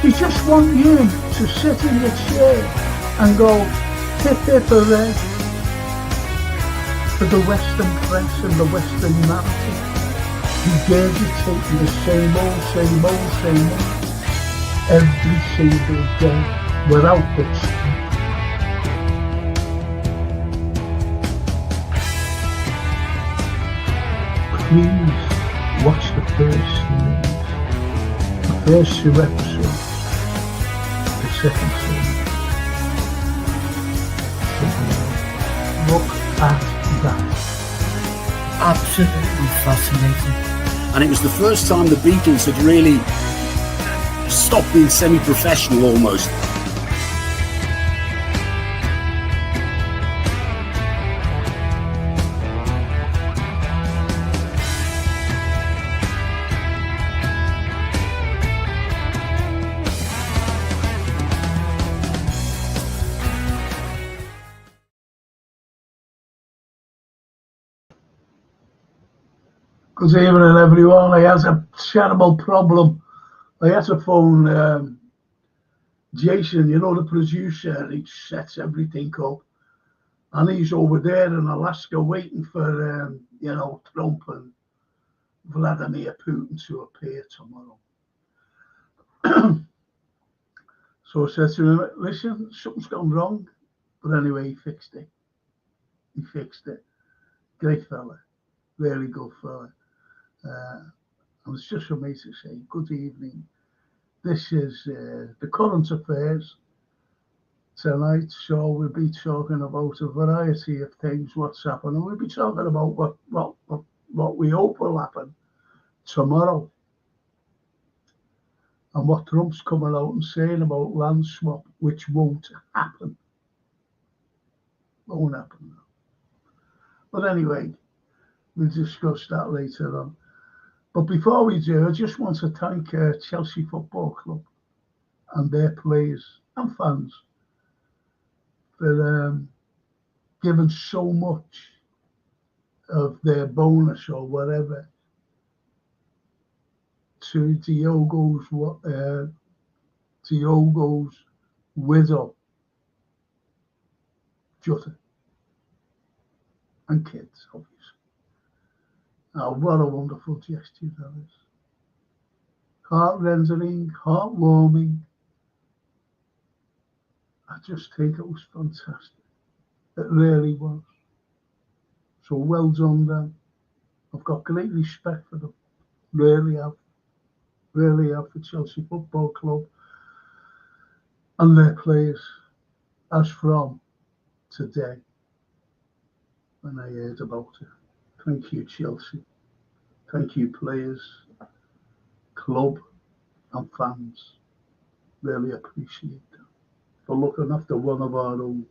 They just want you to sit in your chair and go hip hip hooray for the Western press and the Western narrative, regurgitating the same old every single day without bitch. Please watch the first two episodes, the second season. Look at that. Absolutely fascinating. And it was the first time the Beatles had really stopped being semi-professional almost. Good evening, everyone. I had a terrible problem. I had to phone Jason, you know, the producer. He sets everything up, and he's over there in Alaska waiting for, Trump and Vladimir Putin to appear tomorrow. So I said to him, listen, something's gone wrong. But anyway, he fixed it. Great fella, really good fella. And it's just for me to say good evening. This is the current affairs tonight. So we'll be talking about a variety of things, what's happening. We'll be talking about what we hope will happen tomorrow, and what Trump's coming out and saying about land swap, which won't happen. Won't happen. But anyway, we'll discuss that later on. But before we do, I just want to thank Chelsea Football Club and their players and fans for giving so much of their bonus or whatever to Diogo's widow, Jutta, and kids, obviously. Oh, what a wonderful gesture that is. Heart-rendering, heartwarming. I just think it was fantastic. It really was. So well done then. I've got great respect for them. Really have for Chelsea Football Club and their players as from today when I heard about it. Thank you, Chelsea. Thank you, players, club and fans. Really appreciate that. For looking after one of our own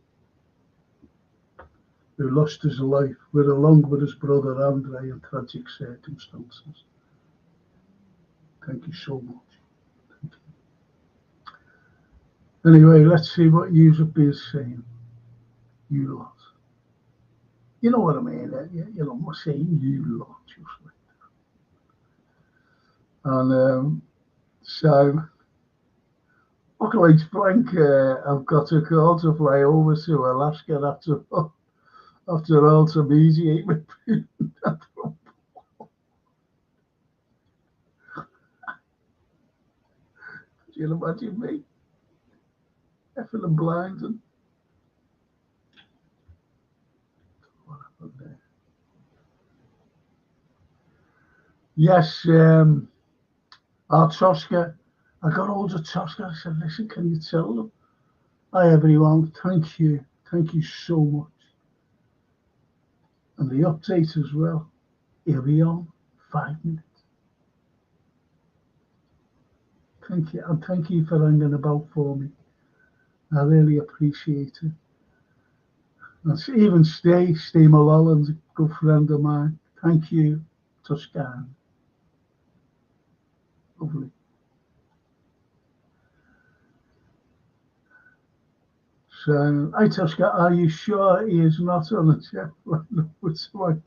who lost his life along with his brother Andre in tragic circumstances. Thank you so much. Thank you. Anyway, let's see what you have been saying. You lot. You know what I mean? You know, I'm not saying you lot, just like that. And so, luckily, Frank, I've got a call to fly over to Alaska after all to mediate with Putin. Can you imagine me? Effing and blind and what happened there? Yes, our Tosca. I got hold of Tosca. I said, listen, can you tell them? Hi everyone, thank you so much. And the update as well. He'll be on 5 minutes. Thank you, and thank you for hanging about for me. I really appreciate it. And even Steve Mulholland's a good friend of mine. Thank you, Toscana. Lovely. So, hi Tosca, are you sure he is not on a jet plane with someone?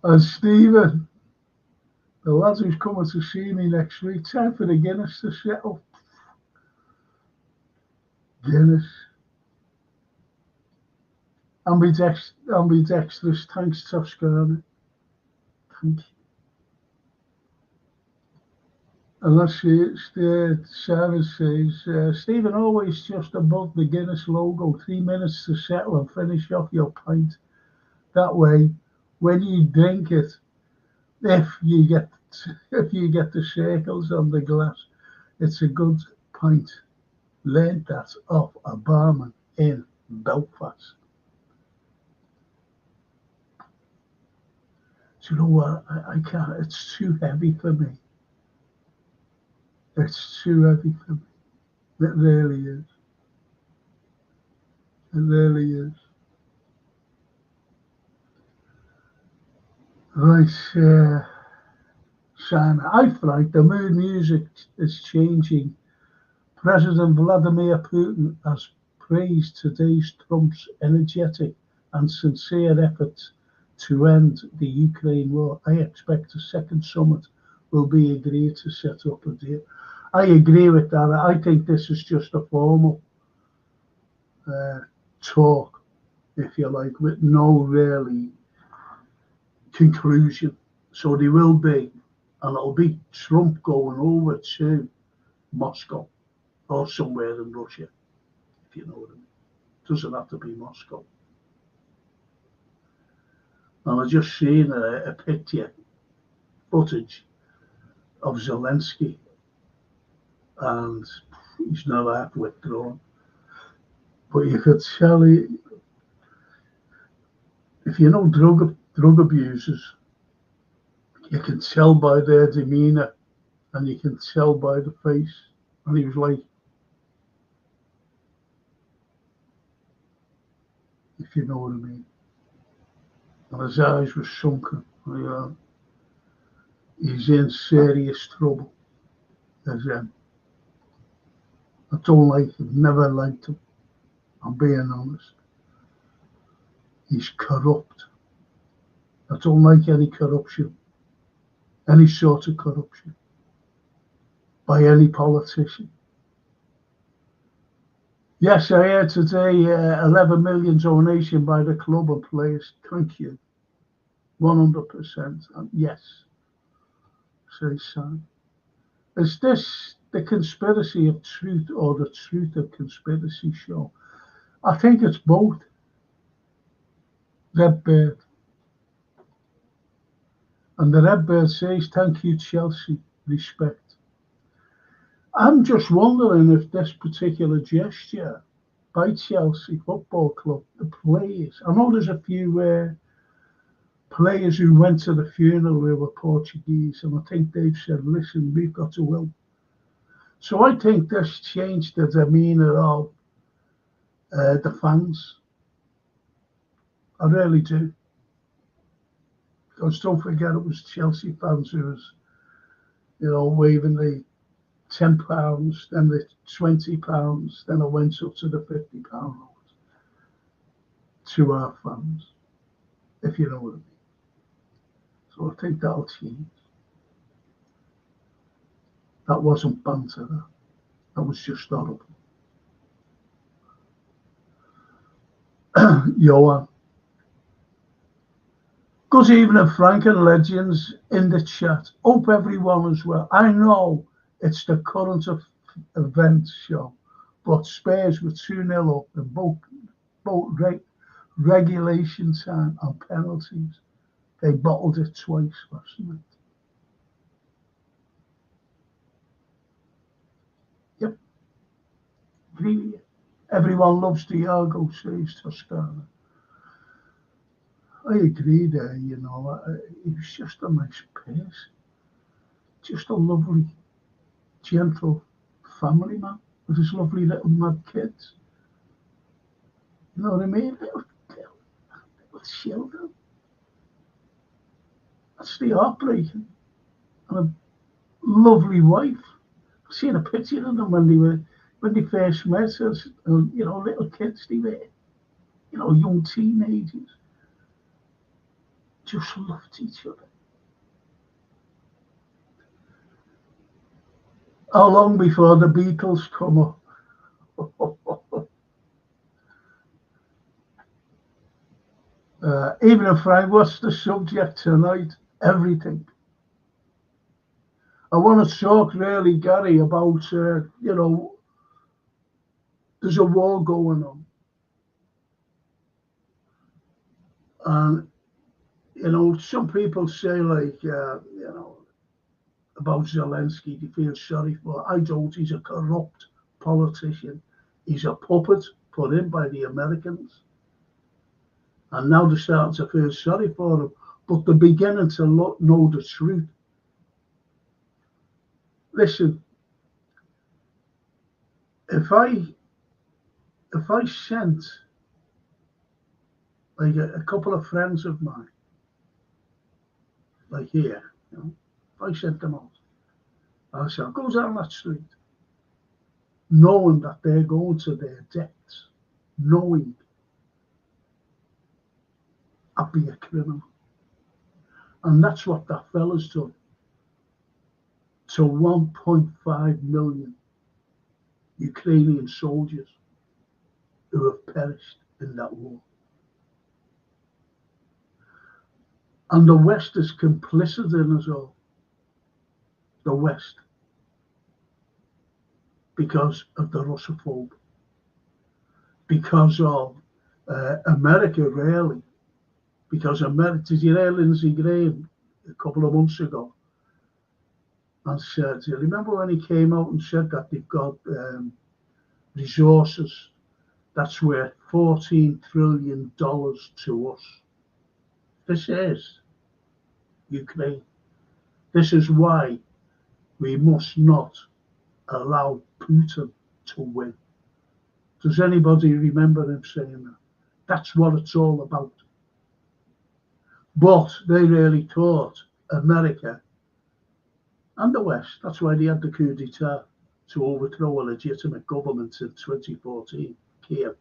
And Stephen, the lads who's coming to see me next week, time for the Guinness to settle. Guinness. Ambidextrous, thanks Toscana. Thank you. And that's it. Sarah says, Stephen, always just above the Guinness logo, 3 minutes to settle and finish off your pint. That way, when you drink it, if you get the circles on the glass, it's a good pint. Learned that off a barman in Belfast. Do you know what? I can't. It's too heavy for me. It's too heavy for me. It really is. It really is. Right, Simon. Hi, Frank. The mood music is changing. President Vladimir Putin has praised today's Trump's energetic and sincere efforts to end the Ukraine war. I expect a second summit will be agreed to set up a deal. I agree with that. I think this is just a formal talk, if you like, with no really conclusion. So there will be, and it'll be Trump going over to Moscow or somewhere in Russia, if you know what I mean. Doesn't have to be Moscow. And I just seen a picture, footage of Zelensky, and he's not half withdrawn. But you could tell, if you know drug abusers, you can tell by their demeanour, and you can tell by the face. And he was like, if you know what I mean. And his eyes were sunken. He's in serious trouble. I don't like him, never liked him. I'm being honest. He's corrupt. I don't like any corruption, any sort of corruption, by any politician. Yes, I heard today 11 million donation by the club and players. Thank you. 100%. Yes, says Sam. Is this the Conspiracy of Truth or the Truth of Conspiracy show? I think it's both. Redbird. And the Redbird says, thank you, Chelsea. Respect. I'm just wondering if this particular gesture by Chelsea Football Club, the players, I know there's a few players who went to the funeral who were Portuguese, and I think they've said, listen, we've got to will. So I think this changed the demeanour of the fans. I really do. Because don't forget, it was Chelsea fans who was, waving the £10, then the £20, then it went up to the £50 note to our fans, if you know what I mean. So I think that'll change. That wasn't banter, that was just horrible. Johan. Good evening, Frank and legends in the chat. Hope everyone is well. I know it's the current event show, but Spurs were 2-0 up in both regulation time and penalties. They bottled it twice last night. Yep. Agree with you. Everyone loves Diago, says Toscana. I agree there, he was just a nice person. Just a lovely, gentle family man with his lovely little mad kids. You know what I mean? Little children. That's the heartbreaking. And a lovely wife. I've seen a picture of them when they first met us. Little kids, they were, young teenagers. just loved each other. How long before the Beatles come up? Even if I what's the subject tonight? Everything. I want to talk really, Gary, about, there's a war going on. And, some people say, like, about Zelensky, they feel sorry for. I don't. He's a corrupt politician. He's a puppet put in by the Americans. And now they're starting to feel sorry for him. But they're beginning to know the truth. Listen, if I sent like a couple of friends of mine, like here, if I sent them out, I said, go down that street, knowing that they're going to their deaths, knowing I'd be a criminal. And that's what that fella's done to 1.5 million Ukrainian soldiers who have perished in that war. And the West is complicit in us all. The West. Because of the Russophobe. Because of America, really. Because America, did you hear Lindsey Graham a couple of months ago? And said, do you remember when he came out and said that they've got resources that's worth $14 trillion to us? This is Ukraine. This is why we must not allow Putin to win. Does anybody remember him saying that? That's what it's all about. But they really thought America and the West, that's why they had the coup d'etat to overthrow a legitimate government in 2014, Kiev.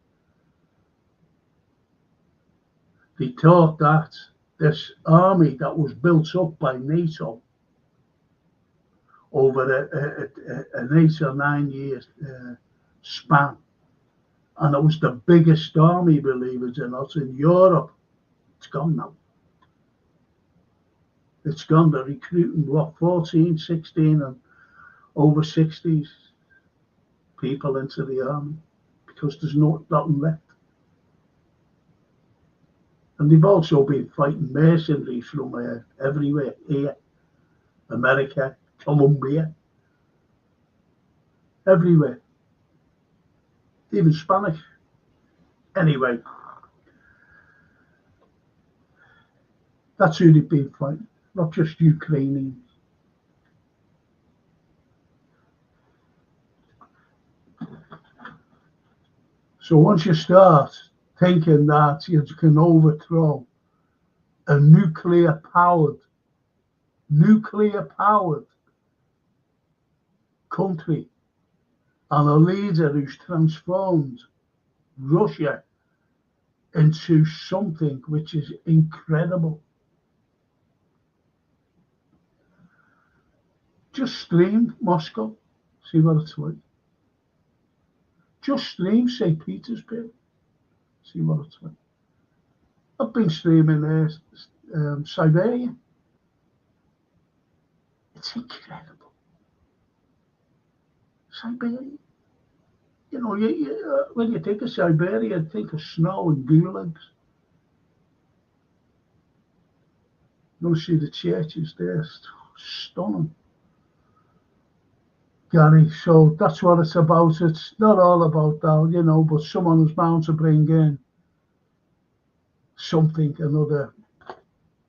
They thought that this army that was built up by NATO over an 8 or 9 year span, and it was the biggest army, believe it or not, in Europe. It's gone now. It's gone. They're recruiting, 14, 16 and over 60s people into the army because there's nothing left. And they've also been fighting mercenaries from everywhere here, America, Colombia, everywhere, even Spanish. Anyway, that's who they've been fighting, not just Ukrainians. So once you start thinking that you can overthrow a nuclear-powered country and a leader who's transformed Russia into something which is incredible. Just stream Moscow, see what it's like. Just stream St. Petersburg, see what it's like. I've been streaming Siberia. It's incredible. Siberia. When you think of Siberia, you think of snow and gulags. You see the churches there, stunning. Gary, so that's what it's about. It's not all about that, but someone is bound to bring in something, another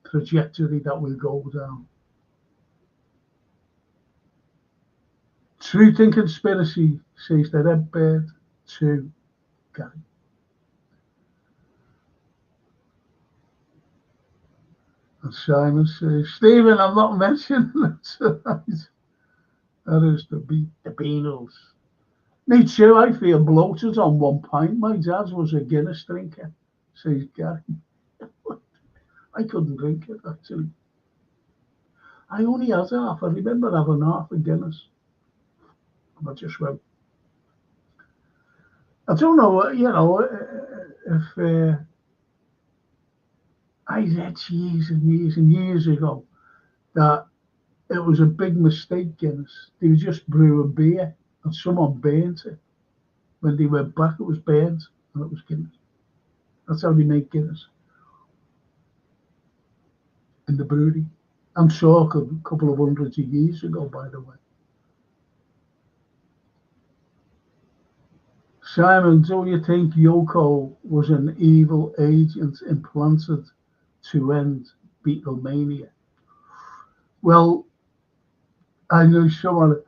trajectory that will go down. Truth and Conspiracy says the Red Bird to Gary. And Simon says, Stephen, I'm not mentioning it tonight. That is the Beatles. Me too, I feel bloated on 1 pint. My dad was a Guinness drinker, says Gary. I couldn't drink it, actually. I only had half. I remember having half a Guinness. And I just went, I don't know, if I read years and years and years ago that it was a big mistake, Guinness. They were just brewing beer and someone burnt it. When they went back, it was burnt and it was Guinness. That's how they make Guinness in the brewery. I'm sure a couple of hundreds of years ago, by the way. Simon, do you think Yoko was an evil agent implanted to end Beatlemania? Well, I know someone.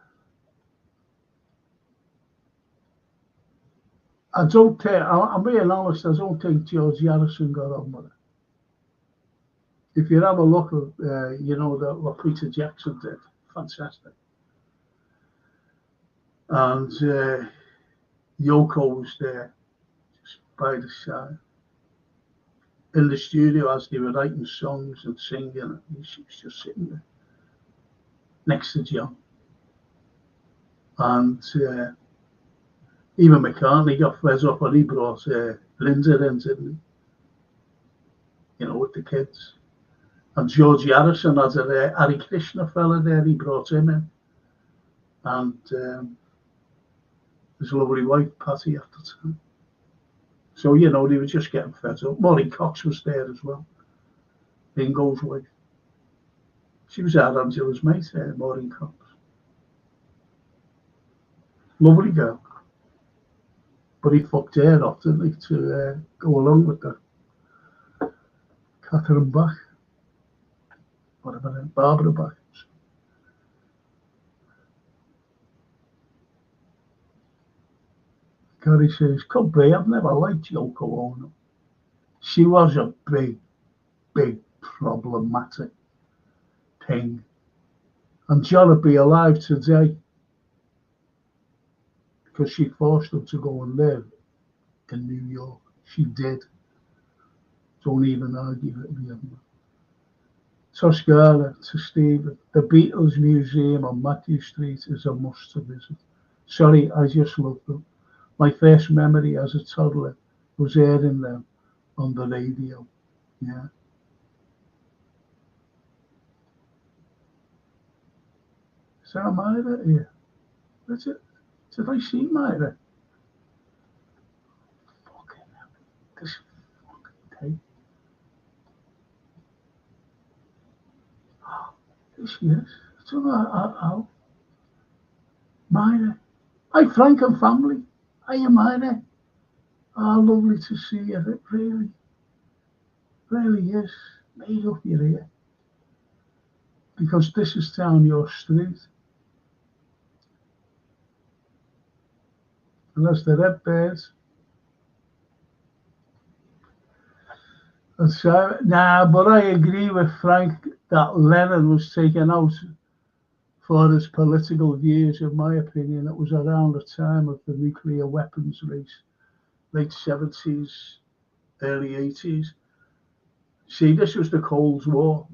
I don't think, I'm being honest, I don't think George Harrison got on with it. If you have a look at, what Peter Jackson did, fantastic. And Yoko was there, just by the side. In the studio as they were writing songs and singing, she was just sitting there next to John. And even McCartney got fed up and he brought Linda in, didn't he? With the kids. And George Harrison had a Hare Krishna fella there, he brought him in. And his lovely wife, Patty, at the time. So, they were just getting fed up. Maureen Cox was there as well, Ringo's wife. She was our Angela's mate, Maureen Cox. Lovely girl. But he fucked her off, didn't he, to go along with her. Catherine Bach. Whatever her name, Barbara Bach. Gary says, could be, I've never liked Yoko Ono. She was a big, big problematic thing. And John would be alive today because she forced him to go and live in New York. She did. Don't even argue it with him. Toscana to Stephen. The Beatles Museum on Matthew Street is a must to visit. Sorry, I just love them. My first memory as a toddler was hearing them on the radio. Yeah. Is that Myra? Yeah. That's it. Did I see Myra? Fucking hell. This fucking tape. Oh, there she is. I don't know how. Myra. Hi, Frank and family. Hiya, Myra. Oh, lovely to see you. It really is. Made up your ear. Because this is down your street. And that's the red birds. And so, but I agree with Frank that Lennon was taken out for his political views, in my opinion. It was around the time of the nuclear weapons race, late 70s, early 80s. See, this was the Cold War,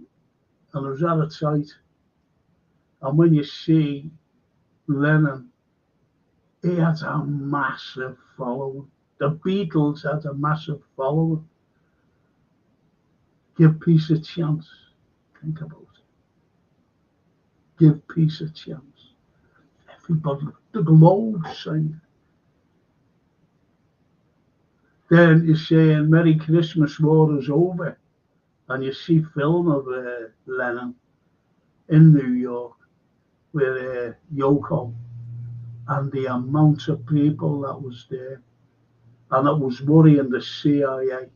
and it was at its height. And when you see Lennon, he had a massive following. The Beatles had a massive following. Give peace a chance. Think about it. Give peace a chance. Everybody, the globe sang. Then you're saying Merry Christmas, war is over. And you see film of Lennon in New York with Yoko and the amount of people that was there. And it was worrying the CIA.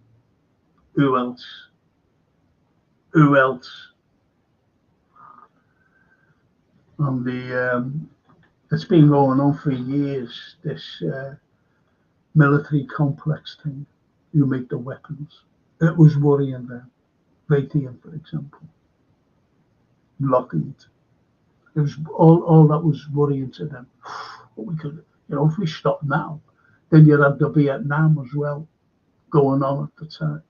Who else? Who else? And it's been going on for years, this military complex thing, who make the weapons. It was worrying them. Raytheon, for example. Lockheed. It was all that was worrying to them. But we could, if we stop now, then you'd have the Vietnam as well going on at the time.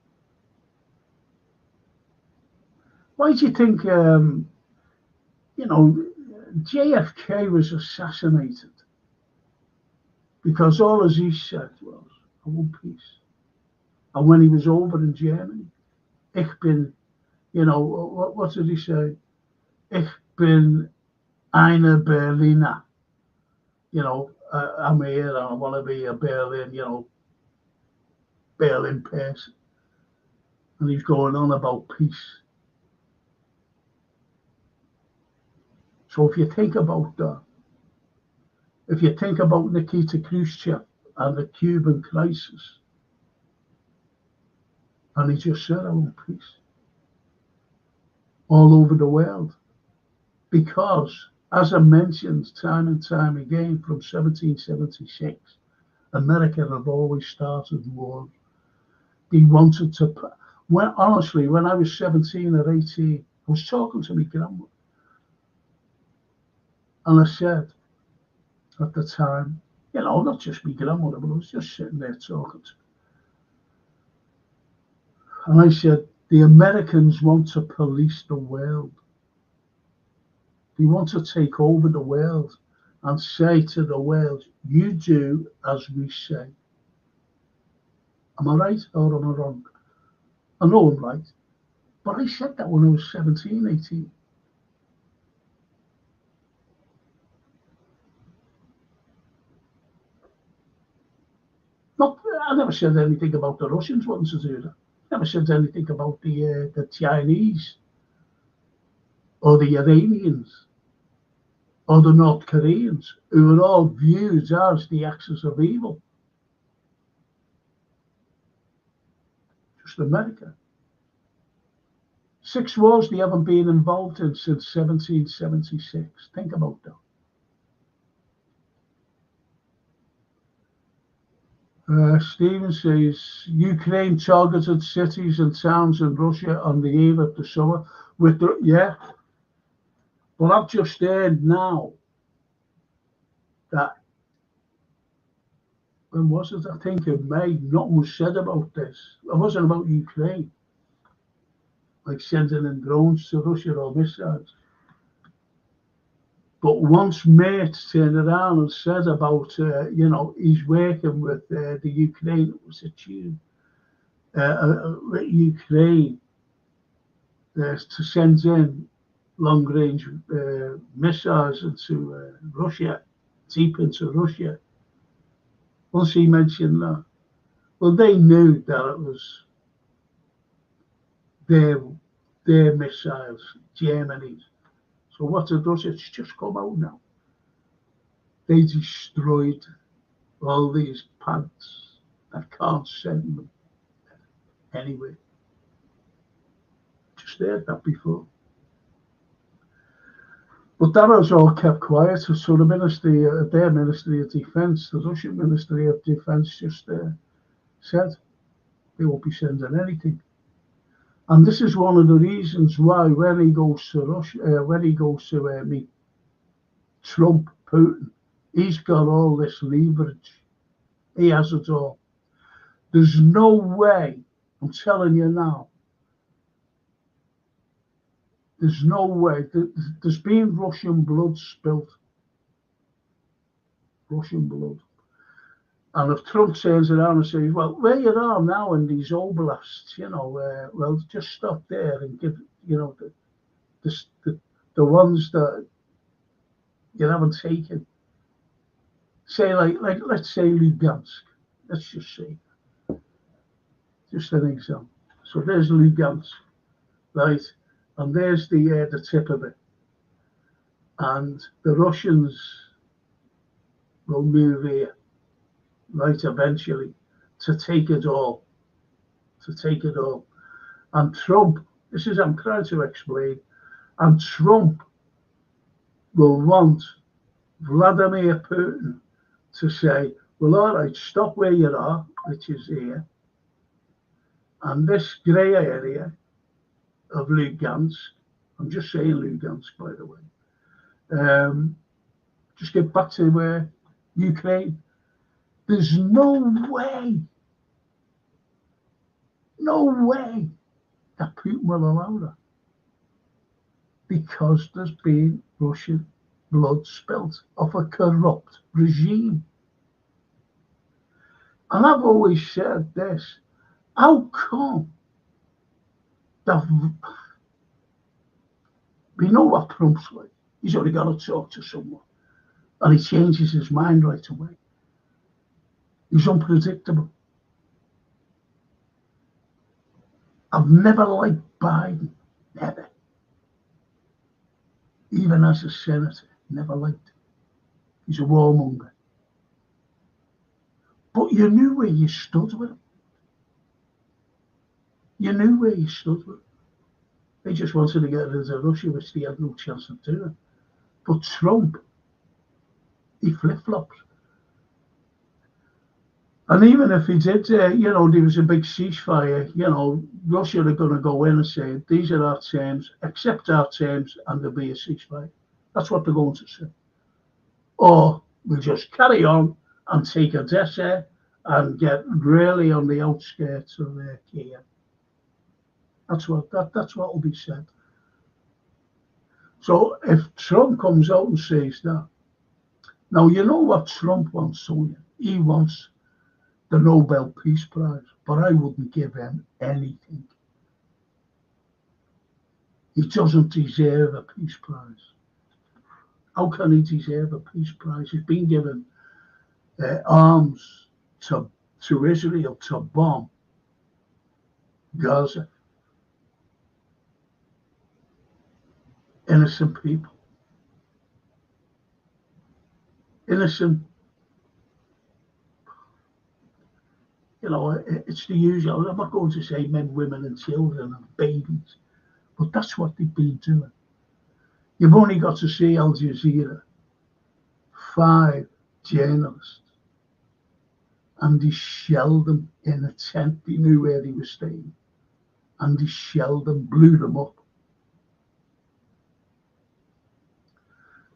Why do you think, JFK was assassinated? Because all as he said was, I want peace. And when he was over in Germany, ich bin, what did he say? Ich bin eine Berliner. I'm here and I want to be a Berlin, Berlin person. And he's going on about peace. So if you think about that, if you think about Nikita Khrushchev and the Cuban crisis, and he just said, I want peace all over the world. Because, as I mentioned time and time again, from 1776, America have always started wars. They wanted to, honestly, when I was 17 or 18, I was talking to my grandma. And I said, at the time, not just my grandmother, but I was just sitting there talking to her. And I said, the Americans want to police the world. They want to take over the world and say to the world, you do as we say. Am I right or am I wrong? I know I'm right. But I said that when I was 17, 18. I never said anything about the Russians wanting to do that. Never said anything about the Chinese or the Iranians or the North Koreans, who are all viewed as the axis of evil. Just America. 6 wars they haven't been involved in since 1776. Think about that. Stephen says, Ukraine targeted cities and towns in Russia on the eve of the summer. But I've just heard now that, when was it? I think in May, nothing was said about this. It wasn't about Ukraine, like sending in drones to Russia or missiles. But once mates turned around and said about, he's working with the Ukraine, it was a tune, with Ukraine to send in long-range missiles into Russia, deep into Russia. Once he mentioned that, well, they knew that it was their missiles, Germany's. So what did Russia? It's just come out now. They destroyed all these pads that can't send them anywhere. Just heard that before. But that was all kept quiet. So the their Ministry of Defence, the Russian Ministry of Defence, just said they won't be sending anything. And this is one of the reasons why when he goes to Russia, when he goes to meet Trump, Putin, he's got all this leverage. He has it all. There's no way, I'm telling you now, there's no way. There's been Russian blood spilt. Russian blood. And if Trump turns around and says, well, where you are now in these oblasts, well, just stop there and give, the ones that you haven't taken. Say, like let's say Lugansk. Let's just say. Just an example. So there's Lugansk, right? And there's the tip of it. And the Russians will move here, right, eventually, to take it all. And Trump, I'm trying to explain, and Trump will want Vladimir Putin to say, well, all right, stop where you are, which is here, and this grey area of Lugansk, I'm just saying Lugansk, by the way, just get back to Ukraine. There's no way that Putin will allow that. because there's been Russian blood spilt off a corrupt regime. And I've always said this, how come we know what Trump's like? He's only got to talk to someone and he changes his mind right away. He's unpredictable. I've never liked Biden, never. Even as a senator, never liked him. He's a warmonger. But you knew where you stood with him. You knew where you stood with him. They just wanted to get rid of Russia, which they had no chance of doing. But Trump, he flip-flops. And even if he did, there was a big ceasefire, Russia are going to go in and say, these are our terms, accept our terms, and there'll be a ceasefire. That's what they're going to say. Or we'll just carry on and take Odessa and get really on the outskirts of Kiev. That's what will be said. So if Trump comes out and says that, now you know what Trump wants, Sonia. He wants the Nobel Peace Prize, but I wouldn't give him anything. He doesn't deserve a peace prize. How can he deserve a peace prize? He's been given arms to Israel to bomb Gaza. Innocent people. Innocent. It's the usual. I'm not going to say men, women, and children and babies, but that's what they've been doing. You've only got to see Al Jazeera, 5 journalists, and they shelled them in a tent. They knew where they were staying, and they shelled them, blew them up.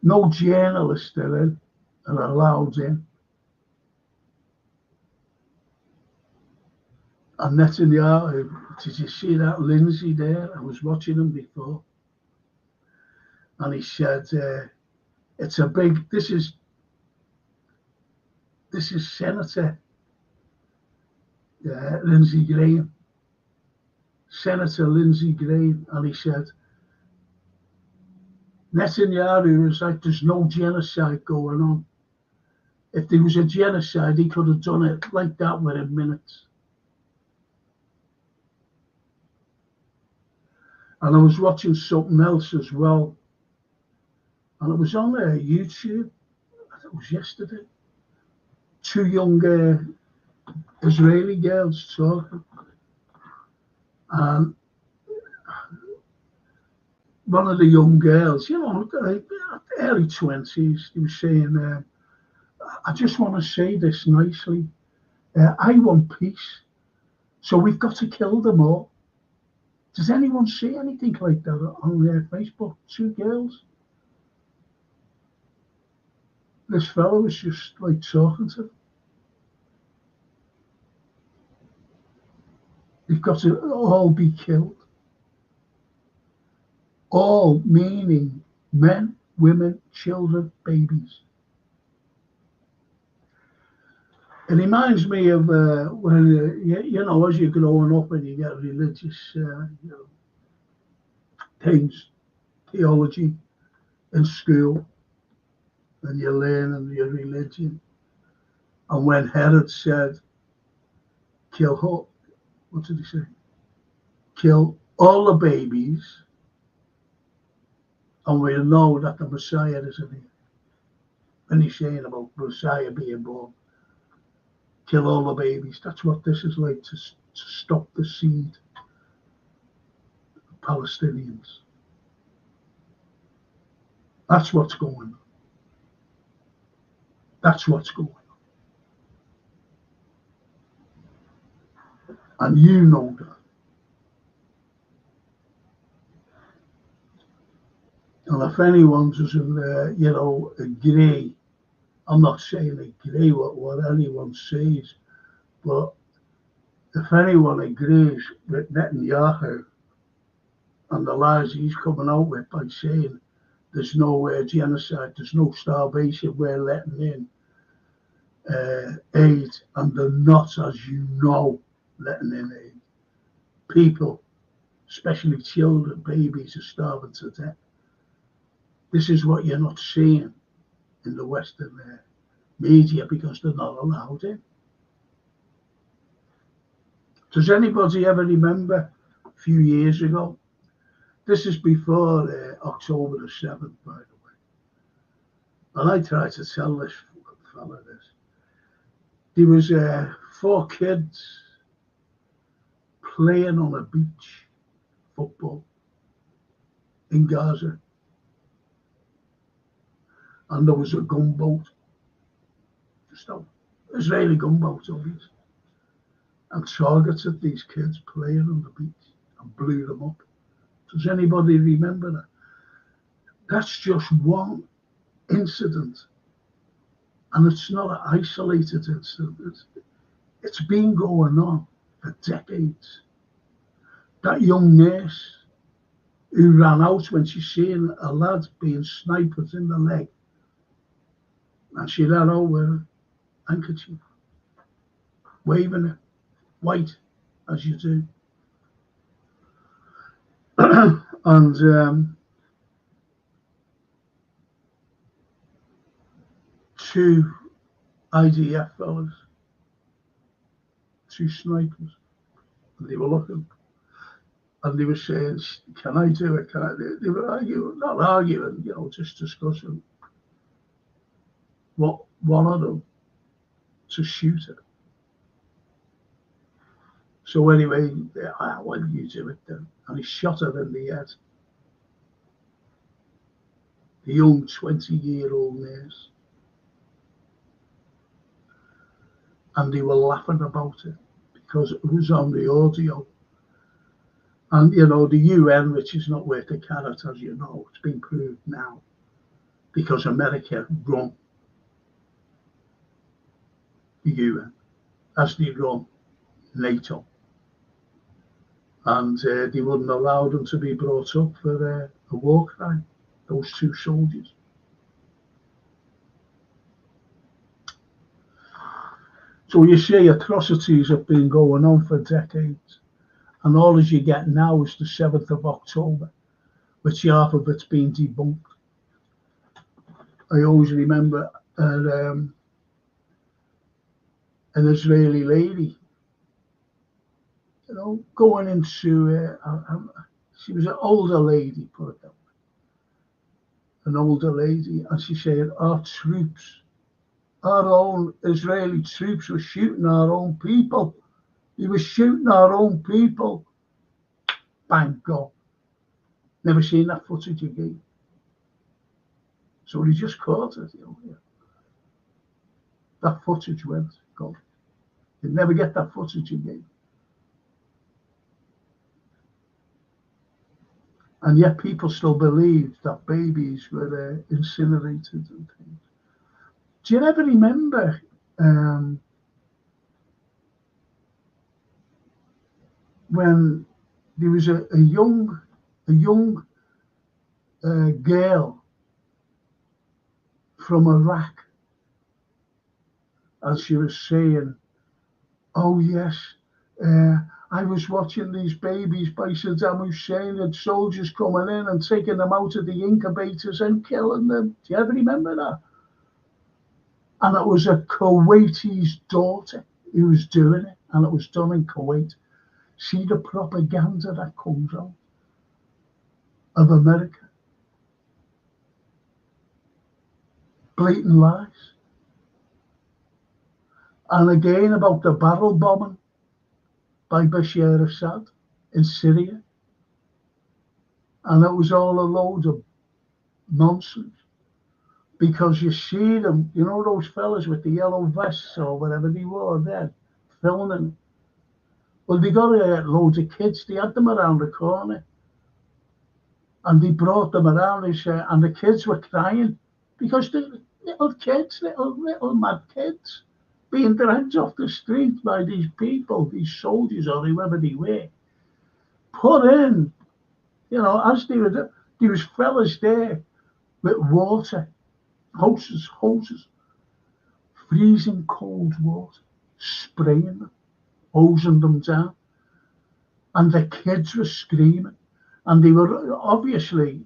No journalists are allowed in. And Netanyahu, did you see that Lindsay there? I was watching him before. And he said, it's a big, this is Senator Lindsey Graham. Senator Lindsey Graham. And he said, Netanyahu was like, there's no genocide going on. If there was a genocide, he could have done it like that within minutes. And I was watching something else as well. And it was on YouTube. I think it was yesterday. 2 young Israeli girls talking. And one of the young girls, early 20s, he was saying, I just want to say this nicely. I want peace. So we've got to kill them all. Does anyone see anything like that on Facebook? 2 girls. This fellow was just like talking to them. They've got to all be killed. All meaning men, women, children, babies. It reminds me of when, as you're growing up and you get religious things, theology in school, and you're learning your religion. And when Herod said, what did he say? Kill all the babies, and we'll know that the Messiah isn't here. And he's saying about Messiah being born. Kill all the babies. That's what this is like, to stop the seed of Palestinians. That's what's going on. That's what's going on. And you know that. And if anyone doesn't, agree, I'm not saying agree with what anyone says, but if anyone agrees with Netanyahu and the lies he's coming out with by saying there's no genocide, there's no starvation, we're letting in aid, and they're not, as you know, letting in aid. People, especially children, babies, are starving to death. This is what you're not seeing in the Western media because they're not allowed in. Does anybody ever remember a few years ago? This is before October the 7th, by the way. And I tried to tell this fella this. There was 4 kids playing on a beach, football, in Gaza. And there was a gunboat, just an Israeli gunboat, obviously, and targeted these kids playing on the beach and blew them up. Does anybody remember that? That's just one incident. And it's not an isolated incident. It's been going on for decades. That young nurse who ran out when she seen a lad being sniped in the leg, and she ran out with a handkerchief, waving it, white, as you do. And 2 IDF fellas, 2 snipers, and they were looking, and they were saying, can I do it? Can I do it? They were arguing, not arguing, just discussing what one of them to shoot it. So anyway, why don't you do it then? And he shot her in the head. The young 20-year-old nurse. And they were laughing about it because it was on the audio. And, the UN, which is not worth a carrot, as you know, it's been proved now because America run the UN as they run NATO. And they wouldn't allow them to be brought up for a war crime, those 2 soldiers. So you see, atrocities have been going on for decades. And all as you get now is the 7th of October, which half of it's been debunked. I always remember an Israeli lady, going into, she was an older lady, put it that way, an older lady, and she said, our own Israeli troops were shooting our own people. He was shooting our own people. Bang, go. Never seen that footage again. So he just caught it. That footage went, go. You'd never get that footage again. And yet people still believe that babies were incinerated and things. Do you ever remember when there was a young girl from Iraq, and she was saying, oh yes, I was watching these babies by Saddam Hussein and soldiers coming in and taking them out of the incubators and killing them. Do you ever remember that? And it was a Kuwaiti's daughter who was doing it, and it was done in Kuwait. See the propaganda that comes out of America. Blatant lies. And again about the barrel bombing by Bashar Assad in Syria. And it was all a load of nonsense. Because you see them, those fellas with the yellow vests or whatever they wore then, filming. Well, they got loads of kids. They had them around the corner. And they brought them around, and the kids were crying because the little kids, little mad kids, being dragged off the street by these people, these soldiers or whoever they were, put in, as there was fellas there with water, hoses, freezing cold water, spraying them, hosing them down, and the kids were screaming, and they were obviously,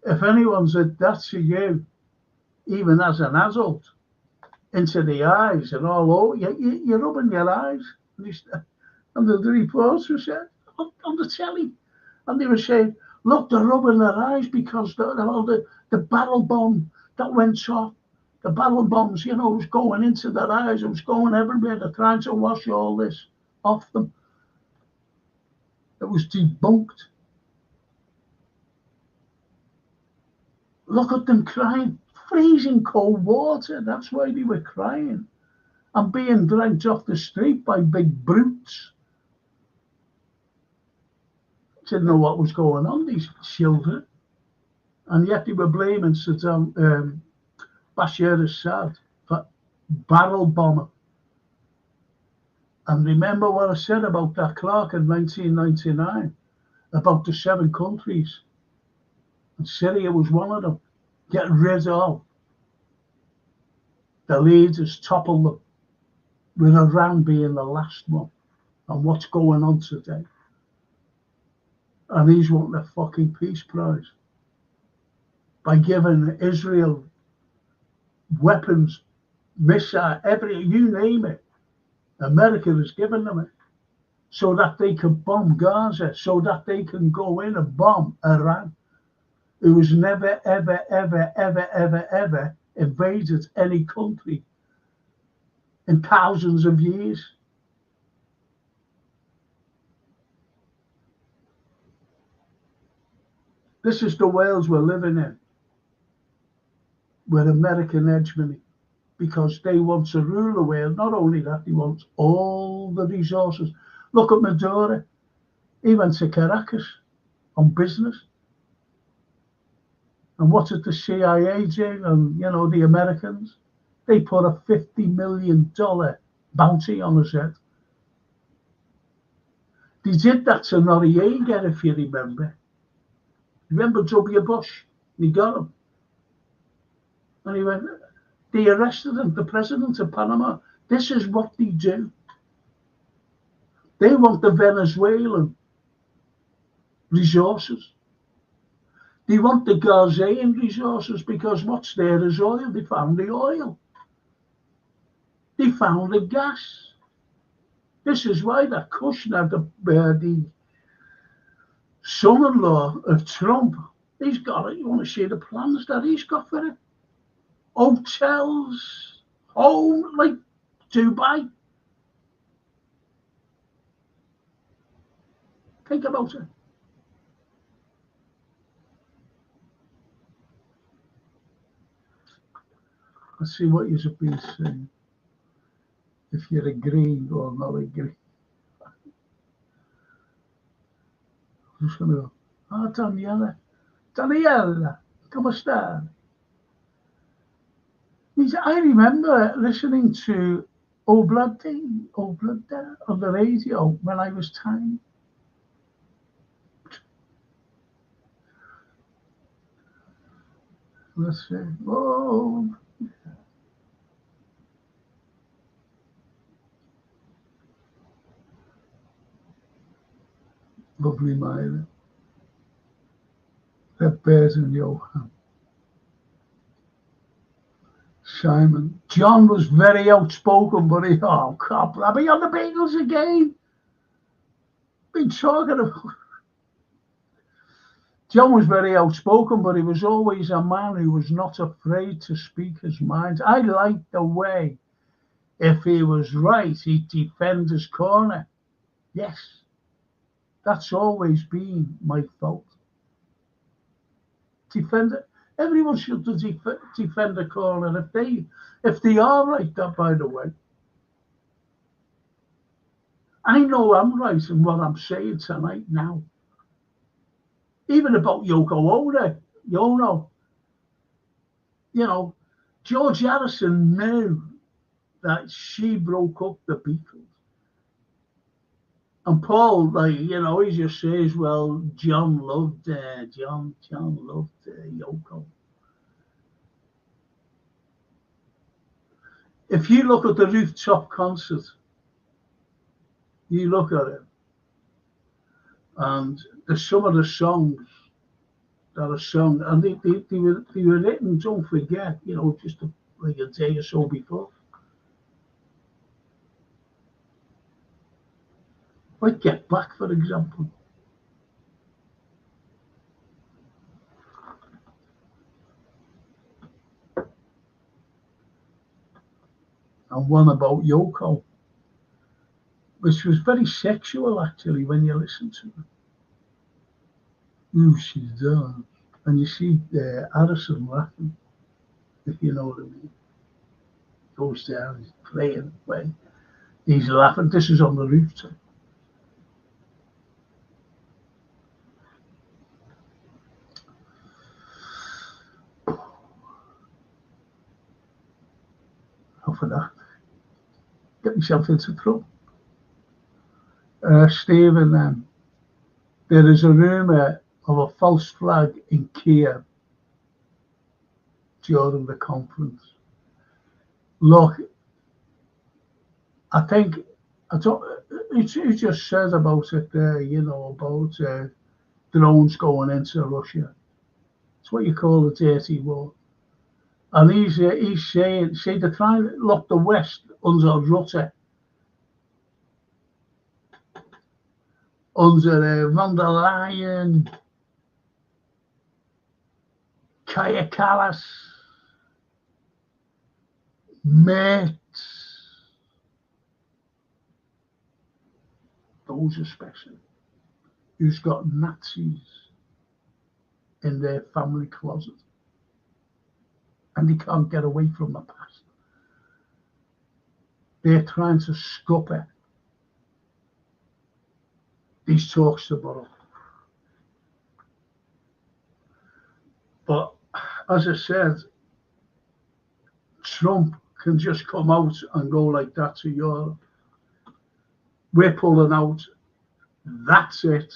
if anyone said that to you, even as an adult, into the eyes and all over, you're rubbing your eyes. And the reporter said on the telly, and they were saying, look, they're rubbing their eyes because the barrel bomb that went off, the barrel bombs, was going into their eyes, it was going everywhere. They're trying to wash all this off them. It was debunked. Look at them crying. Freezing cold water, that's why they were crying. And being dragged off the street by big brutes. Didn't know what was going on, these children. And yet they were blaming Bashar al-Assad for barrel bombing. And remember what I said about that clock in 1999, about the 7 countries. And Syria was one of them. Get rid of the leaders, topple them, with Iran being the last one. And what's going on today? And he's wanting a fucking peace prize by giving Israel weapons, missiles, you name it. America has given them it so that they can bomb Gaza, so that they can go in and bomb Iran, who has never, ever, ever, ever, ever, ever invaded any country in thousands of years. This is the world we're living in, with American hegemony, because they want to rule the world. Not only that, they want all the resources. Look at Maduro. He went to Caracas on business. And what did the CIA do? And, the Americans? They put a $50 million bounty on his head. They did that to Noriega, if you remember. Remember W. Bush? He got him. And he went, they arrested him, the president of Panama. This is what they do. They want the Venezuelan resources. They want the Gazan resources, because what's there is oil. They found the oil. They found the gas. This is why that Kushner, the son-in-law of Trump, he's got it. You want to see the plans that he's got for it? Hotels, home, like Dubai. Think about it. Let's see what you've been saying. If you're agreeing or not agreeing. I'm just going to go, Daniela, come sta? I remember listening to Oblada on the radio when I was tiny. Let's see. Oh. Lovely Myra. That bears in Johan. Simon. John was very outspoken, but I'll be on the Beatles again. Been talking about. John was very outspoken, but he was always a man who was not afraid to speak his mind. I liked the way, if he was right, he'd defend his corner. Yes, that's always been my fault. Defend it. Everyone should defend a corner if they are right. That, by the way, I know I'm right in what I'm saying tonight now. Even about Yoko Ono, George Harrison knew that she broke up the Beatles. And Paul, like, you know, he just says, well, John loved Yoko. If you look at the rooftop concert, you look at it, and there's some of the songs that are sung, and they were written, don't forget, you know, just like a day or so before. Like Get Back, for example. And one about Yoko, which was very sexual, actually, when you listen to it. Ooh, she's done. And you see Addison laughing, if you know what I mean. Goes down, he's playing away. He's laughing. This is on the rooftop. How for that? Get myself into trouble. Stephen, there is a rumour of a false flag in Kiev during the conference. Look, I think, I don't, it just says about it there, you know, about drones going into Russia. It's what you call a dirty war. And he's saying, see, they're trying to lock the West under Rutte, under von der Leyen, Kaya Kallas, Mertz, those especially, who's got Nazis in their family closet. And they can't get away from the past. They're trying to scupper these talks tomorrow. But as I said, Trump can just come out and go like that to Europe. We're pulling out. That's it.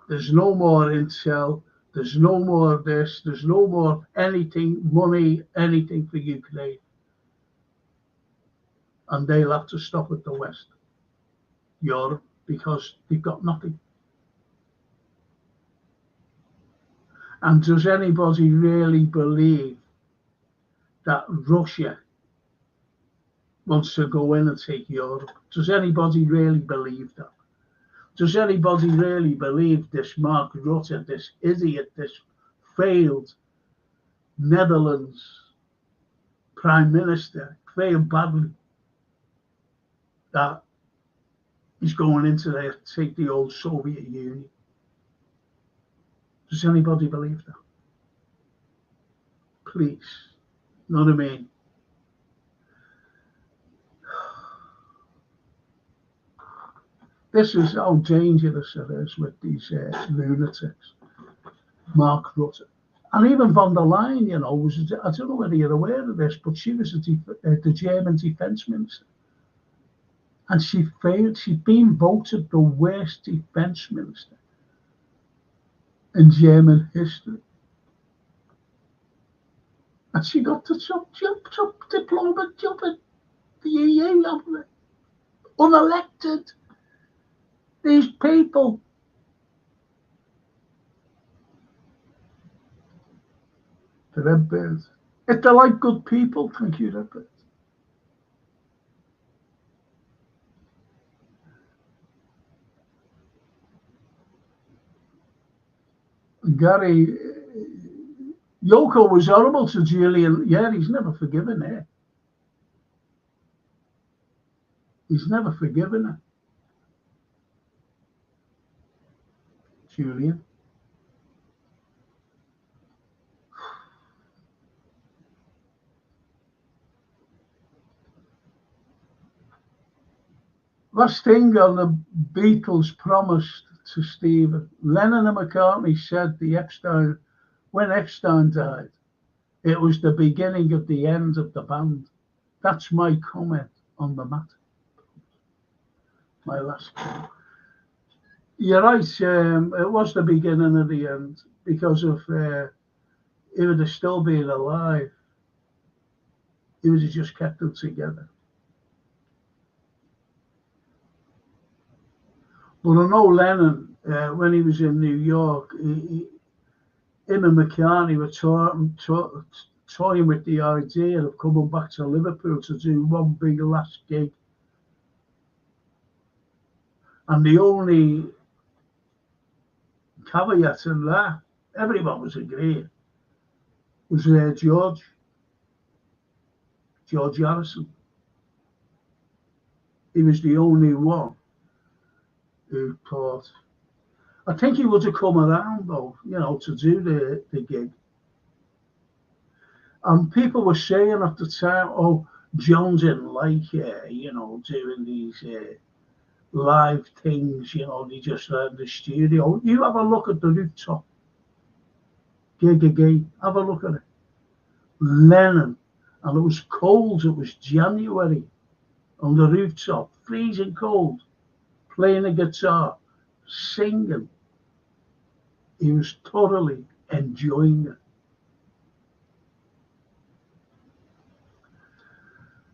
There's no more intel. There's no more of this. There's no more anything, money, anything for Ukraine. And they'll have to stop at the West, Europe, because they've got nothing. And does anybody really believe that Russia wants to go in and take Europe? Does anybody really believe that? Does anybody really believe this Mark Rutte, this idiot, this failed Netherlands Prime Minister, failed badly, that he's going into there to take the old Soviet Union? Does anybody believe that? Please, you know what I mean? This is how dangerous it is with these lunatics. Mark Rutte. And even von der Leyen, you know, I don't know whether you're aware of this, but she was the German defense minister. And she failed. She's been voted the worst defense minister in German history. And she got the top diplomat job at the EU, unelected. These people. The Redbirds. If they're like good people, thank you, Redbirds. Gary, Yoko was horrible to Julian. Yeah, he's never forgiven her. He's never forgiven her. Julian. Last thing on the Beatles promised to Stephen. Lennon and McCartney said when Epstein died, it was the beginning of the end of the band. That's my comment on the matter. My last comment. You're right. It was the beginning of the end because of he would have still been alive. He would have just kept them together. But I know Lennon, when he was in New York, him and McCartney were toying with the idea of coming back to Liverpool to do one big last gig. And the only caveat in that, everyone was agreeing, was George Harrison. He was the only one who thought. I think he would have come around though, to do the gig. And people were saying at the time, "Oh, John didn't like, doing these live things. They just in the studio." You have a look at the rooftop gig again. Have a look at it. Lennon, and it was cold. It was January on the rooftop, freezing cold, playing a guitar, singing. He was thoroughly enjoying it.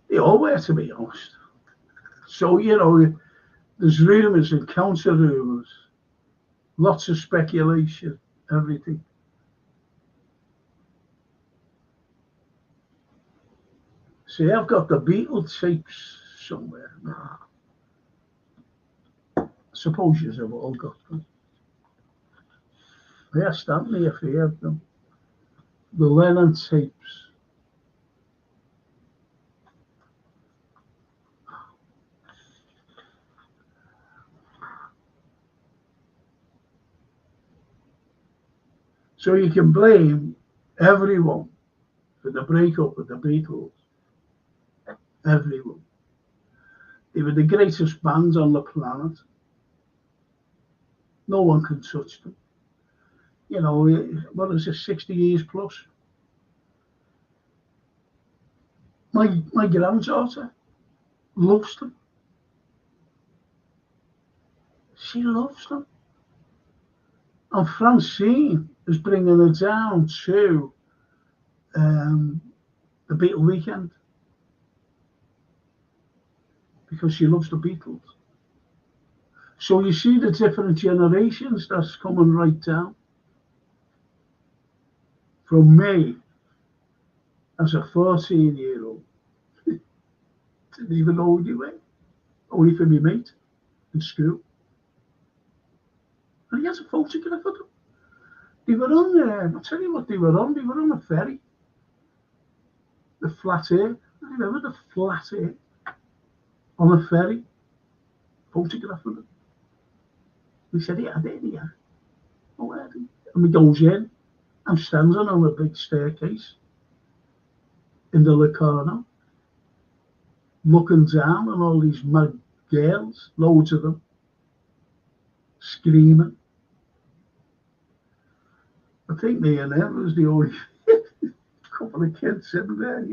They all were, to be honest. So, there's rumours and counter rumours, lots of speculation, everything. See, I've got the Beatles tapes somewhere. I suppose you have all got them. Yes, Stanley, if you have them. The Lennon tapes. So you can blame everyone for the breakup of the Beatles. Everyone. They were the greatest band on the planet. No one can touch them. What is it, 60 years plus? My granddaughter loves them. She loves them. And Francine is bringing her down to the Beatle weekend because she loves the Beatles. So you see the different generations that's coming right down. From me, as a 14-year-old, didn't even know who you were, only for my mate in school. And he has a photograph of them. They were on there, I'll tell you what they were on a ferry. The flat air, I remember the flat air on a ferry, photograph of them. We said, yeah, there they are. Oh, where are they? And we goes in, I'm standing on a big staircase in the Locarno, looking down on all these mad girls, loads of them, screaming. I think me and him was the only couple of kids sitting there,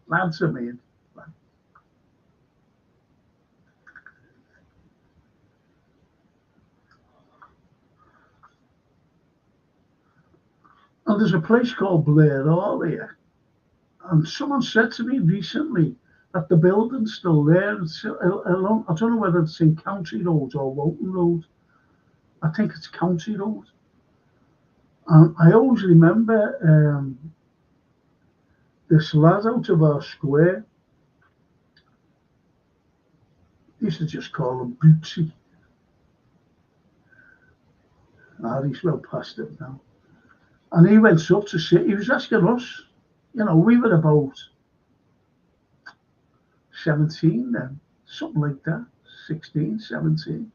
lads of me. And there's a place called Blair Hall here. And someone said to me recently that the building's still there. I don't know whether it's in County Road or Walton Road. I think it's County Road. And I always remember this lad out of our square. I used to just call him Bootsy. He's well past it now. And he went up to sit. He was asking us, we were about 17 then, something like that, 16, 17.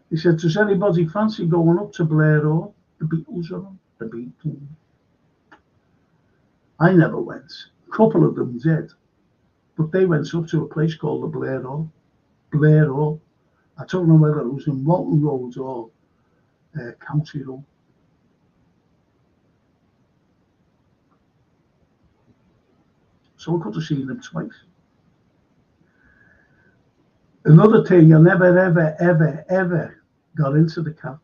He said, does anybody fancy going up to Blair Hall? The Beatles are on, the Beatles. I never went. A couple of them did. But they went up to a place called the Blair Hall. Blair Hall. I don't know whether it was in Walton Road or County Road. So I could have seen them twice. Another thing I never, ever, ever, ever got into the cab.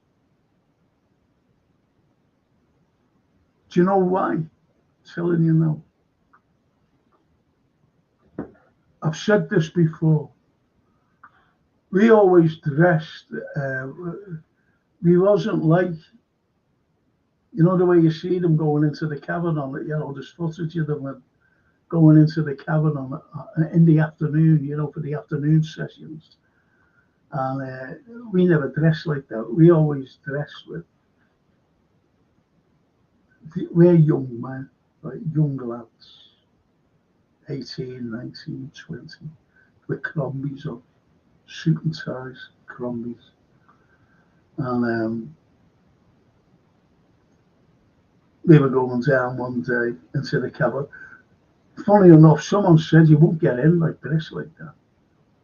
Do you know why? I'm telling you now. I've said this before. We always dressed. We wasn't like, you know, the way you see them going into the cabin on it. You know, there's footage of them going into the cabin on in the afternoon. You know, for the afternoon sessions. And we never dressed like that. We always dressed with. We're young men, like young lads, 18, 19, 20, with crombies on, suit and ties, crombies. And we were going down one day into the cabin. Funny enough, someone said you won't get in like this, like that.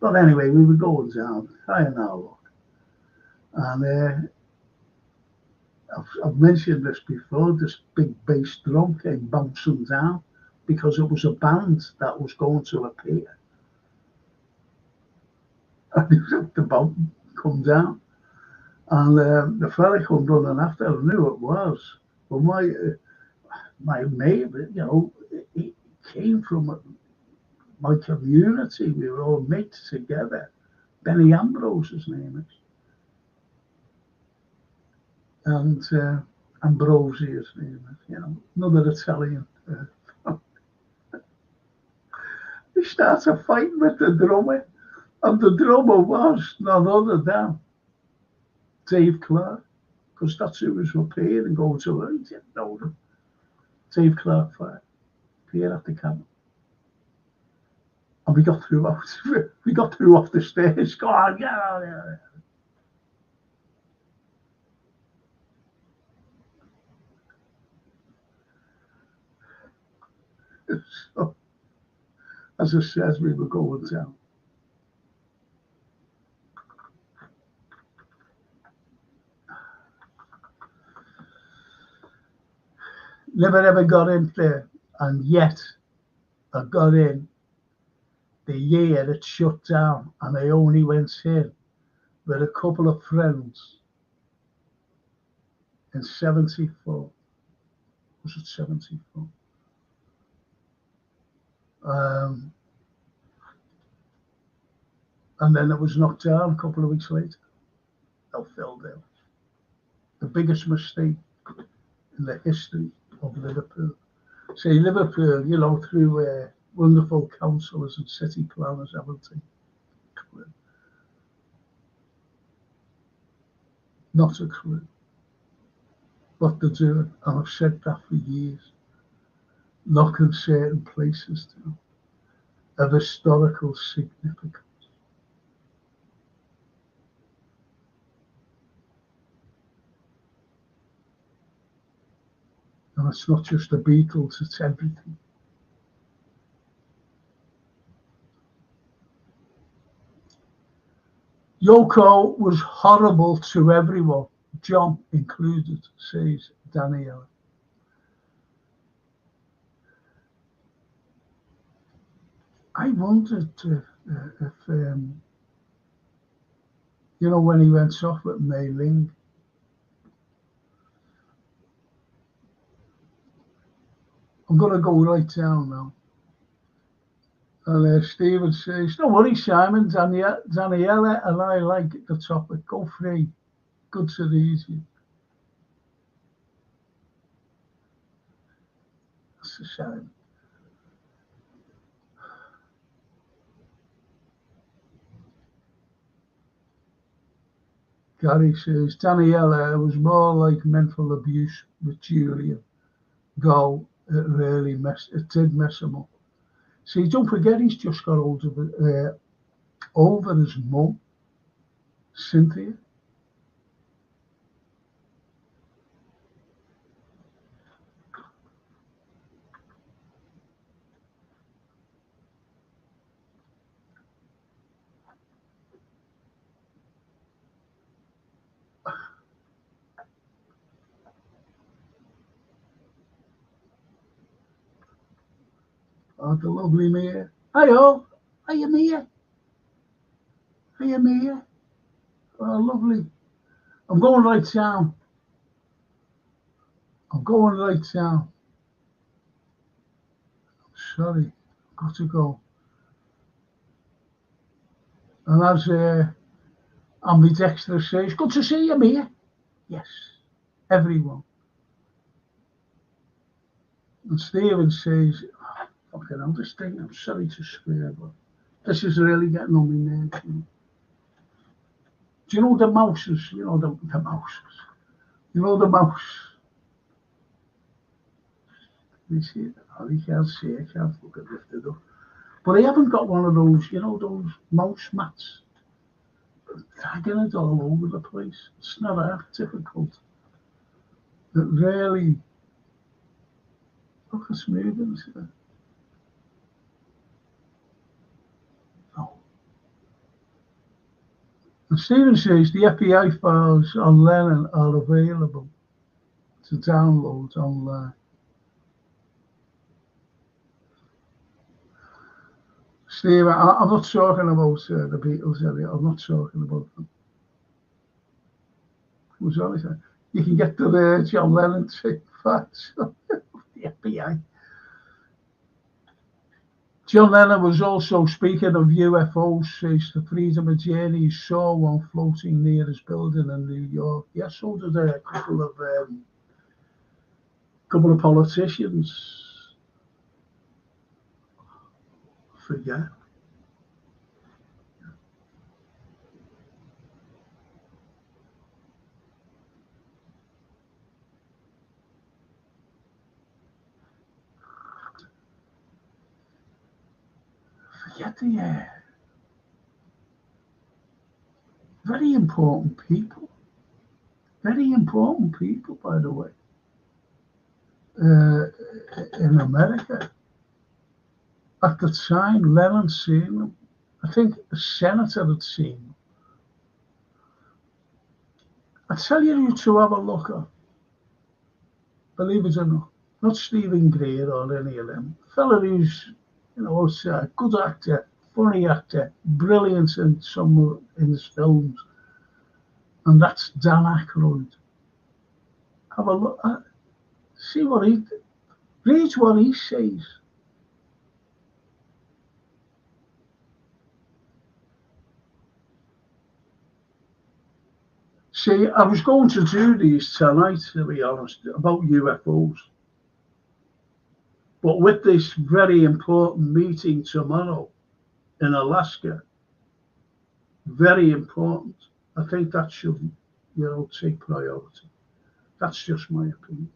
But anyway, we were going down, trying our luck. And I've mentioned this before, this big bass drum came bouncing down because it was a band that was going to appear. And the boat come down. And the fella come running after, I knew it was. But my mate, you know, he came from my community. We were all mates together. Benny Ambrose, his name is. And Ambrosi, his name is, you know, another Italian. He starts a fight with the drummer. And the drummer was none other than Dave Clark, because that's who was up here and going to learn. He didn't know them. Dave Clark fight, appeared at the cabin. And we got through out. We got through off the stairs. Go on, get out of here. So, as I said, we were going down. Never ever got in there, and yet I got in the year it shut down, and I only went in with a couple of friends in 74. Was it 74? And then it was knocked down a couple of weeks later. They filled in. The biggest mistake in the history of Liverpool. Say Liverpool, you know, through wonderful councillors and city planners haven't they? Not a clue what they're doing, and I've said that for years. Knocking certain places down of historical significance. And it's not just the Beatles, it's everything. Yoko was horrible to everyone, John included, says Danielle. I wondered if you know, when he went off with Mei Ling. I'm going to go right down now. And Stephen says, don't worry, Simon, Daniela and I like the topic. Go free. Good to easy. That's a shame. Gary says, Daniela, it was more like mental abuse with Julian. Go, it did mess him up. See, don't forget he's just got over his mum, Cynthia. Oh, the lovely Mia. Hi all. Hiya Mia. Hiya Mia. Oh, lovely. I'm going right down. I'm going right down. Sorry, got to go. And as ambidextrous says, good to see you, Mia. Yes, everyone. And Stephen says, oh, fucking hell, this thing, I'm sorry to swear, but this is really getting on my nerves. Do you know the mouses? You know the mouses. You know the mouse. You see it? Oh, you can't see it. I can't look at it up. But I haven't got one of those, you know, those mouse mats. Dragging it all over the place. It's not that difficult. It really, look, it's moving. Oh. And Stephen says the FBI files on Lennon are available to download online. Stephen, I'm not talking about the Beatles area. I'm not talking about them. Was honest. You can get the John Lennon facts. The FBI. John Lennon was also speaking of UFOs. Says the Freedom of Journey saw one floating near his building in New York. Yes, so did a couple of politicians. Forget. Forget the very important people. Very important people, by the way. In America. At the time, Lennon seen them. I think a senator had seen them. I tell you to have a look at, believe it or not Stephen Greer or any of them. A fella who's, a good actor, funny actor, brilliant in some in his films, and that's Dan Aykroyd. Have a look at, see what read what he says. See, I was going to do these tonight, to be honest, about UFOs. But with this very important meeting tomorrow in Alaska, very important, I think that should, take priority. That's just my opinion.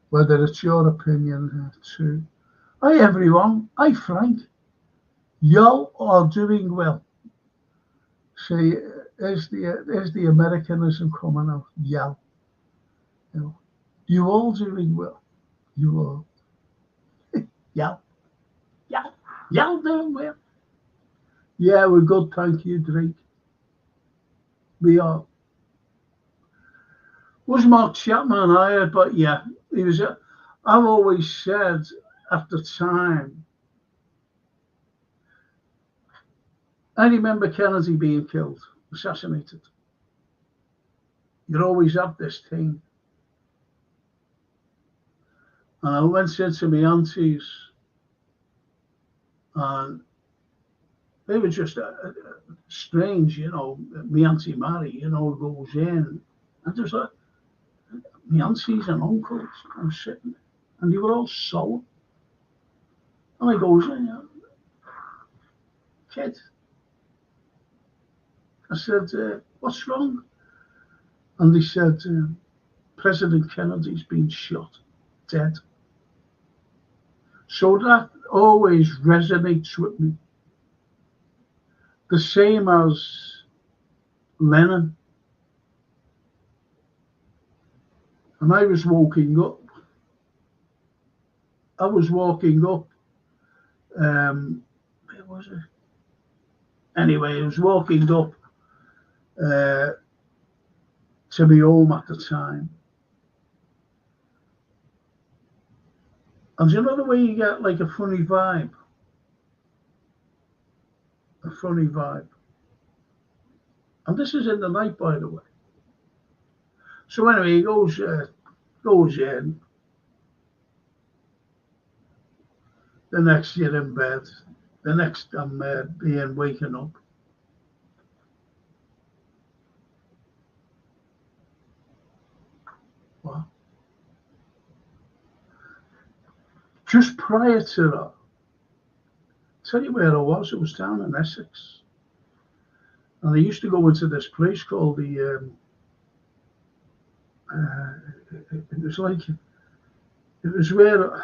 Whether it's your opinion too. Hi everyone. Hi Frank. Y'all are doing well. See, there's the Americanism coming out. Y'all. You all doing well. You all. Y'all. Y'all doing well. Yeah, we're good, thank you, Drake. We are. Was Mark Chapman hired? But yeah, he was. I've always said at the time, I remember Kennedy being killed, assassinated. You always have this thing. And I went into my aunties, and they were just strange, my auntie Mary, goes in, and there's my aunties and uncles, I'm sitting there, and they were all solemn. And I goes in, kid. I said, what's wrong? And they said, President Kennedy's been shot, dead. So that always resonates with me. The same as Lennon. And I was walking up. Where was it? Anyway, I was walking up to my home at the time. And you know the way you get like a funny vibe? a funny vibe. And this is in the night, by the way. So anyway, he goes in. The next year in bed. The next I'm being waking up. Well, just prior to that, tell you where I was. It was down in Essex, and I used to go into this place called the. It was like it was where.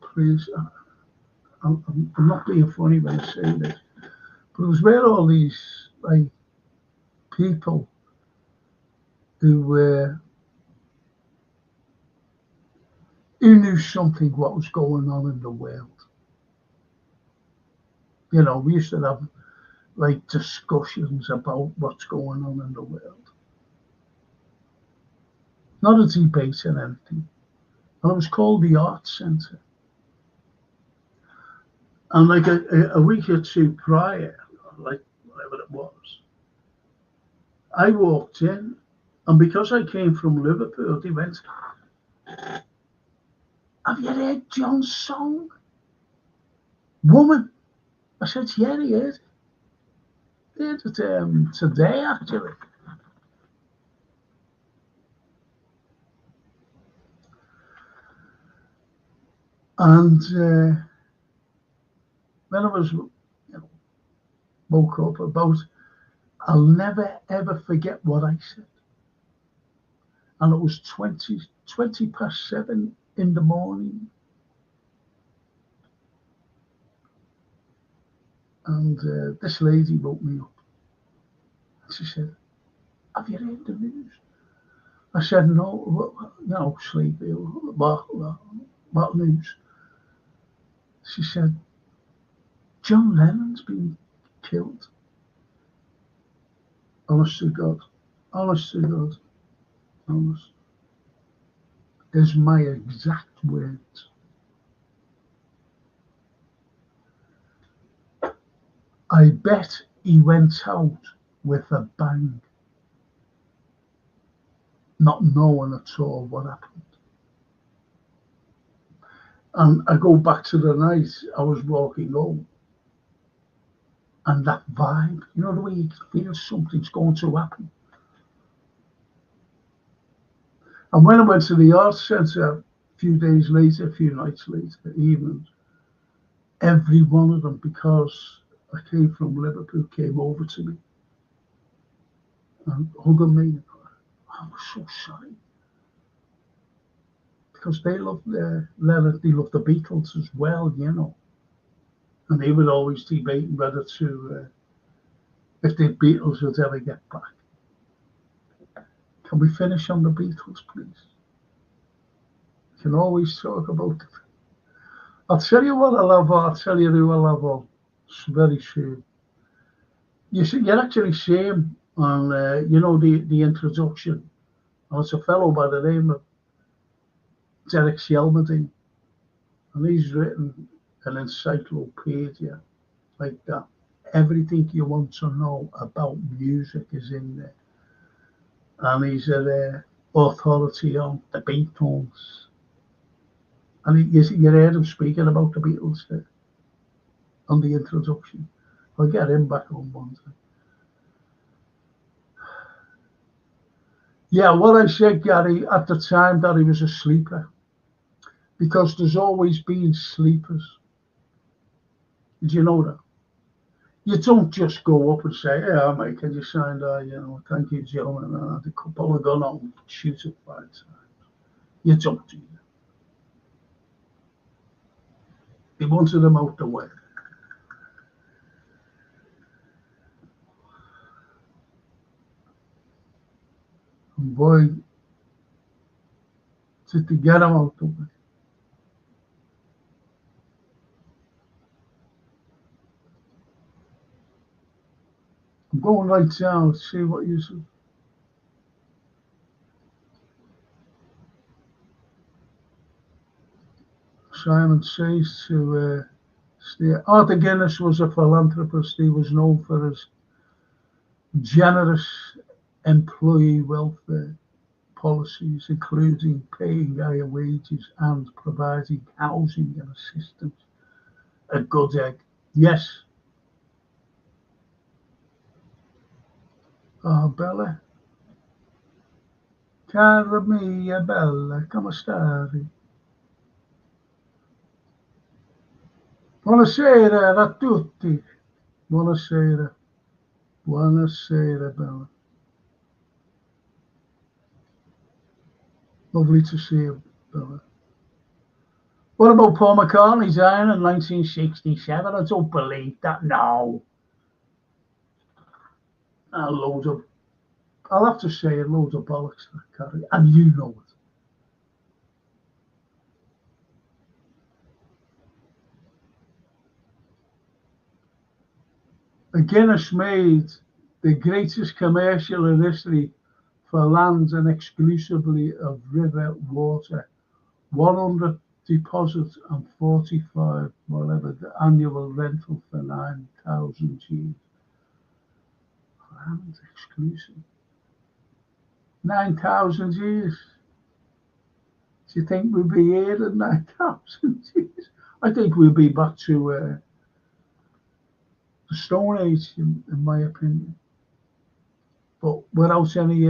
Please, I'm not being funny when I say this, but it was where all these like people who knew something what was going on in the world. You know, we used to have like discussions about what's going on in the world. Not a debate or anything. And it was called the Arts Centre. And like a week or two prior, like whatever it was, I walked in, and because I came from Liverpool, they went, "Have you heard John's song, Woman?" I said, "Yeah, he heard it. He heard it today, actually." And when I was, woke up about, I'll never ever forget what I said. And it was 20 past 7 in the morning. And this lady woke me up. She said, "Have you heard the news?" I said, "No, sleepy. What news?" She said, "John Lennon's been killed." Honest to God. Honest to God. Honest. Is my exact words. I bet he went out with a bang, not knowing at all what happened. And I go back to the night I was walking home, and that vibe, the way you feel something's going to happen. And when I went to the Arts Centre a few days later, a few nights later, evenings, every one of them, because I came from Liverpool, came over to me and hugging me. I was so sorry. Because they loved Leonard, they loved the Beatles as well, And they would always debate whether if the Beatles would ever get back. Can we finish on the Beatles, please? We can always talk about it. I'll tell you what I love, I'll tell you who I love. It's very soon. You're actually seeing on, the introduction. And it's a fellow by the name of Derek Shelmerdine. And he's written an encyclopedia like that. Everything you want to know about music is in there. And he's an authority on the Beatles. And you heard him speaking about the Beatles there on the introduction. I'll get him back on one time. Yeah, what I said, Gary, at the time that he was a sleeper. Because there's always been sleepers. Did you know that? You don't just go up and say, "Yeah, mate, can you sign that? Thank you, Joe." And the couple have gone on, shoot it 5 times. You don't do that. They wanted them out the way. And boy, did they get them out the way. I'm going right down to see what you said. Simon says to Arthur Guinness was a philanthropist. He was known for his generous employee welfare policies, including paying higher wages and providing housing and assistance. A good egg. Yes. Oh, Bella. Cara mia bella, come stai? Buonasera a tutti. Buonasera. Buonasera, Bella. Lovely to see you, Bella. What about Paul McCartney dying in 1967? I don't believe that. No. Loads of, I'll have to say, loads of bollocks, Carrie, and you know it. Guinness made the greatest commercial in history for land and exclusively of river water. 100 deposits and 45 whatever the annual rental for 9,000 G's. Land exclusive. 9,000 G's. Do you think we'll be here at 9,000 G's? I think we'll be back to the Stone Age, in my opinion. But without any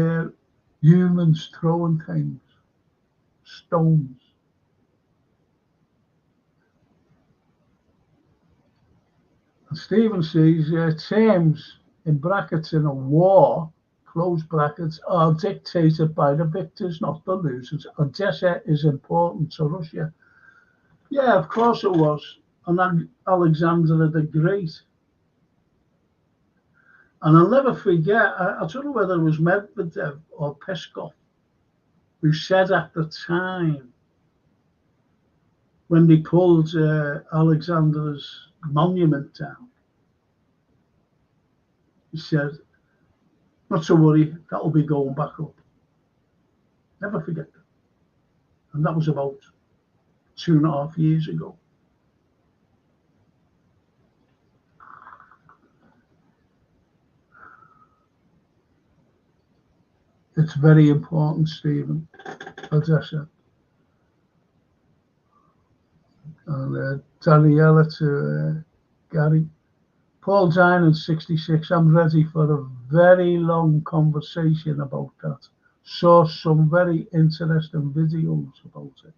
humans throwing things, stones. And Stephen says terms in brackets in a war, close brackets, are dictated by the victors, not the losers. Odessa is important to Russia. Yeah, of course it was. And Alexander the Great. And I'll never forget, I don't know whether it was Medvedev or Peskov, who said at the time, when they pulled Alexander's monument down, he said, not to worry, that'll be going back up. Never forget that. And that was about 2.5 years ago. It's very important, Stephen, Odessa. And Daniela to Gary. Paul died in 66. I'm ready for a very long conversation about that. Saw some very interesting videos about it.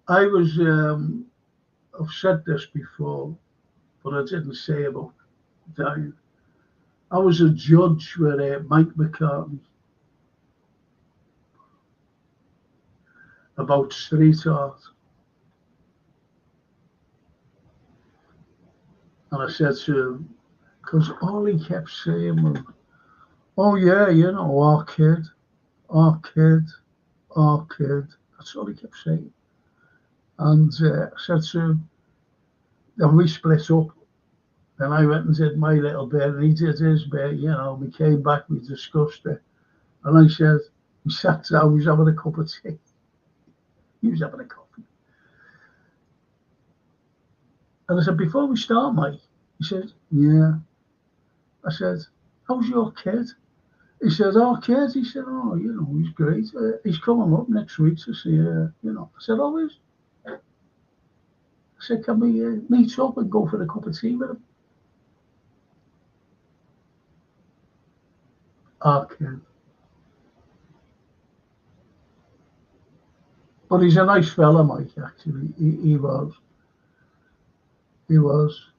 I was, I've said this before, but I didn't say about dying. I was a judge with Mike McCartney about street art. And I said to him, because all he kept saying was, oh yeah, you know, our kid. That's all he kept saying. And I said to him, and we split up. Then I went and did my little bit, and he did his bit, you know. We came back, we discussed it. And I said, we sat down, we was having a cup of tea. He was having a coffee. And I said, before we start, Mike, he said, yeah. I said, how's your kid? He said, our kid? He said, oh, you know, he's great. He's coming up next week to see, you know. I said, oh, is? I said, can we meet up and go for a cup of tea with him? Our kid. But he's a nice fella, Mike, actually. He was. He was.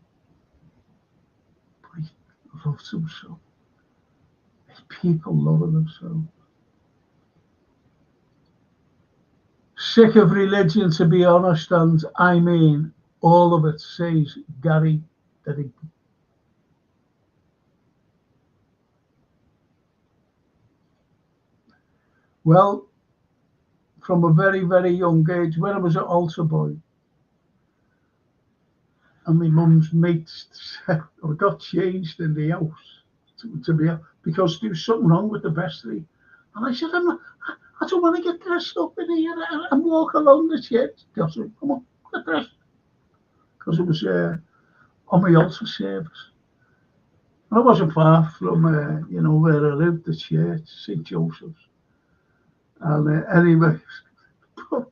But he loves himself. People loving themselves. Sick of religion, to be honest, and I mean all of it, says Gary Derry. Well, from a very, very young age, when I was an altar boy, and my mum's mates got changed in the house to be because there was something wrong with the vestry. And I said, I don't want to get dressed up in here and walk along the church. I said, come on, get dressed. Because it was on my altar service. And I wasn't far from, where I lived, the church, St. Joseph's. And anyway, put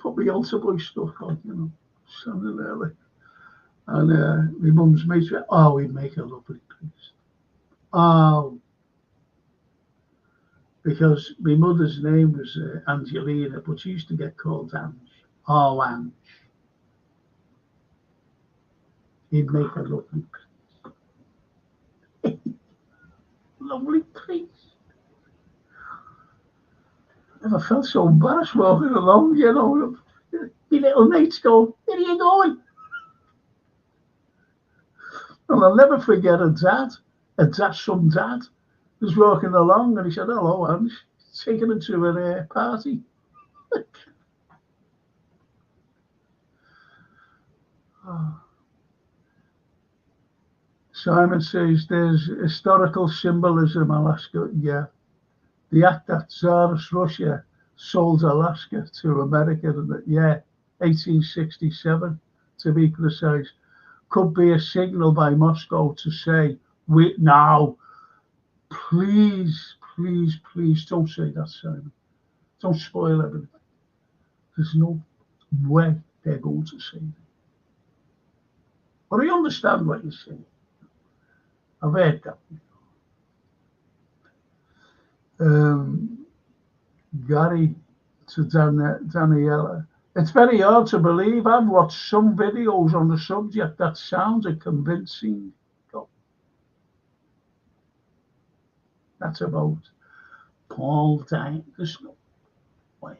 my altar boy stuff on, standing there. Like. And my mum's mate said, oh, he'd make a lovely priest. Oh, because my mother's name was Angelina, but she used to get called Ange. Oh, Ange. He'd make a lovely priest. Lovely priest. And I felt so embarrassed walking along, My little mates go, where are you going? And I'll never forget a dad, some dad, was walking along and he said, hello, Ange, taking him to a party. Oh. Simon says there's historical symbolism, Alaska. Yeah. The act that Tsarist Russia sold Alaska to America, 1867 to be precise, could be a signal by Moscow to say, now, please, please, please don't say that, Simon. Don't spoil everything. There's no way they're going to say that. But I understand what you're saying. I've heard that. Gary to Daniela. It's very hard to believe. I've watched some videos on the subject that sounded convincing. That's about Paul dying. There's no way.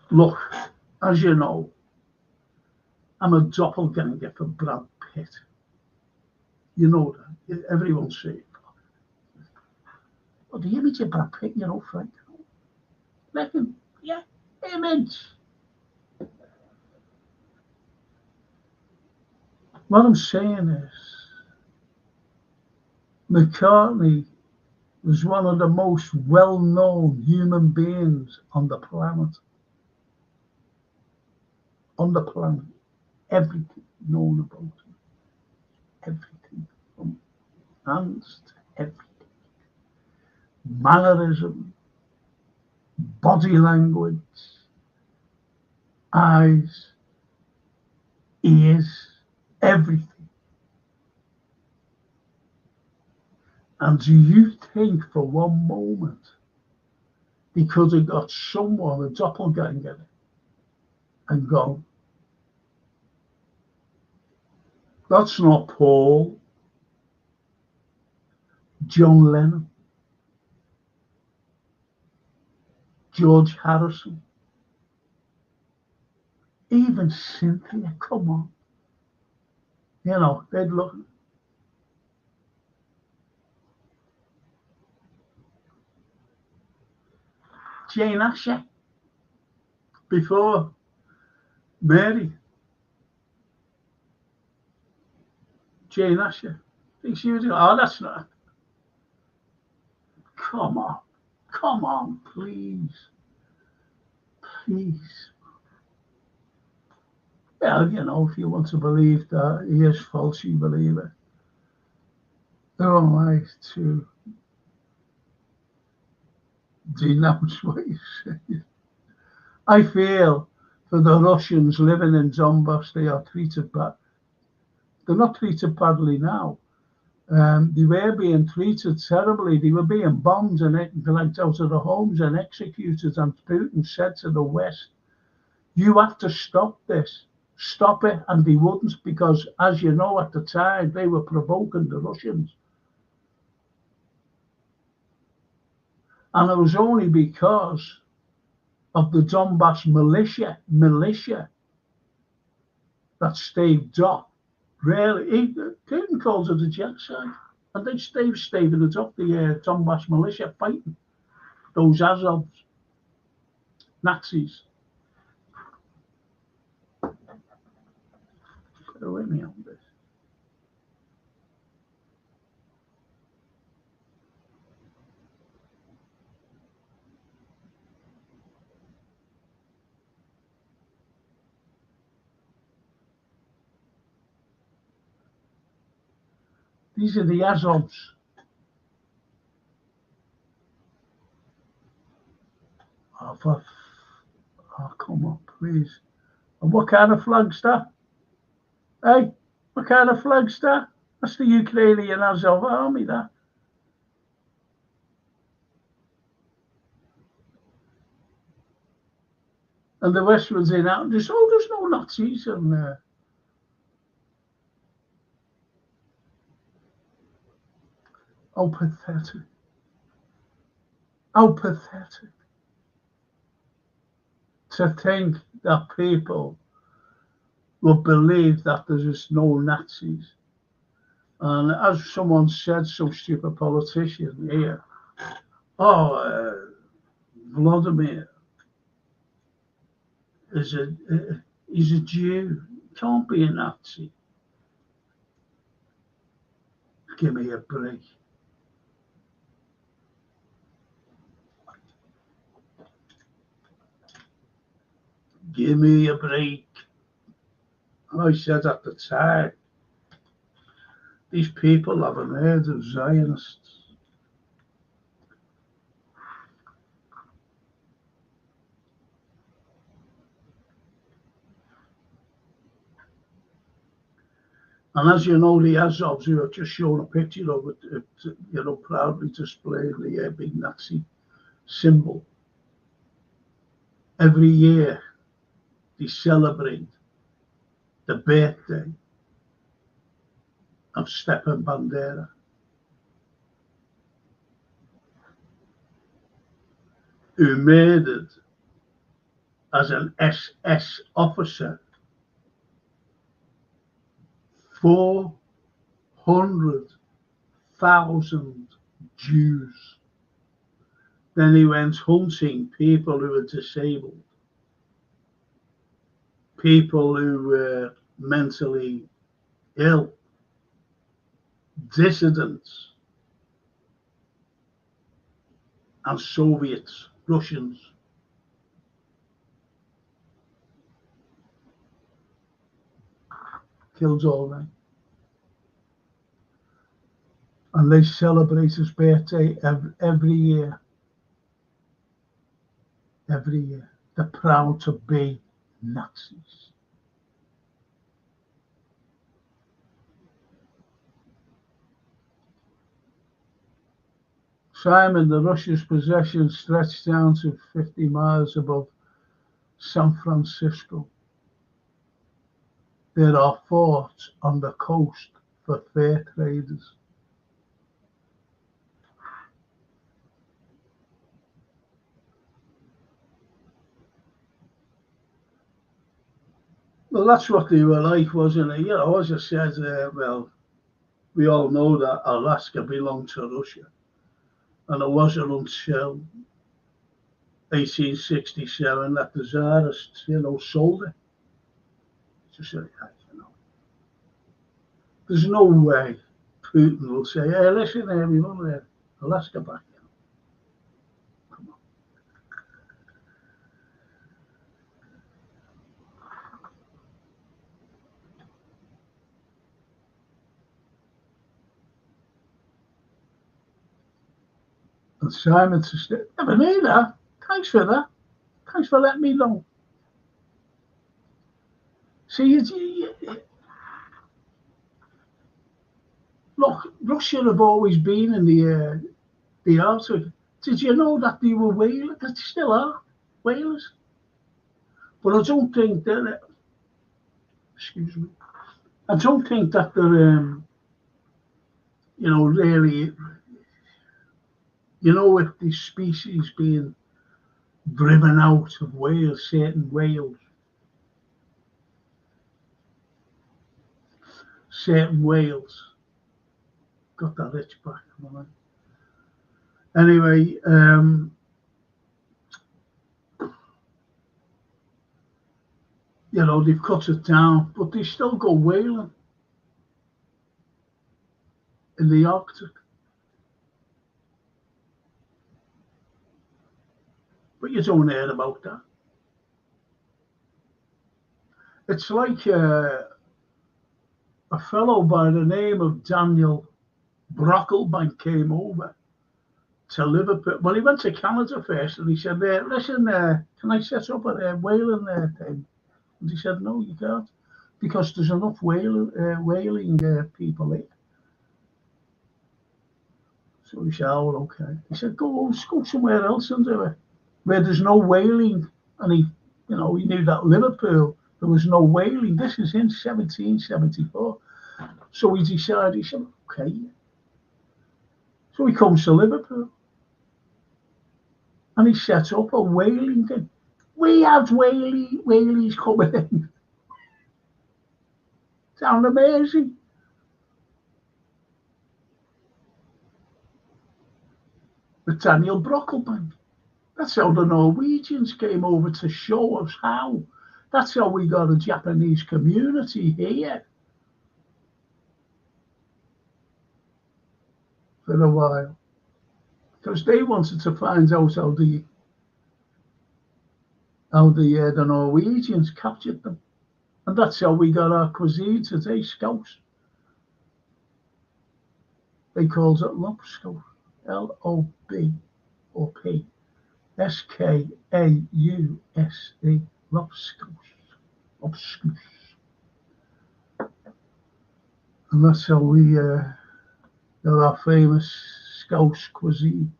Look, as you know, I'm a doppelganger for Brad Pitt. You know that. Everyone's saying. But the image of Brad Pitt, Frank. Reckon, yeah, image. What I'm saying is, McCartney was one of the most well-known human beings on the planet. On the planet. Everything known about him. Everything. From hands to everything. Mannerism, body language, eyes, ears, everything. And do you think for one moment he could have got someone, a doppelganger, and gone, that's not Paul, John Lennon, George Harrison, even Cynthia, come on. They'd look. Jane Asher, before Mary. Jane Asher. I think she was, that's not. Come on, please. Please. Well, if you want to believe that he is false, you believe it. Who am I to denounce what you say? I feel for the Russians living in Donbass, they are treated bad. They're not treated badly now. They were being treated terribly. They were being bombed and dragged out of the homes and executed. And Putin said to the West, you have to stop this. Stop it. And they wouldn't, because, as you know, at the time, they were provoking the Russians. And it was only because of the Donbass militia that staved off. Really, Putin calls it a genocide. And they staving it off, the Donbass militia fighting those Azovs, Nazis. Bear with me on this. These are the Azovs. Oh, come on, please. And what kind of flag's that? Hey, what kind of flag's that? That's the Ukrainian Azov army, that. And the West was in out. There's no Nazis in there. How pathetic. How pathetic. To think that people would believe that there's just no Nazis. And as someone said, some stupid politician here, Vladimir is he's a Jew. He can't be a Nazi. Give me a break. Give me a break. I said at the time, these people haven't heard of Zionists. And as you know, the Azovs, who have just shown a picture of it, proudly displaying the big Nazi symbol. Every year, they celebrate the birthday of Stepan Bandera, who murdered as an SS officer 400,000 Jews. Then he went hunting people who were disabled, people who were mentally ill, dissidents, and Soviets, Russians. Killed all them. And they celebrate his birthday every year. Every year. They're proud to be Nazis. Simon, the Russia's possessions stretched down to 50 miles above San Francisco. There are forts on the coast for fur traders. Well, that's what they were like, wasn't it? As I said, we all know that Alaska belonged to Russia. And it wasn't until 1867 that the Tsarists, sold it. There's no way Putin will say, hey, listen, we want Alaska back. Come on. And Simon said, never knew that. Thanks for that. Thanks for letting me know. See, look, Russia have always been in the Arctic. Did you know that they were whalers? They still are whalers. But I don't think that. Excuse me. I don't think that they're, really. With the species being driven out of whales, certain whales got that itch back. Anyway, they've cut it down, but they still go whaling in the Arctic. But you don't hear about that. It's like a fellow by the name of Daniel Brocklebank came over to Liverpool. Well, he went to Canada first, and he said, listen, can I set up a whaling thing? And he said, no, you can't, because there's enough whaling people here. So he said, oh, okay. He said, let's go somewhere else and do it, where there's no whaling. And he knew that Liverpool, there was no whaling. This is in 1774. So he decided, he said, okay. So he comes to Liverpool, and he set up a whaling thing. We had whaleys coming in. Sound amazing? Nathaniel Brocklebank. That's how the Norwegians came over to show us how. That's how we got a Japanese community here for a while. Because they wanted to find out how the Norwegians captured them. And that's how we got our cuisine today, Scouse. They called it lobscouse. L-O-B or P. S-K-A-U-S-E. Lobscouse. And that's how we got our famous Scouse cuisine.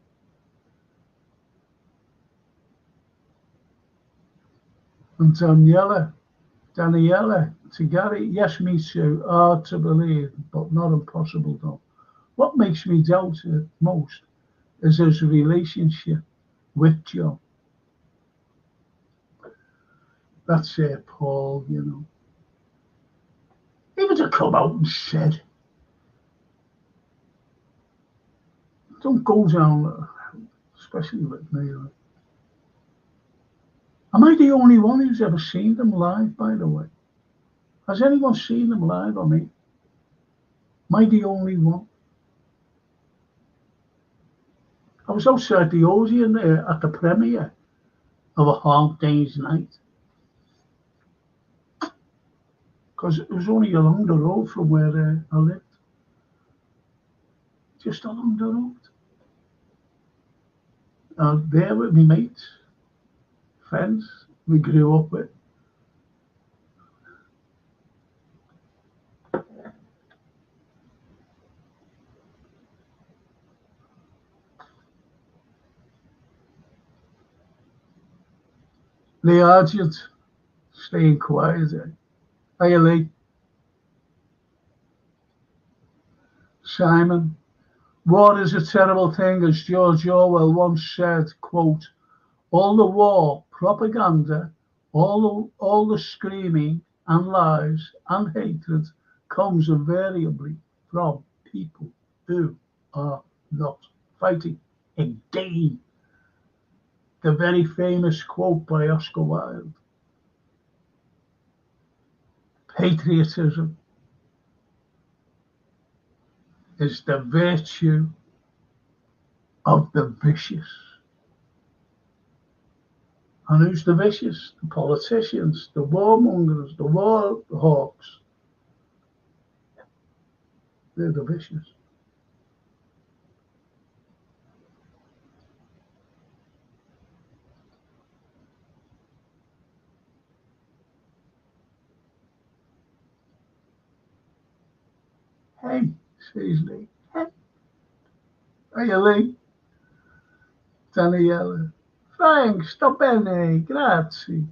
And Daniela, to Gary, yes, me too. Hard to believe, but not impossible though. What makes me doubt it most is his relationship with Joe. That's Paul, He would have come out and said, don't go down, especially with me. Am I the only one who's ever seen them live, by the way? Has anyone seen them live or me? Am I the only one? I was outside the Odeon there at the premiere of A Hard Day's Night. Because it was only along the road from where I lived. Just along the road. There with my mates, friends we grew up with. The Argent, staying quiet. Hey, Lee. Simon, war is a terrible thing, as George Orwell once said, quote, all the war propaganda, all the screaming and lies and hatred comes invariably from people who are not fighting. Again, the very famous quote by Oscar Wilde. Patriotism is the virtue of the vicious. And who's the vicious? The politicians, the warmongers, the war hawks. They're the vicious. Hey, says Lee. Hey, Lee. Daniela. Thanks, sto bene, grazie.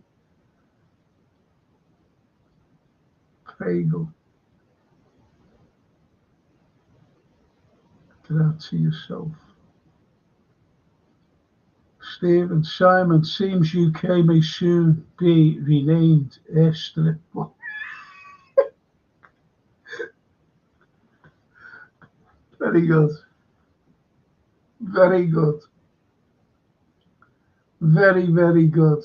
Prego. Grazie yourself. Stephen, Simon, seems UK may soon be renamed Airstrip. Very good. Very good. Very, very good.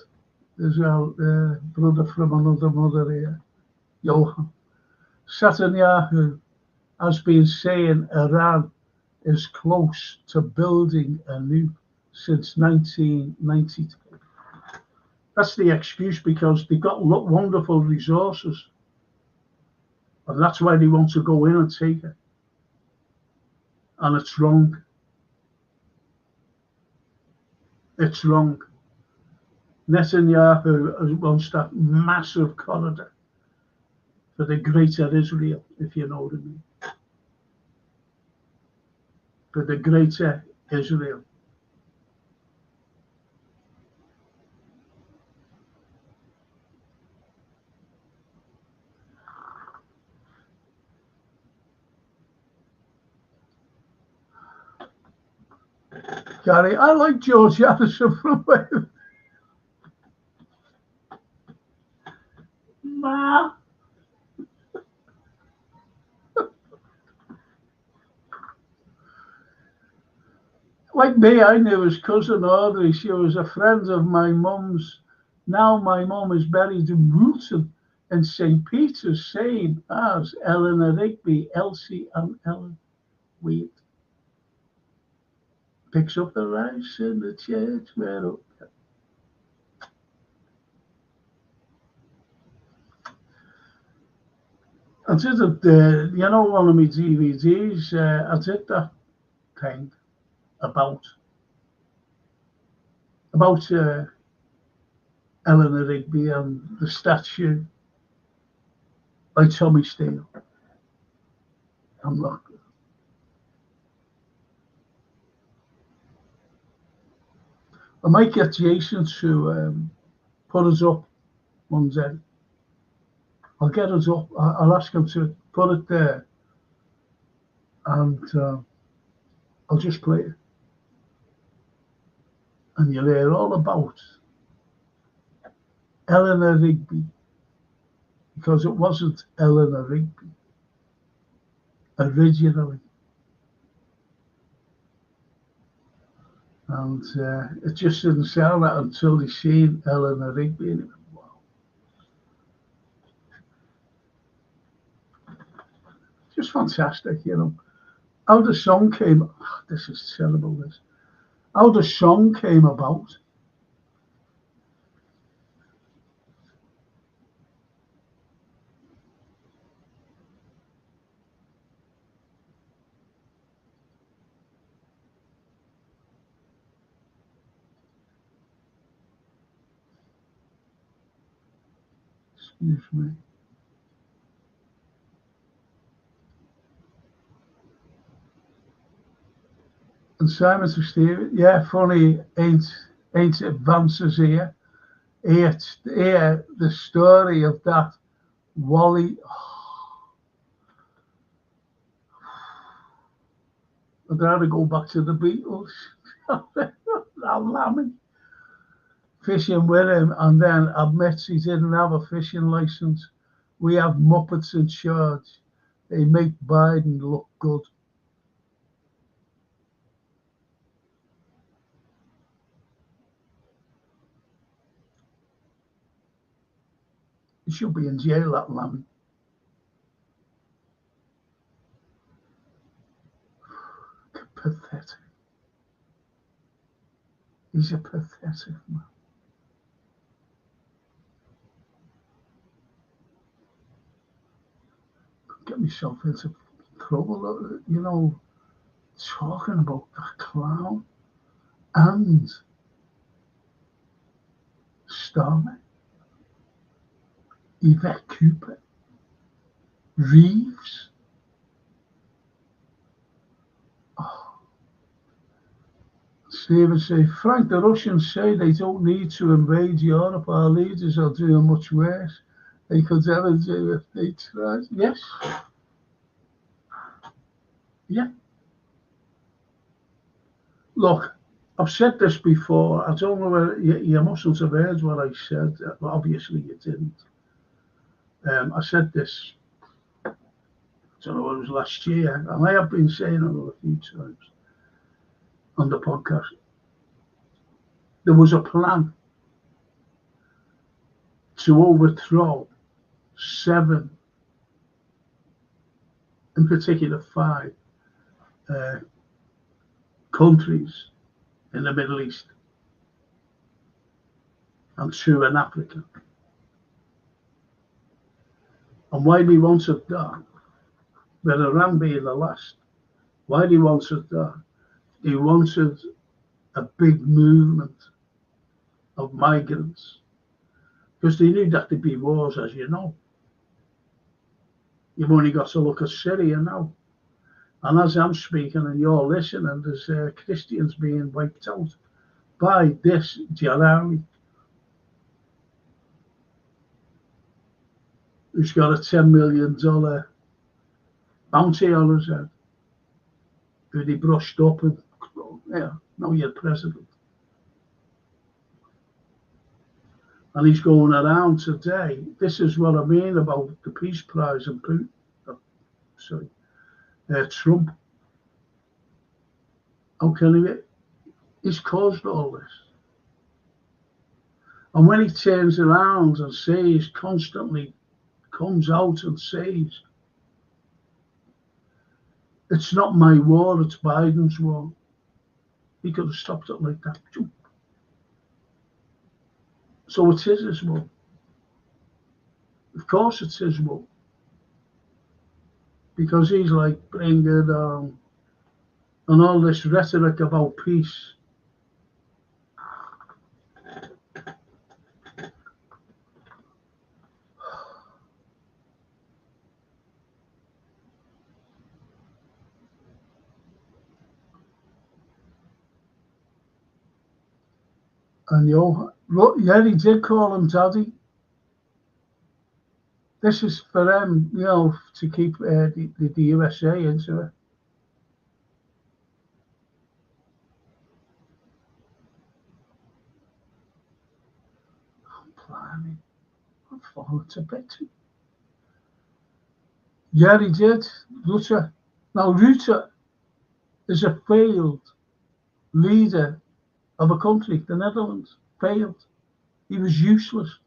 There's our brother from another mother here, Johan. Netanyahu has been saying Iran is close to building a nuke since 1992. That's the excuse, because they've got wonderful resources. And that's why they want to go in and take it. And it's wrong. It's wrong. Netanyahu wants that massive corridor for the greater Israel, if you know what I mean. For the greater Israel. Gary, I like George Harrison from Wales. Ma. Like me, I knew his cousin Audrey. She was a friend of my mum's. Now my mum is buried in Woolton in St. Peter's, same as Eleanor Rigby, Elsie and Ellen. Weird. Picks up the rice in the church. Where up? I did it, one of my DVDs, I did that thing about Eleanor Rigby and the statue by Tommy Steele. I'm not. I might get Jason to put us up one day. I'll get us up. I'll ask him to put it there, and I'll just play it, and you'll hear all about Eleanor Rigby, because it wasn't Eleanor Rigby originally, and it just didn't sound that until they seen Eleanor Rigby, and it went, wow. Just fantastic, How the song came, this is terrible, this. How the song came about. Excuse me. And Simon to Steve, yeah, funny, ain't advances here. Here the story of that Wally. I'd rather go back to the Beatles. That Lammy. Fishing with him, and then admits he didn't have a fishing license. We have Muppets in charge. They make Biden look good. He should be in jail, that Lammy. Pathetic. He's a pathetic man. Get myself into trouble, talking about that clown and Starmer, Yvette Cooper, Reeves. Oh. Stephen say, Frank, the Russians say they don't need to invade Europe. Our leaders are doing much worse. They could ever do if they tried. Yes. Yeah. Look, I've said this before. I don't know whether you mustn't have heard what I said. Well, obviously you didn't. I said this, I don't know, it was last year, and I have been saying it a few times on the podcast. There was a plan to overthrow 7, in particular 5, countries in the Middle East and 2 in Africa. And why we wanted that, with Iran being the last, Why he wanted that? He wanted a big movement of migrants because they knew that there'd be wars, as you know. You've only got to look at Syria now. And as I'm speaking and you're listening, there's Christians being wiped out by this Jalali, who's got a $10 million bounty on his head, who they brushed up and, yeah, now you're president. And he's going around today. This is what I mean about the Peace Prize and Putin. Trump. How can he? He's caused all this. And when he turns around and says, constantly comes out and says, it's not my war, it's Biden's war. He could have stopped it like that. So it is his war. Of course it's his war. Because he's like bringing and all this rhetoric about peace. And yeah, he did call him daddy. This is for them, to keep the USA into it. Blimey, I've fallen to bits. Yeah, he did. Rutte. Now, Rutte is a failed leader of a country, the Netherlands. Failed. He was useless.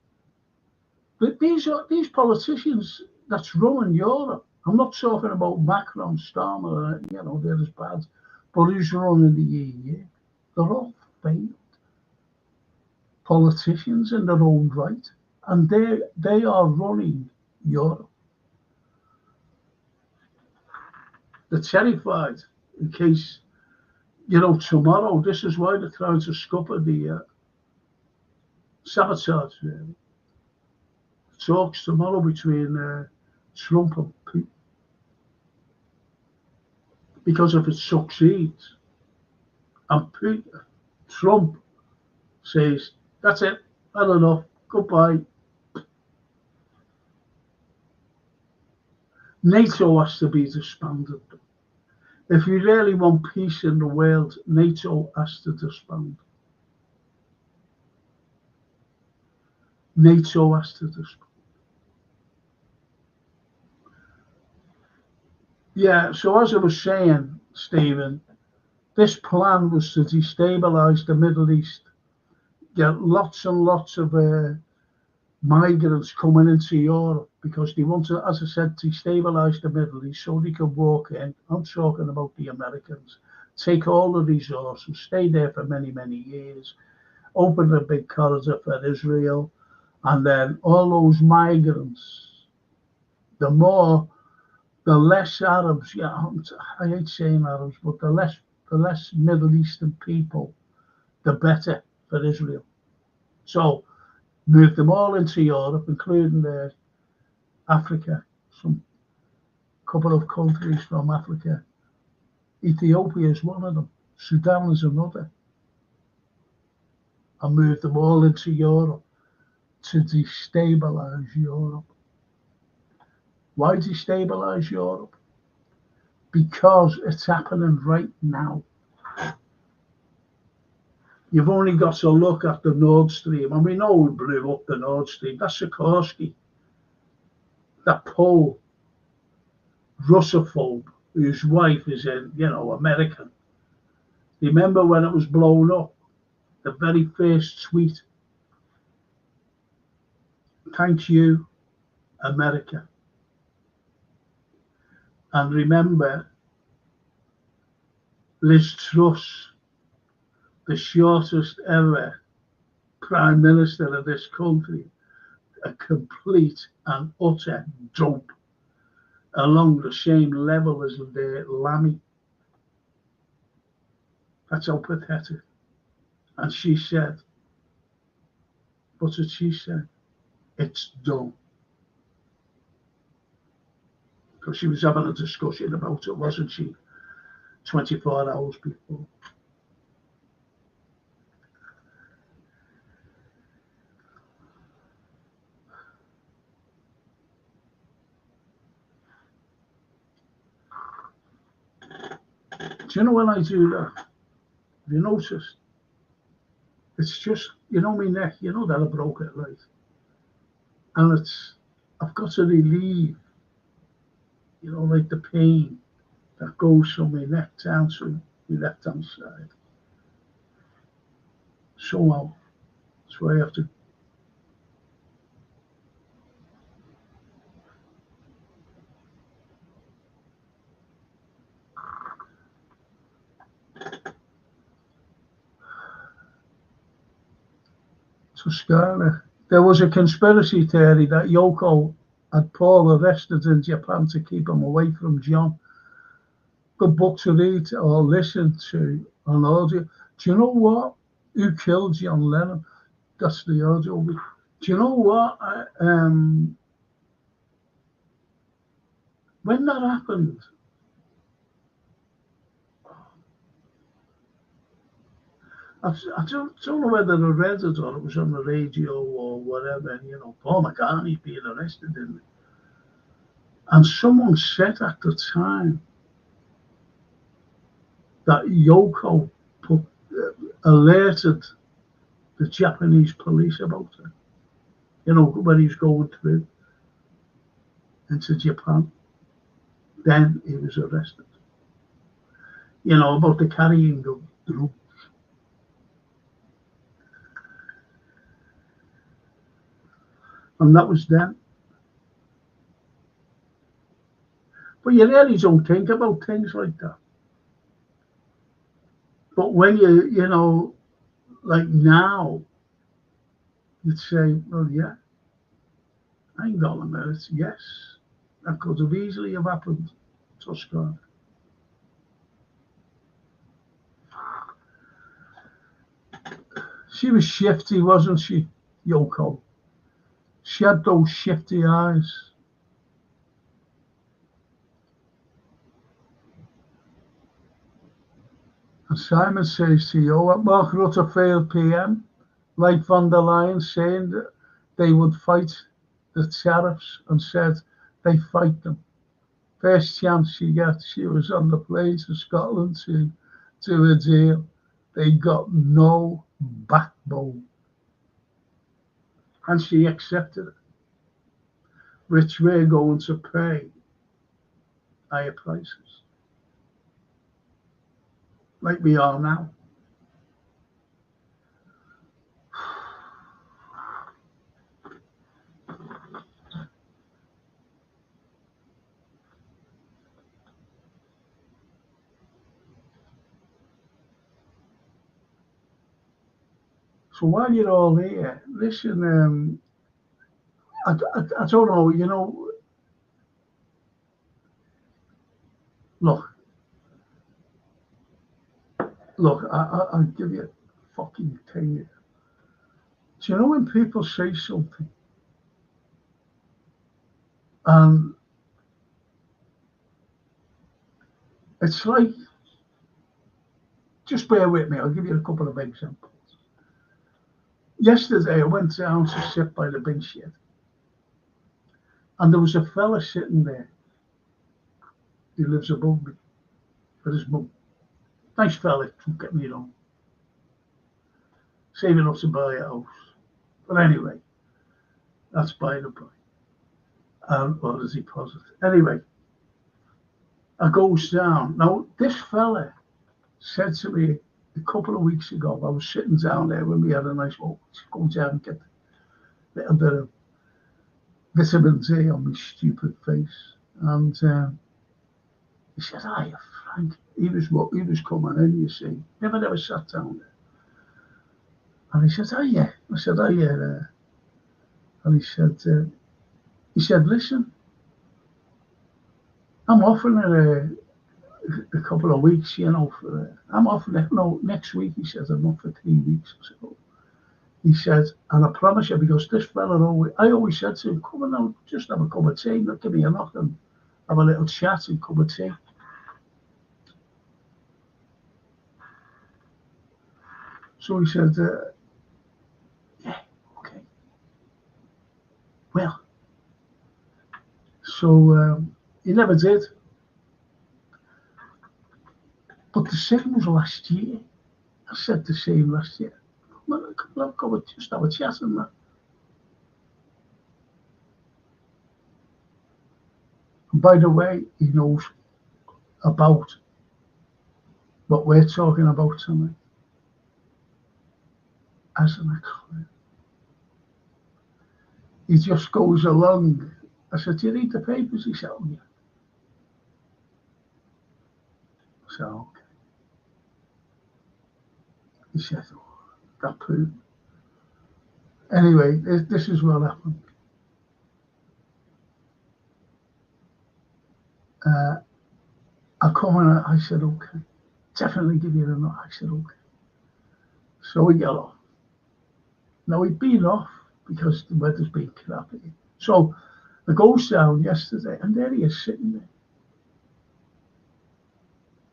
But these politicians that's running Europe. I'm not talking about Macron, Starmer, they're as bad. But who's running the EU? They're all failed politicians in their own right. And they are running Europe. They're terrified in case, tomorrow, this is why they're trying to scupper the sabotage, really. Talks tomorrow between Trump and Putin. Because if it succeeds, and Trump says, that's it, had enough, goodbye. NATO has to be disbanded. If you really want peace in the world, NATO has to disband. NATO has to disband. Yeah, so as I was saying, Stephen, this plan was to destabilise the Middle East, get lots and lots of migrants coming into Europe because they want to, as I said, destabilise the Middle East so they can walk in. I'm talking about the Americans. Take all the resources, stay there for many, many years, open a big corridor for Israel, and then all those migrants, the less Arabs, I hate saying Arabs, but the less Middle Eastern people, the better for Israel. So move them all into Europe, including Africa, some couple of countries from Africa. Ethiopia is one of them. Sudan is another. And move them all into Europe to destabilize Europe. Why destabilize Europe? Because it's happening right now. You've only got to look at the Nord Stream, and we know who blew up the Nord Stream. That's Sikorsky, that Pole, Russophobe, whose wife is American. Remember when it was blown up? The very first tweet. Thank you, America. And remember, Liz Truss, the shortest ever Prime Minister of this country, a complete and utter dope, along the same level as the Lammy. That's how pathetic. And she said, what's it she said? It's done. Because she was having a discussion about it, wasn't she? 24 hours before. Do you know when I do that? Have you noticed? It's just, you know, my neck, you know that I broke it, right? And I've got to relieve, you know, like the pain that goes from my neck down to my left hand side. Somehow, that's why I have to. Toscana. There was a conspiracy theory that Yoko had Paul arrested in Japan to keep him away from John. Good book to read or listen to on audio. Do you know what? Who killed John Lennon? That's the audio. Do you know what? When that happened, I don't know whether I read it or it was on the radio or whatever. And, you know, Paul McCartney's being arrested in it. And someone said at the time that Yoko alerted the Japanese police about it. You know, when he was going through into Japan, then he was arrested. You know, about the carrying of drugs. And that was then. But you really don't think about things like that. But when you know, like now, you'd say, well, yeah, I ain't got a minute. Yes, that could have easily have happened. Toscana. She was shifty, wasn't she, Yoko? She had those shifty eyes. And Simon says to you, at Mark Rutte failed PM, like von der Leyen saying that they would fight the tariffs and said they fight them. First chance she gets, she was on the plane to Scotland to do a deal. They got no backbone. And she accepted it, which we're going to pay higher prices, like we are now. So while you're all here, listen, I don't know, you know, look, I'll give you a fucking thing. Do you know when people say something and it's like, just bear with me, I'll give you a couple of examples. Yesterday, I went down to sit by the bin shed, and there was a fella sitting there. He lives above me with his mum. Nice fella, don't get me wrong. Saving up to buy a house. But anyway, that's by the by. Or the deposit. Anyway, I goes down. Now, this fella said to me a couple of weeks ago, I was sitting down there when we had a nice walk, go down and get a little bit of vitamin D on my stupid face. And he said, hiya, Frank. He was coming in, you see. Never sat down there. And he said, hiya. I said, hiya. And he said, listen, I'm offering her a couple of weeks, you know. I'm off next week. He says I'm off for 3 weeks. So he said, and I promise you, because this fella I always said to him, come on now, just have a cup of tea, give me a knock and have a little chat and cup of tea. So he said, yeah, okay. Well, so he never did. But the same was last year. I said the same last year. Come just have a chat and that. And by the way, he knows about what we're talking about tonight. Hasn't a clue. He just goes along. I said, do you read the papers? He said, oh yeah. I said, okay. He said, oh, that proved. Anyway, this is what happened. I come and I said, okay. Definitely give you the nut. I said, okay. So we got off. Now we'd been off because the weather's been crappy. So I goes down yesterday and there he is sitting there.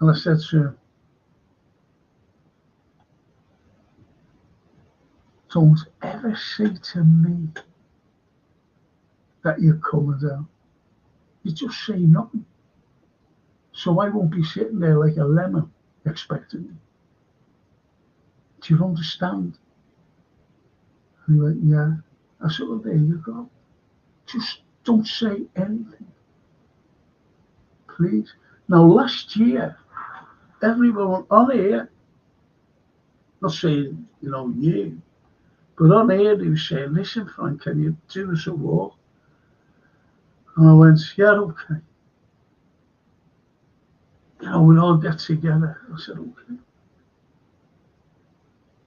And I said to him, don't ever say to me that you're coming down. You just say nothing. So I won't be sitting there like a lemon expecting you. Do you understand? And he went, yeah. I said, well, there you go. Just don't say anything. Please. Now, last year, everyone on here, not saying, you, but on here, they were saying, listen, Frank, can you do us a walk? And I went, yeah, okay. We'll all get together. I said, okay.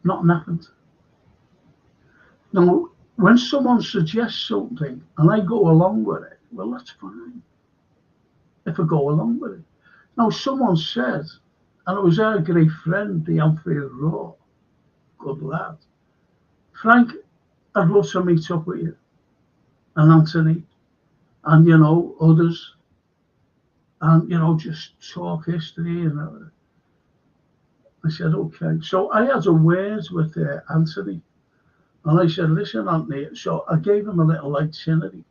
Nothing happened. Now, when someone suggests something and I go along with it, well, that's fine. If I go along with it. Now, someone said, and it was our great friend, the Anfield Raw, good lad, Frank, I'd love to meet up with you, and Anthony, and, others, and, just talk history. And I said, okay. So I had a word with Anthony. And I said, listen, Anthony, so I gave him a little itinerary.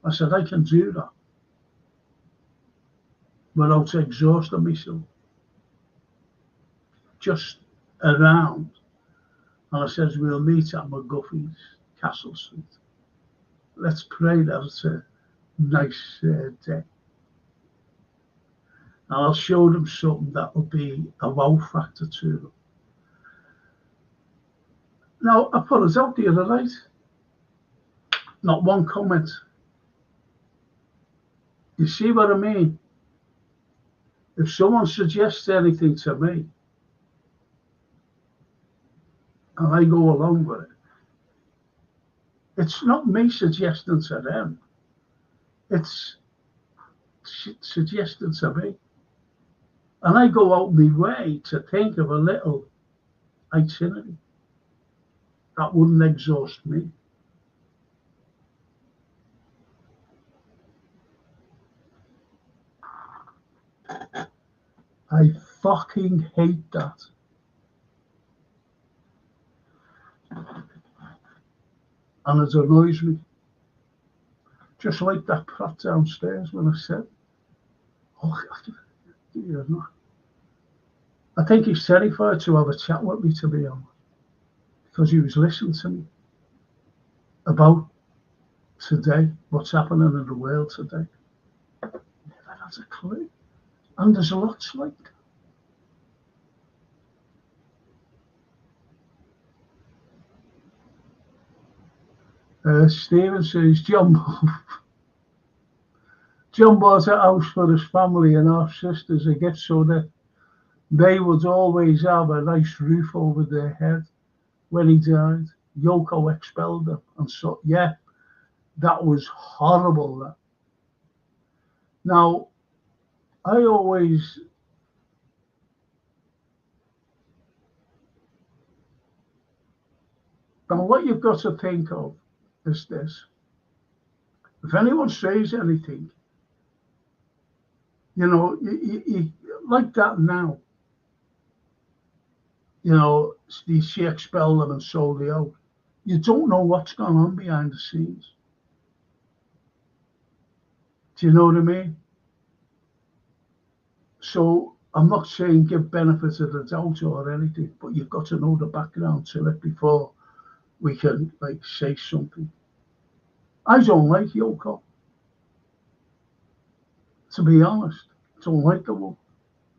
I said, I can do that without exhausting myself. Just around. And I said, we'll meet at McGuffey's, Castle Street. Let's pray that it's a nice day. And I'll show them something that will be a wow factor to them. Now, I put it out the other night. Not one comment. You see what I mean? If someone suggests anything to me, and I go along with it, it's not me suggesting to them. It's suggesting to me. And I go out my way to think of a little itinerary that wouldn't exhaust me. I fucking hate that. And it annoys me. Just like that prat downstairs when I said, oh, I think he's terrified to have a chat with me, to be honest, because he was listening to me about today, what's happening in the world today. Never has a clue. And there's lots like that. Stephen says, John bought a house for his family and half sisters a gift so that they would always have a nice roof over their head. When he died, Yoko expelled him. And so, yeah, that was horrible. That. Now, I always, and what you've got to think of is this. If anyone says anything, like that now, she expelled them and sold it out. You don't know what's going on behind the scenes. Do you know what I mean? So I'm not saying give benefits of the doubt or anything, but you've got to know the background to it before we can say something. I don't like Yoko, to be honest. I don't like the woman.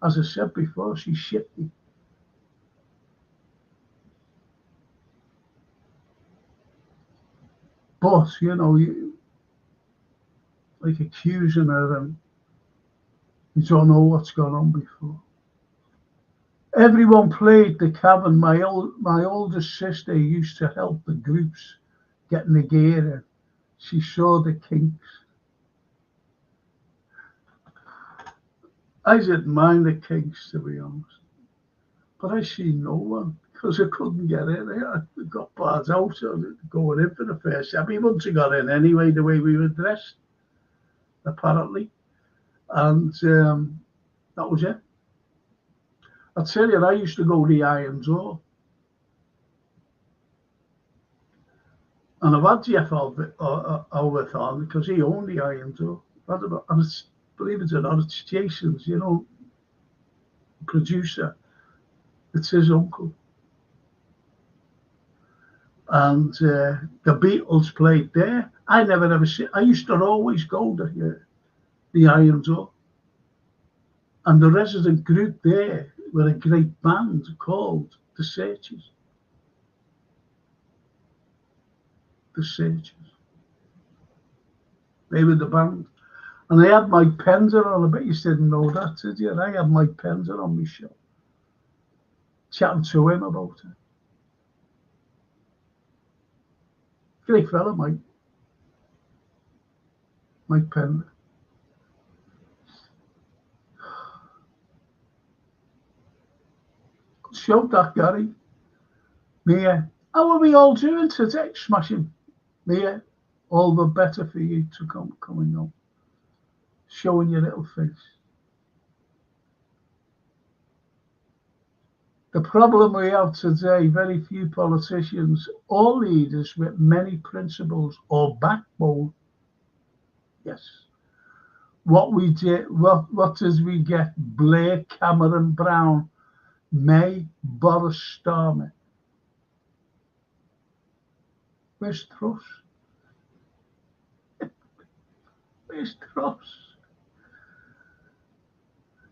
As I said before, she's shifty. But, you accusing her and you don't know what's gone on before. Everyone played the cabin. My oldest sister used to help the groups getting the gear in. She saw the kinks. I didn't mind the kinks, to be honest. But I seen no one because I couldn't get in. I got barred out going in for the first time. We wouldn't have got in anyway, the way we were dressed, apparently. And that was it. I tell you, I used to go to the Iron Door. And I've had Jeff Alworth on because he owned the Iron Door. And it's, believe it or not, it's Jason's, producer. It's his uncle. And the Beatles played there. I never ever see. I used to always go to the Iron Door. And the resident group there were a great band called The Searchers. The Searchers. They were the band. And I had Mike Pender on. I bet you didn't know that, did you? I had Mike Pender on my show. Chatting to him about it. Great fella, Mike. Mike Pender. Good show, that, Gary. Mia, how are we all doing today? Smashing. Mia, all the better for you to coming on. Showing your little face. The problem we have today, very few politicians or leaders with many principles or backbone. Yes. What we did, what does we get? Blair, Cameron, Brown, May, Boris, Starmer. Where's Truss? Where's Truss?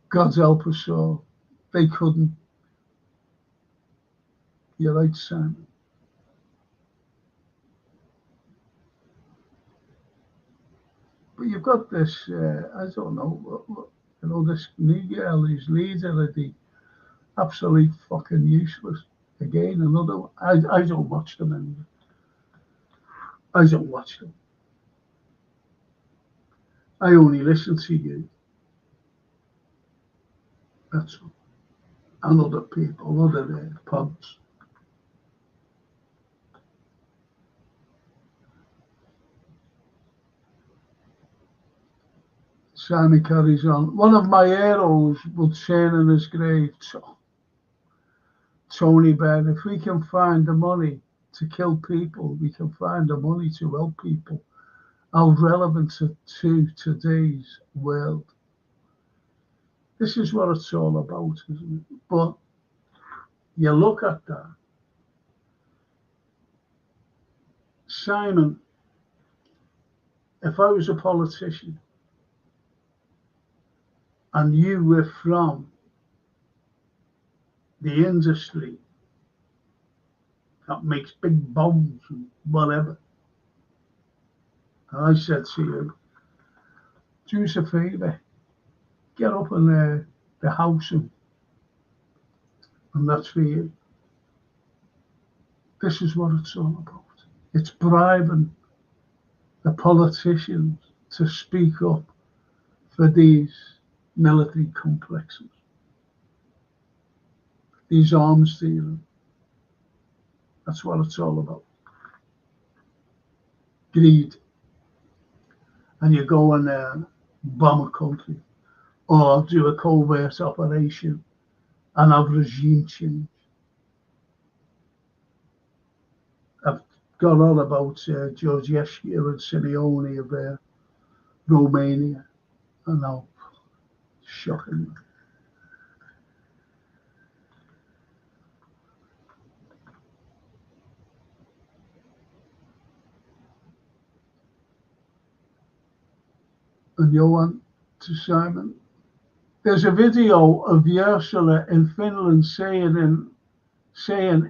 God help us all. They couldn't. You're right, Simon. But you've got this, I don't know, this new girl who's leader of the absolutely fucking useless. Again, another one. I don't watch them anymore. I don't watch them. I only listen to you. That's all. And other people, other pods. Simon carries on. One of my heroes will turn in his grave. Tony Benn, if we can find the money to kill people, we can find the money to help people. How relevant to today's world. This is what it's all about, isn't it? But you look at that. Simon, if I was a politician and you were from the industry that makes big bombs and whatever, and I said to you, do us a favour, get up in the house and that's for you. This is what it's all about. It's bribing the politicians to speak up for these military complexes, these arms dealing. That's what it's all about. Greed. And you go and bomb a country or do a covert operation and have regime change. I've got all about Georgescu and Simeone of Romania, and now shocking. And you want to Simon? There's a video of Ursula in Finland saying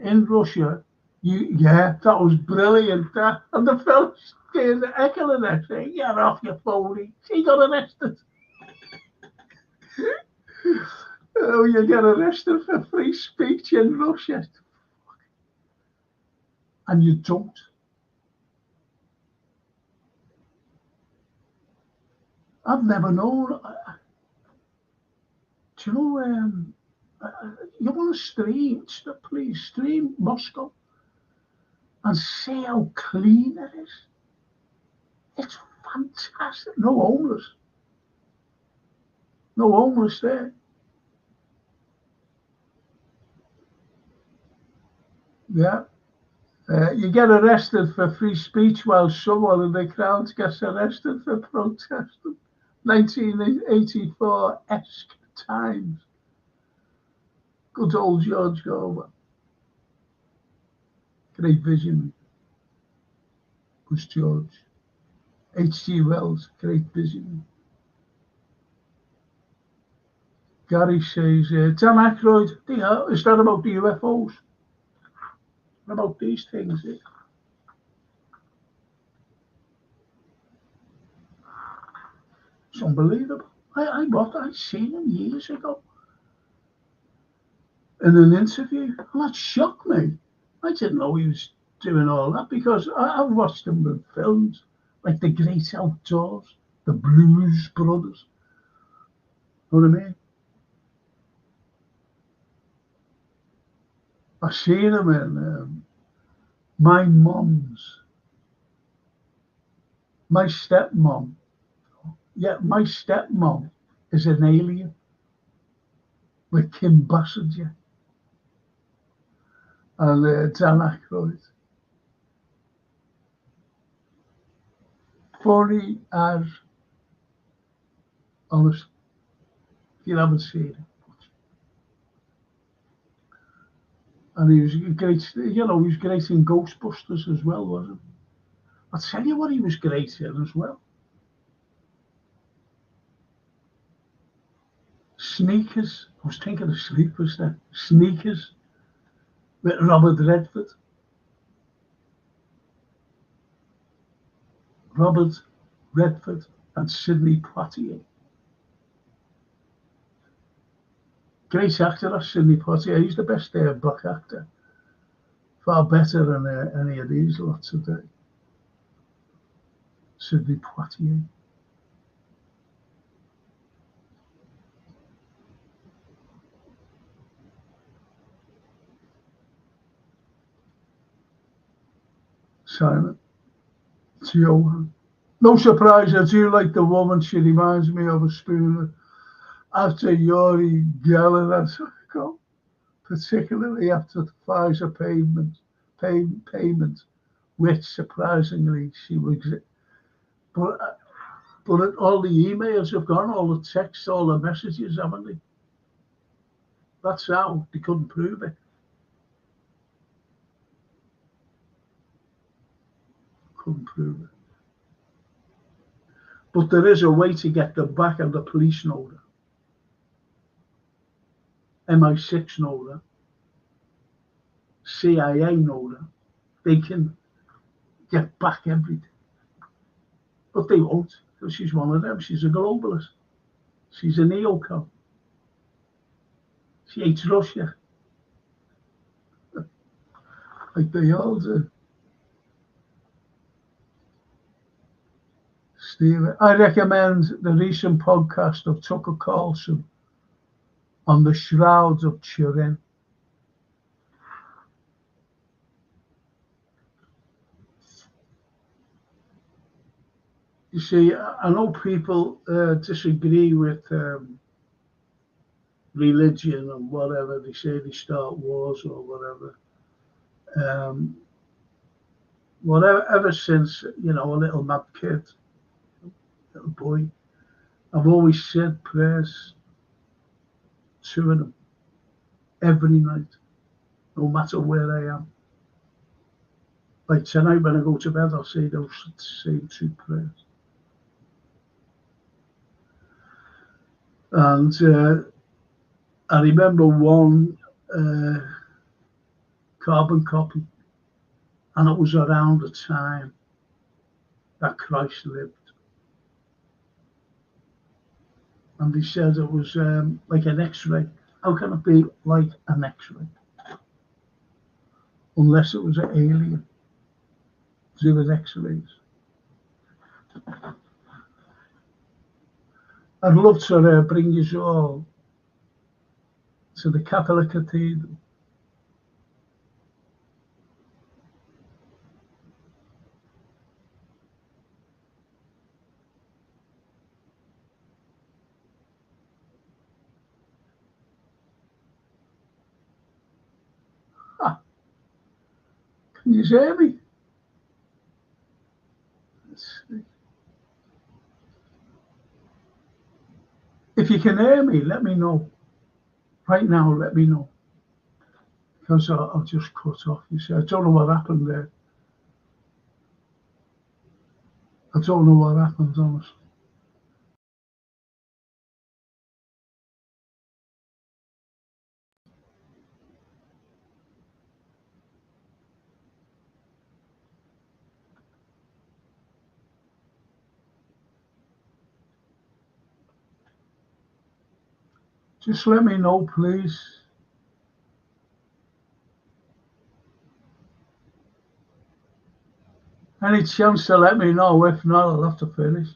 in Russia, yeah, that was brilliant. And the fellas getting heckling her saying, "Get off your phony." She got arrested. Oh, you get arrested for free speech in Russia. And you don't. I've never known. Do you know, you want to stream, please stream Moscow and see how clean it is. It's fantastic. No homeless. No homeless there. Yeah. You get arrested for free speech while someone in the crowd gets arrested for protesting. 1984-esque times. Good old George Orwell. Great vision was George. H.G. Wells, great vision. Gary says, Dan Aykroyd, is that about the UFOs? What about these things? It's unbelievable. I'd seen him years ago in an interview, and that shocked me. I didn't know he was doing all that because I've watched him in films like The Great Outdoors, The Blues Brothers. You know what I mean? I've seen him in my stepmom. Yeah, my stepmom is an alien with Kim Basinger and Dan Aykroyd. Funny as honest. If you haven't seen it. And he was great, he was great in Ghostbusters as well, wasn't he? I'll tell you what he was great in as well. Sneakers. I was thinking of Sleepers then. Sneakers with Robert Redford. Robert Redford and Sidney Poitier. Great actor, that's Sidney Poitier. He's the best black actor. Far better than any of these lots today. Sidney Poitier. Simon. It's Johan. No surprise, I do like the woman. She reminds me of a spooner. After Yuri Geller and Sako, particularly after the Pfizer payment, which surprisingly she was. But all the emails have gone, all the texts, all the messages, haven't they? That's how they couldn't prove it. Couldn't prove it. But there is a way to get them back, and the police know that. MI6 know that. CIA know that. They can get back everything. But they won't, because she's one of them. She's a globalist. She's a neocon. She hates Russia. Like they all do. Steve, I recommend the recent podcast of Tucker Carlson on the Shrouds of Turin. You see, I know people disagree with religion and whatever. They say they start wars or whatever. Whatever, ever since, you know, a little mad kid, little boy, I've always said prayers to them every night, no matter where I am. Like tonight when I go to bed, I'll say those same two prayers. And I remember one carbon copy, and it was around the time that Christ lived. And they said it was like an X-ray. How can it be like an X-ray? Unless it was an alien to do with X-rays. I'd love to bring you all to the Catholic Cathedral. Can you hear me? If you can hear me, let me know. Right now, let me know. Because I'll just cut off. You see, I don't know what happened there. I don't know what happened, honestly. Just let me know, please. Any chance to let me know? If not, I'll have to finish.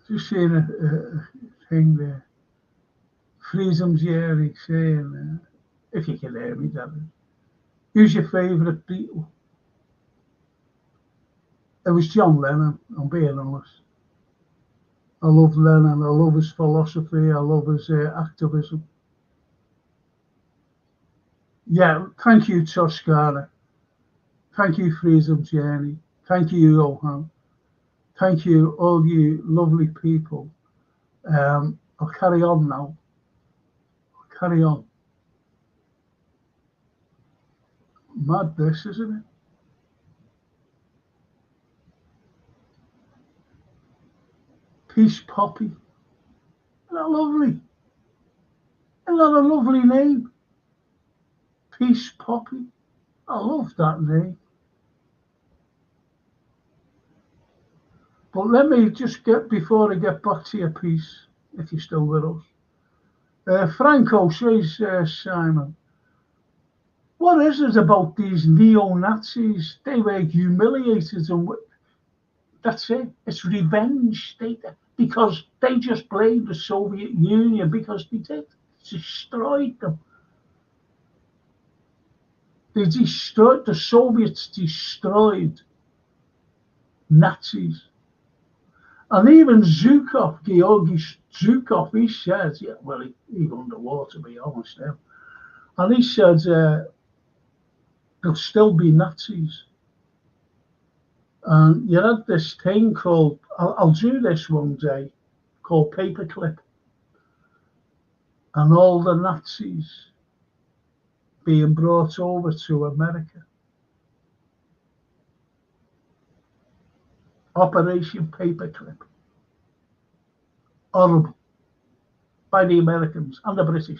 Just seeing a thing there. Freedom's Jerry saying, if you can hear me, David. Who's your favourite Beatle? It was John Lennon, I'm being honest. I love Lennon, I love his philosophy, I love his activism. Yeah, thank you, Toscana. Thank you, Freedom's Journey. Thank you, Johan. Thank you, all you lovely people. I'll carry on now. I'll carry on. Mad this, isn't it? Peace Poppy. Isn't that lovely? Isn't that a lovely name? Peace Poppy. I love that name. But let me just get, before I get back to your piece, if you're still with us. Franco says, Simon, what is it about these neo-Nazis? They were humiliated and that's it. It's revenge. Because they just blamed the Soviet Union because they destroyed them. The Soviets destroyed Nazis. And even Zhukov, Georgy Zhukov, he said, yeah, well, he underwater, to be honest, him. And he said, there'll still be Nazis. And you had this thing called, I'll do this one day, called Paperclip. And all the Nazis being brought over to America. Operation Paperclip. Horrible. By the Americans and the British.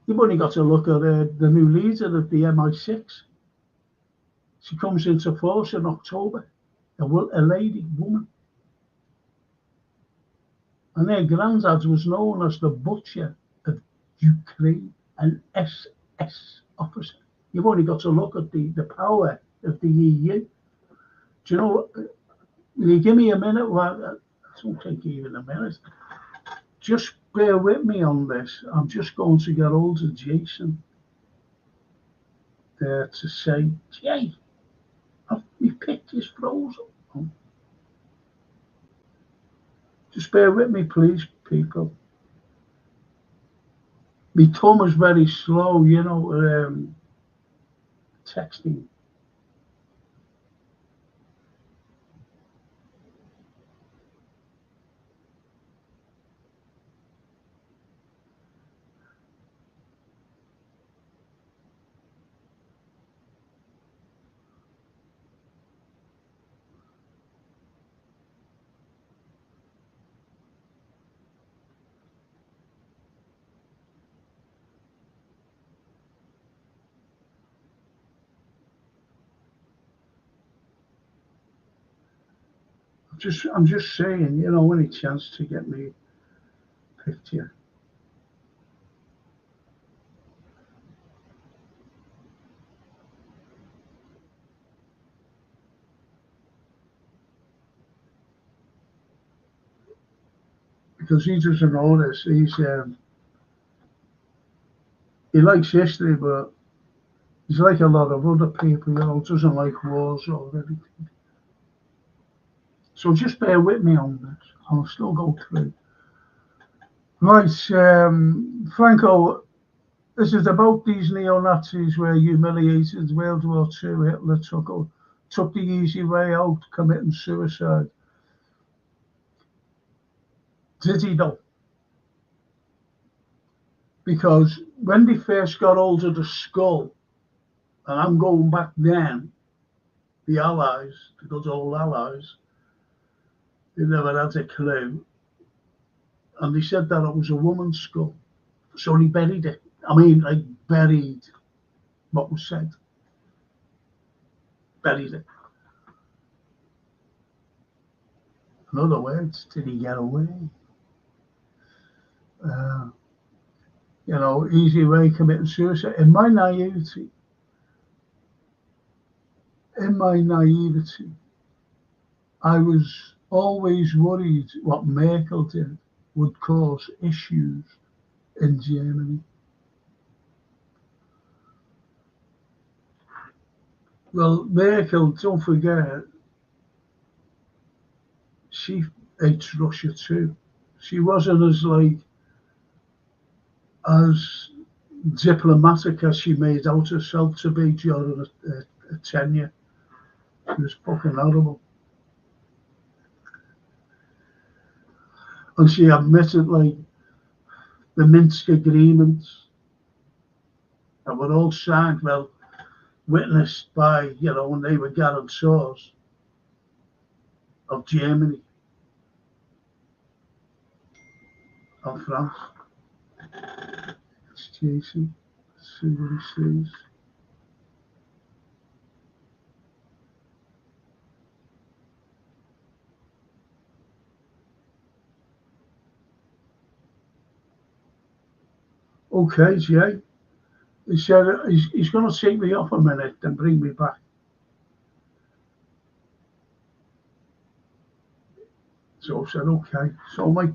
You've only got to look at the new leader of the MI6. She comes into force in October. A lady, woman. And their granddad was known as the butcher of Ukraine. an SS officer. You've only got to look at the power of the EU. Do you know, will you give me a minute? Well, it won't take even a minute. Just bear with me on this. I'm just going to get hold of Jason there to say, Jay, my picture's frozen. Just bear with me, please, people. My thumb is very slow, texting. I'm just saying, any chance to get me picture. Because he doesn't know this. He likes history, but he's like a lot of other people, doesn't like wars or anything. So just bear with me on this. I'll still go through. Right, Franco, this is about these neo-Nazis were humiliated. World War II, Hitler took the easy way out, committing suicide. Did he though? Because when they first got hold of the skull, and I'm going back then, the Allies, the good old Allies, they never had a clue. And they said that it was a woman's skull. So they buried it. I mean, like buried what was said. Buried it. In other words, did he get away? Easy way committing suicide. In my naivety, I was always worried what Merkel did would cause issues in Germany. Well, Merkel, don't forget, she hates Russia too. She wasn't as diplomatic as she made out herself to be during a tenure. She was fucking horrible. And she admitted, the Minsk agreements that were all signed, witnessed by, when they were guarantors of Germany and France. It's Jason. Let's see what he says. Okay, Jay. He said he's going to take me off a minute and bring me back. So I said, okay. So my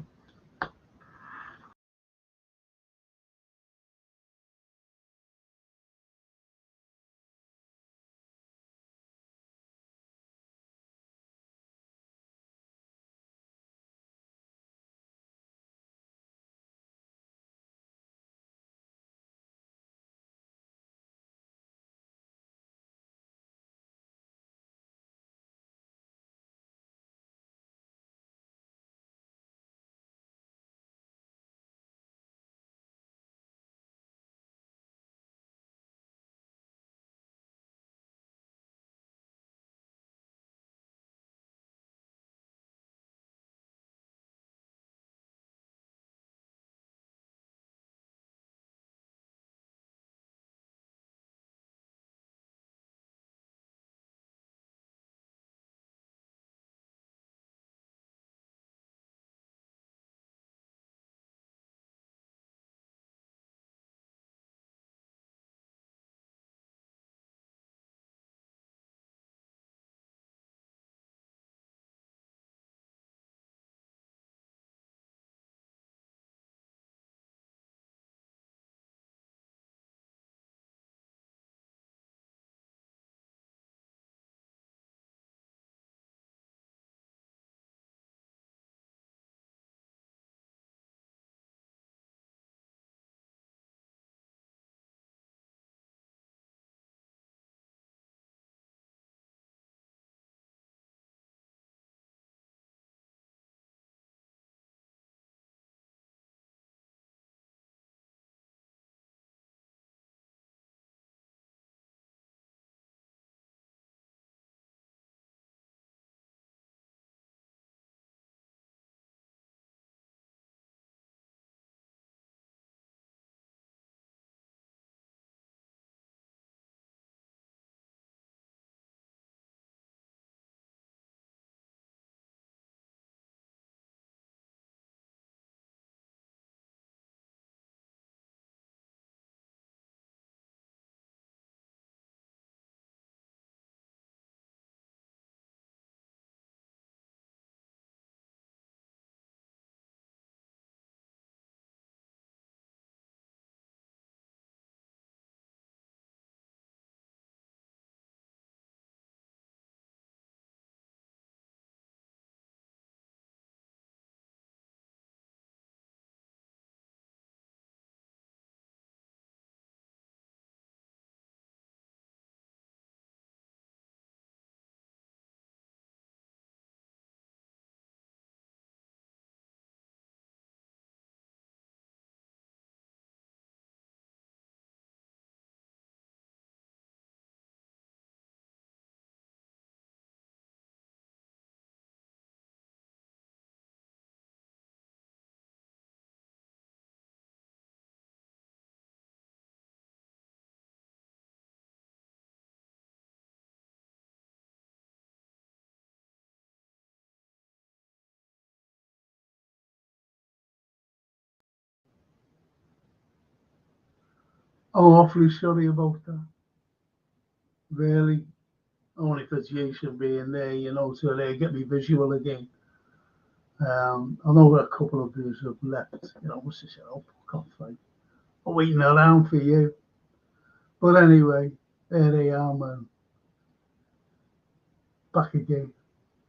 I'm awfully sorry about that. Really. Only for Jason being there, so they get me visual again. I know a couple of these have left, must have said, oh, fuck off, like, I'm waiting around for you. But anyway, there they are, man. Back again.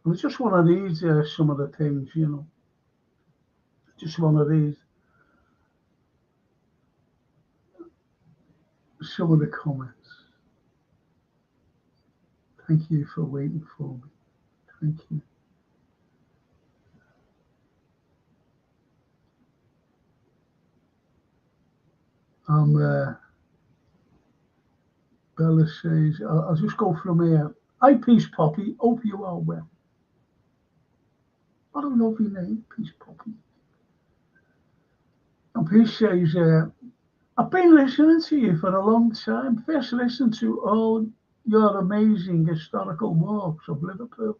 It was just one of these, some of the things, just one of these. Some of the comments. Thank you for waiting for me. Thank you. Bella says, I'll just go from here. Hi, Peace Poppy. Hope you are well. What a lovely name, Peace Poppy. And Peace says, I've been listening to you for a long time. First listened to all your amazing historical walks of Liverpool.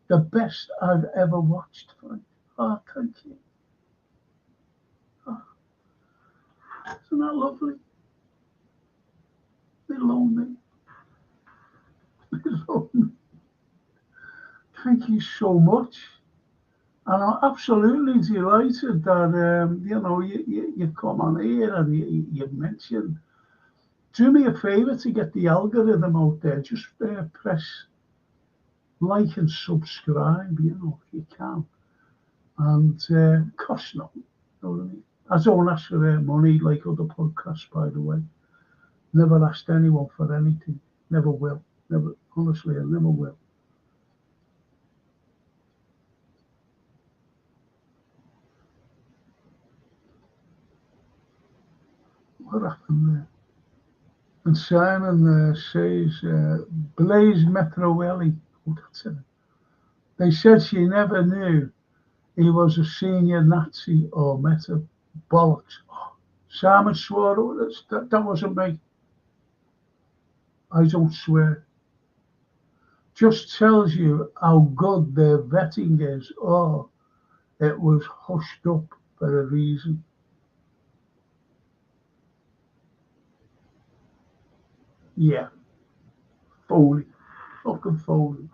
The best I've ever watched, Frank. Oh, thank you. Oh, isn't that lovely? They're lonely. They're lonely. Thank you so much. And I'm absolutely delighted that, you've come on here and you've mentioned. Do me a favour to get the algorithm out there. Just press like and subscribe, if you can. And cost nothing. You know what I mean? I don't ask for money like other podcasts, by the way. Never asked anyone for anything. Never will. Never. Honestly, I never will. What happened there? And Simon says, Blaise Metroelli. Oh, that's it. They said she never knew he was a senior Nazi or meta bollocks. Oh, Simon swore that wasn't me. I don't swear. Just tells you how good their vetting is. Oh, it was hushed up for a reason. Yeah, Foley. Fucking Foley.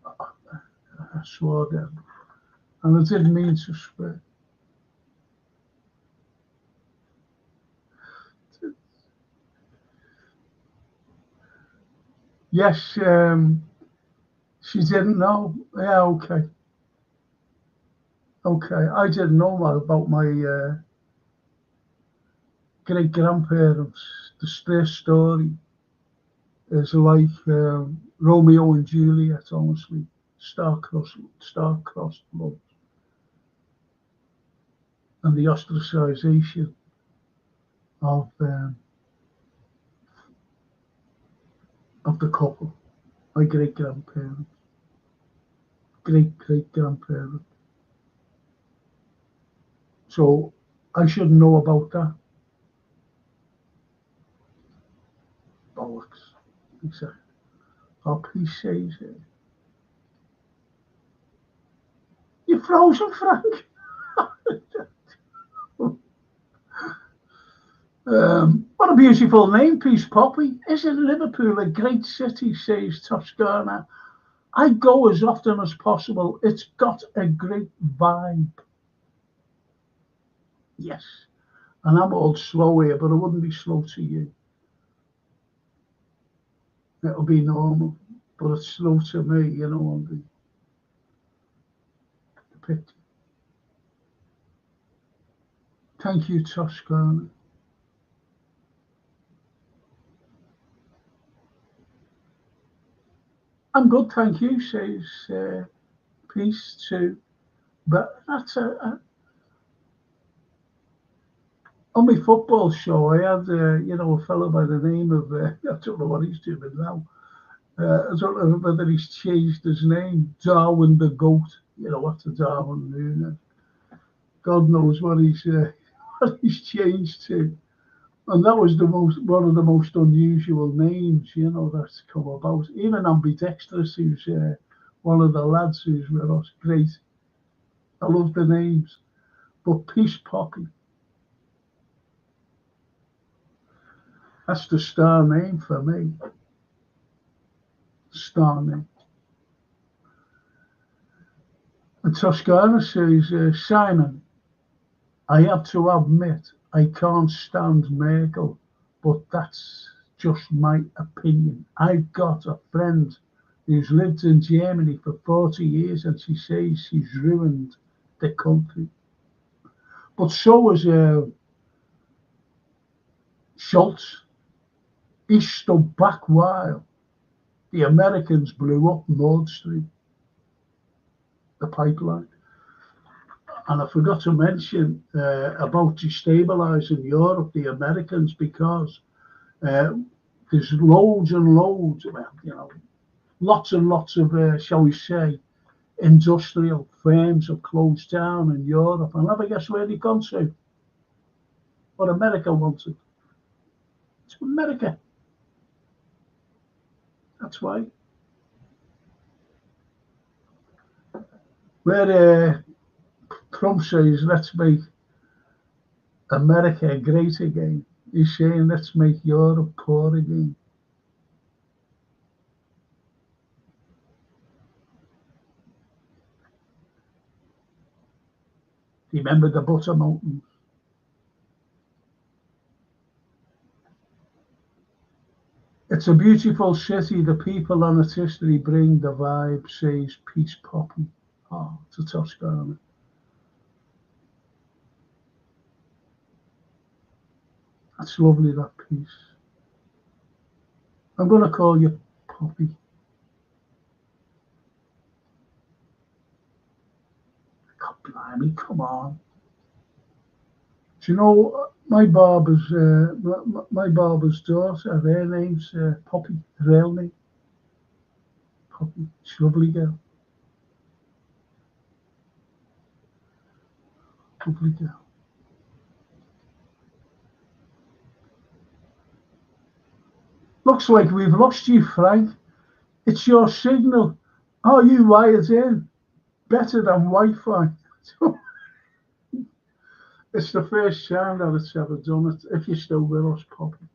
I swore them. And I didn't mean to swear. Yes, she didn't know. Yeah, okay. Okay, I didn't know about my great grandparents. Their story is like Romeo and Juliet, honestly. Star-crossed love. And the ostracization of the couple, my great grandparents, great grandparents. So I should know about that. Bollocks. Exactly. Our peace says it. You're frozen, Frank. What a beautiful name, Peace Poppy. Isn't Liverpool a great city, says Toscana. I go as often as possible. It's got a great vibe. Yes. And I'm all slow here, but I wouldn't be slow to you. It'll be normal, but it's slow to me, on the picture. Thank you, Toscana. I'm good, thank you, says Peace too. But that's on my football show, I had, a fellow by the name of, I don't know what he's doing now. I don't know whether he's changed his name, Darwin the Goat. What's a Darwin Noonan? God knows what he's what he's changed to. And that was one of the most unusual names, that's come about. Even Ambidextrous, who's one of the lads who's with us, great. I love the names. But Peace Poppy. That's the star name for me. Star name. And Toscana says, Simon, I have to admit I can't stand Merkel, but that's just my opinion. I've got a friend who's lived in Germany for 40 years and she says she's ruined the country. But so is Schultz. He stood back while the Americans blew up Nord Stream, the pipeline. And I forgot to mention about destabilizing Europe, the Americans, because there's loads and loads, lots and lots of, shall we say, industrial firms have closed down in Europe. And never guess where they've gone to? What America wanted. To America. That's why. Where Trump says, let's make America great again. He's saying, let's make Europe poor again. Remember the Butter Mountains? It's a beautiful city. The people on its history bring the vibe, says Peace Poppy. Oh, it's a Toscana. That's lovely, that piece. I'm going to call you Poppy. God blimey, come on. Do you know my barber's daughter? Her name's Poppy. Her real name, Poppy. She's a lovely girl. Lovely girl. Looks like we've lost you, Frank. It's your signal. Are you wired in? Better than Wi-Fi. It's the first time that it's ever done it. If you're still with us, Poppy.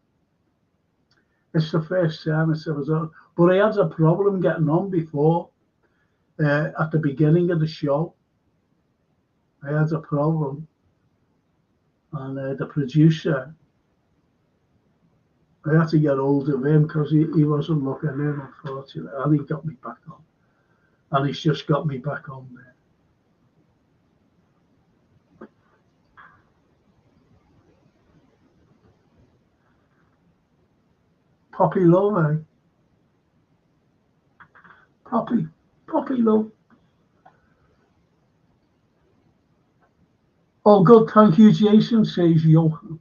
It's the first time it's ever done. But I had a problem getting on before, at the beginning of the show. I had a problem. And the producer, I had to get hold of him because he wasn't looking in, unfortunately. And he got me back on. And he's just got me back on there. Poppy love, eh? Poppy love. Oh, good, thank you, Jason, says Johan.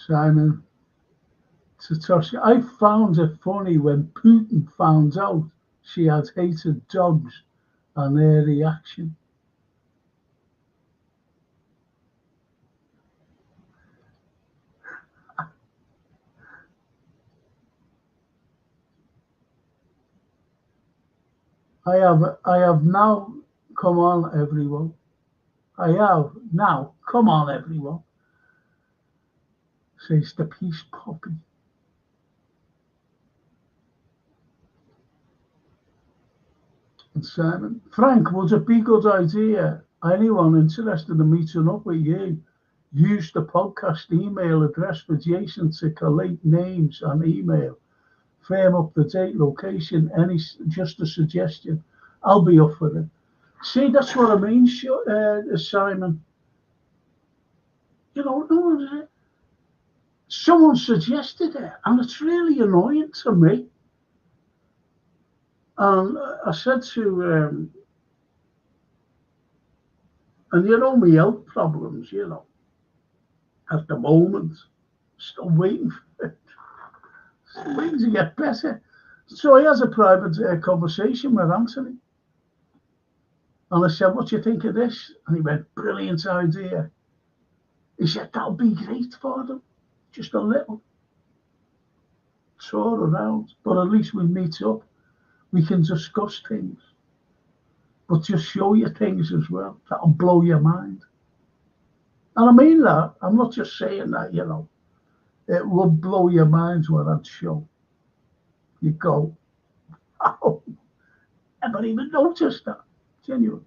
Simon Satoshi, I found it funny when Putin found out she had hated dogs and their reaction. I have now, come on everyone. I have now, come on everyone, says the Peace Poppy. And Simon, Frank, would it be a good idea? Anyone interested in meeting up with you? Use the podcast email address for Jason to collate names and email. Frame up the date, location, just a suggestion. I'll be up for it. See, that's what I mean, Simon. You know, no, someone suggested it, and it's really annoying to me. And I said to, and you know, my health problems, at the moment, still waiting for it. Still waiting to get better. So he has a private conversation with Anthony. And I said, what do you think of this? And he went, brilliant idea. He said, that'll be great for them. Just a little. Tour around. But at least we meet up. We can discuss things. But just show you things as well. That'll blow your mind. And I mean that. I'm not just saying that, you know. It will blow your minds what I'd show. You go, oh, I never even noticed that. Genuine.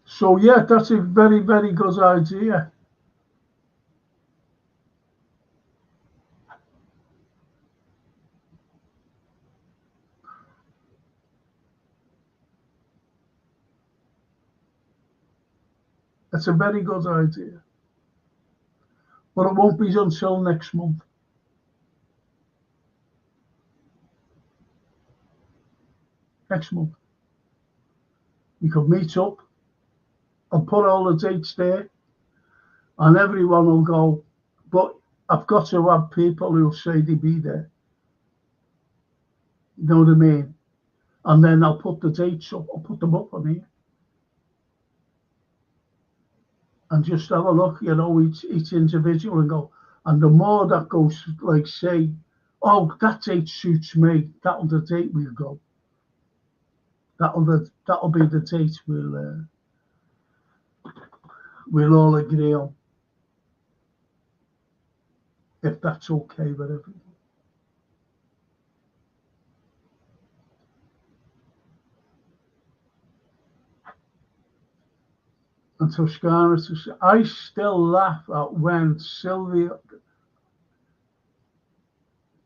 So yeah, that's a very, very good idea. That's a very good idea. But it won't be until next month. Next month. We could meet up and put all the dates there, and everyone will go. But I've got to have people who'll say they be there. You know what I mean? And then I'll put the dates up. I'll put them up on here. And just have a look, you know, each individual and go. And the more that goes, like, say, oh, that date suits me. That'll the date we'll go. That'll be the date we'll all agree on, if that's okay with everyone. And Toscana, I still laugh at when Sylvia,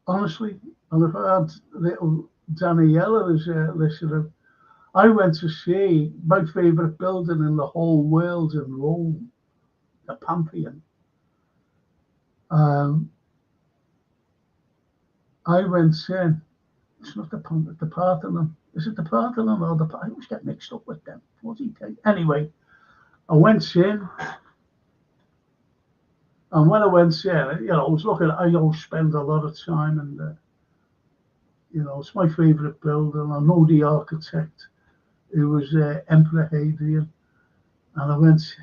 honestly, and if I had little Daniela as a listener, I went to see my favourite building in the whole world in Rome, the Pantheon. Um, I went in. It's not the Parthenon. Is it the Parthenon or the? I always get mixed up with them. Anyway, I went in, and when I went in, you know, I was looking. I always spend a lot of time, and you know, it's my favourite building. I know the architect. It was Emperor Hadrian, and I went.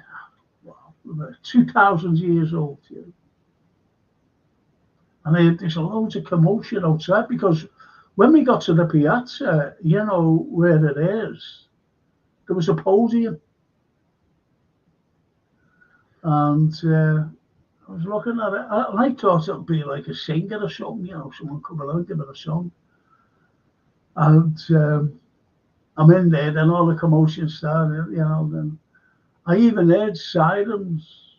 Wow, 2,000 years old, you know. And there's a loads of commotion outside because when we got to the piazza, you know where it is, there was a podium, and I was looking at it, and I thought it would be like a singer or something, you know, someone come along give it a song, and I'm in there, then all the commotion started, you know, then I even heard sirens,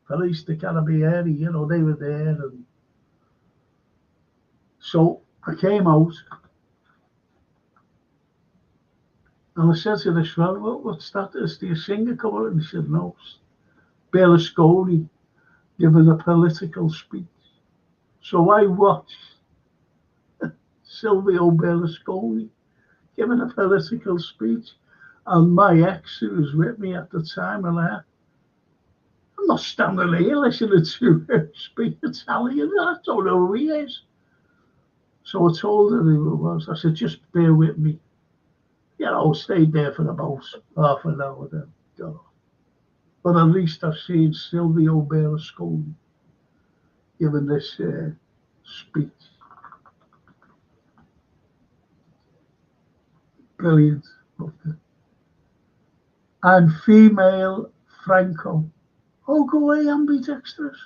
Police de Carabinieri, you know, they were there, and so I came out. And I said to this fellow, what's that? Is the singer come out? And he said, no, it's Berlusconi giving a political speech. So I watched Silvio Berlusconi giving a political speech. And my ex, who was with me at the time, and I'm not standing here listening to him speak Italian. I don't know who he is. So I told her who it was. I said, just bear with me. You know, stayed there for about half an hour then. But at least I've seen Silvio Berlusconi giving this speech. Brilliant. And female Franco. Oh, go away, ambidextrous.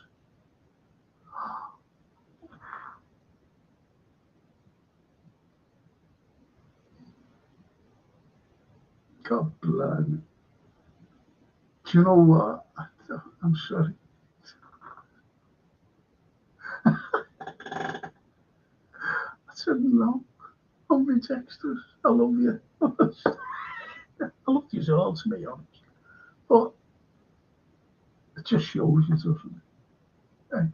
God blimey. Do you know what? I'm sorry. I said no. Ambidextrous. I love you. I love you all, to be honest. But it just shows you, doesn't it?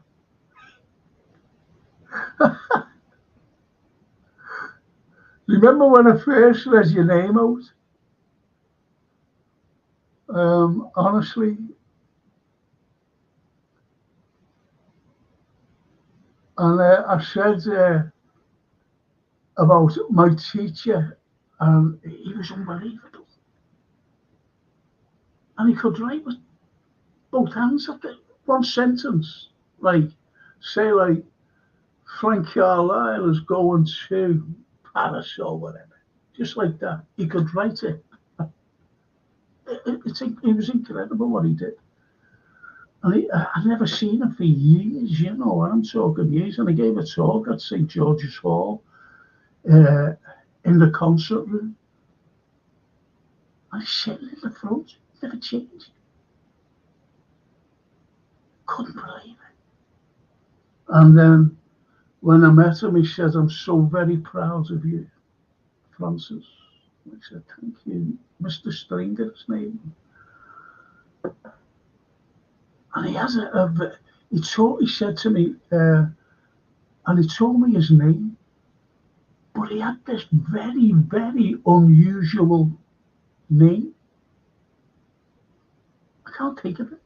Hey. Remember when I first read your name out? Honestly, and I said about my teacher, and he was unbelievable. and he could write with both hands at the one sentence, like say like Frank Carlyle is going to Paris or whatever, just like that. He could write it. It was incredible what he did. And I'd never seen him for years, you know, and I'm talking years. And I gave a talk at St. George's Hall uh, in the concert room. And he's sitting in the front, never changed. Couldn't believe it. And then when I met him, he said, "I'm so very proud of you, Francis." I said, "Thank you, Mr. Stringer," his name. And he has he said to me, and he told me his name, but he had this very, very unusual name. I can't think of it.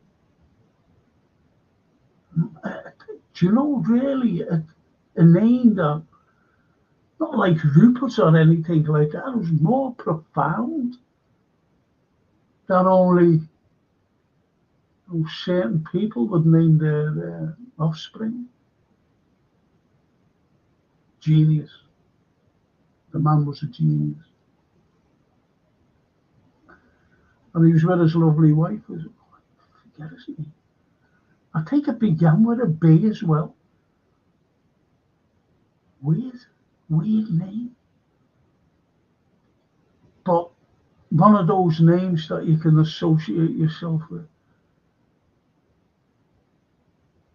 Do you know, really, a name that, not like Rupert or anything like that, it was more profound than only certain people would name their offspring. Genius. The man was a genius. And he was with his lovely wife. I forget his name. I think it began with a B as well. Weird name. But one of those names that you can associate yourself with.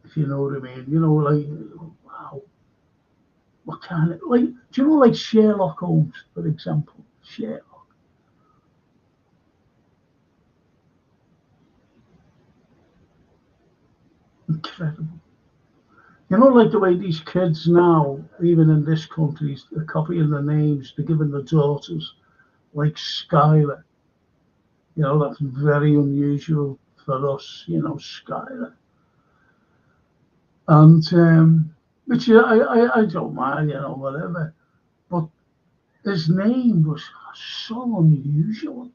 If you know what I mean. You know, like, wow. What kind of, like, do you know, like Sherlock Holmes, for example? Sherlock. Incredible. You know, like the way these kids now, even in this country, they're copying the names, they're giving the daughters, like Skylar. You know, that's very unusual for us, you know, Skylar. And, which I don't mind, you know, whatever. But his name was so unusual.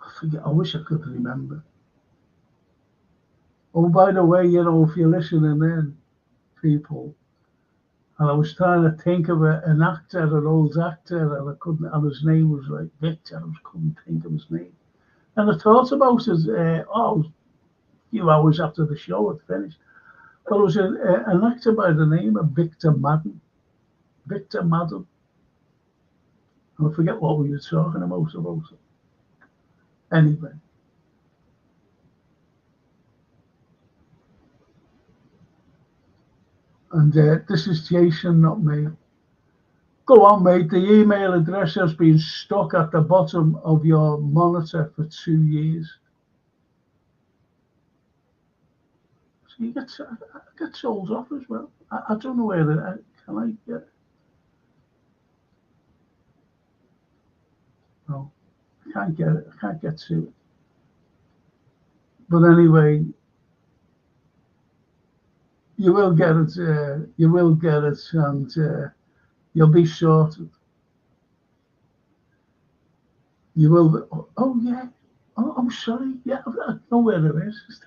I forget, I wish I could remember. Oh, by the way, you know, if you're listening in, people, and I was trying to think of an actor, an old actor, and I couldn't, and his name was like Victor, I couldn't think of his name. And I thought about it, a few hours after the show had finished. But it was an actor by the name of Victor Madden. Victor Madden. And I forget what we were talking about it. Anyway. And this is Jason, not me. Go on, mate. The email address has been stuck at the bottom of your monitor for 2 years. So you get sold off as well. I don't know where can I get it? No, I can't get it. I can't get to it. But anyway, you will get it. You will get it, and you'll be sorted. You will. Oh yeah. Oh, I'm sorry. Yeah, I know where it is.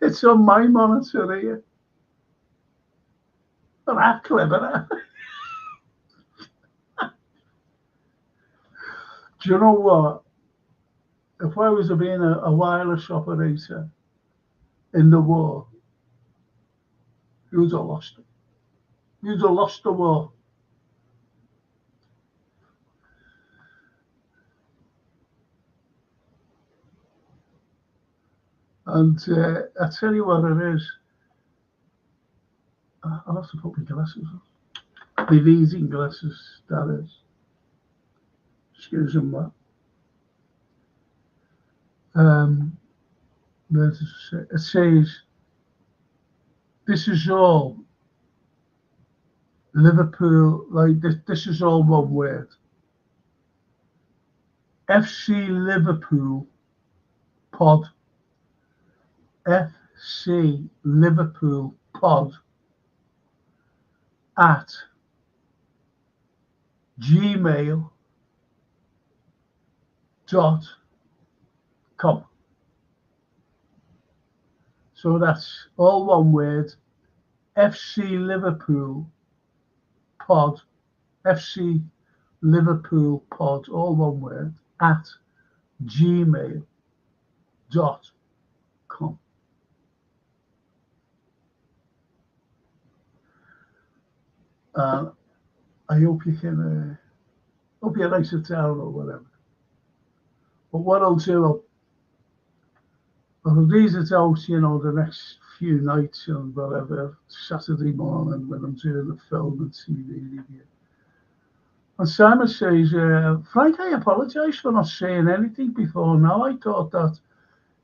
It's on my monitor here. Well, that's clever. Do you know what? If I was being a wireless operator in the war, you'd have lost it. You'd have lost the war. And I tell you what it is. I'll have to put my glasses on. My reading glasses, that is. Excuse me. Where does it say? It says, this is all Liverpool, like this is all one word. FC Liverpool pod. FC Liverpool pod at gmail.com. So that's all one word, FC Liverpool pod, FC Liverpool pod, all one word, at gmail.com. Uh, I hope you can, hope you like it down or whatever. But what I'll do, I'll read it out, the next few nights and whatever, Saturday morning when I'm doing the film and TV review. And Simon says, Frank, I apologise for not saying anything before now. I thought that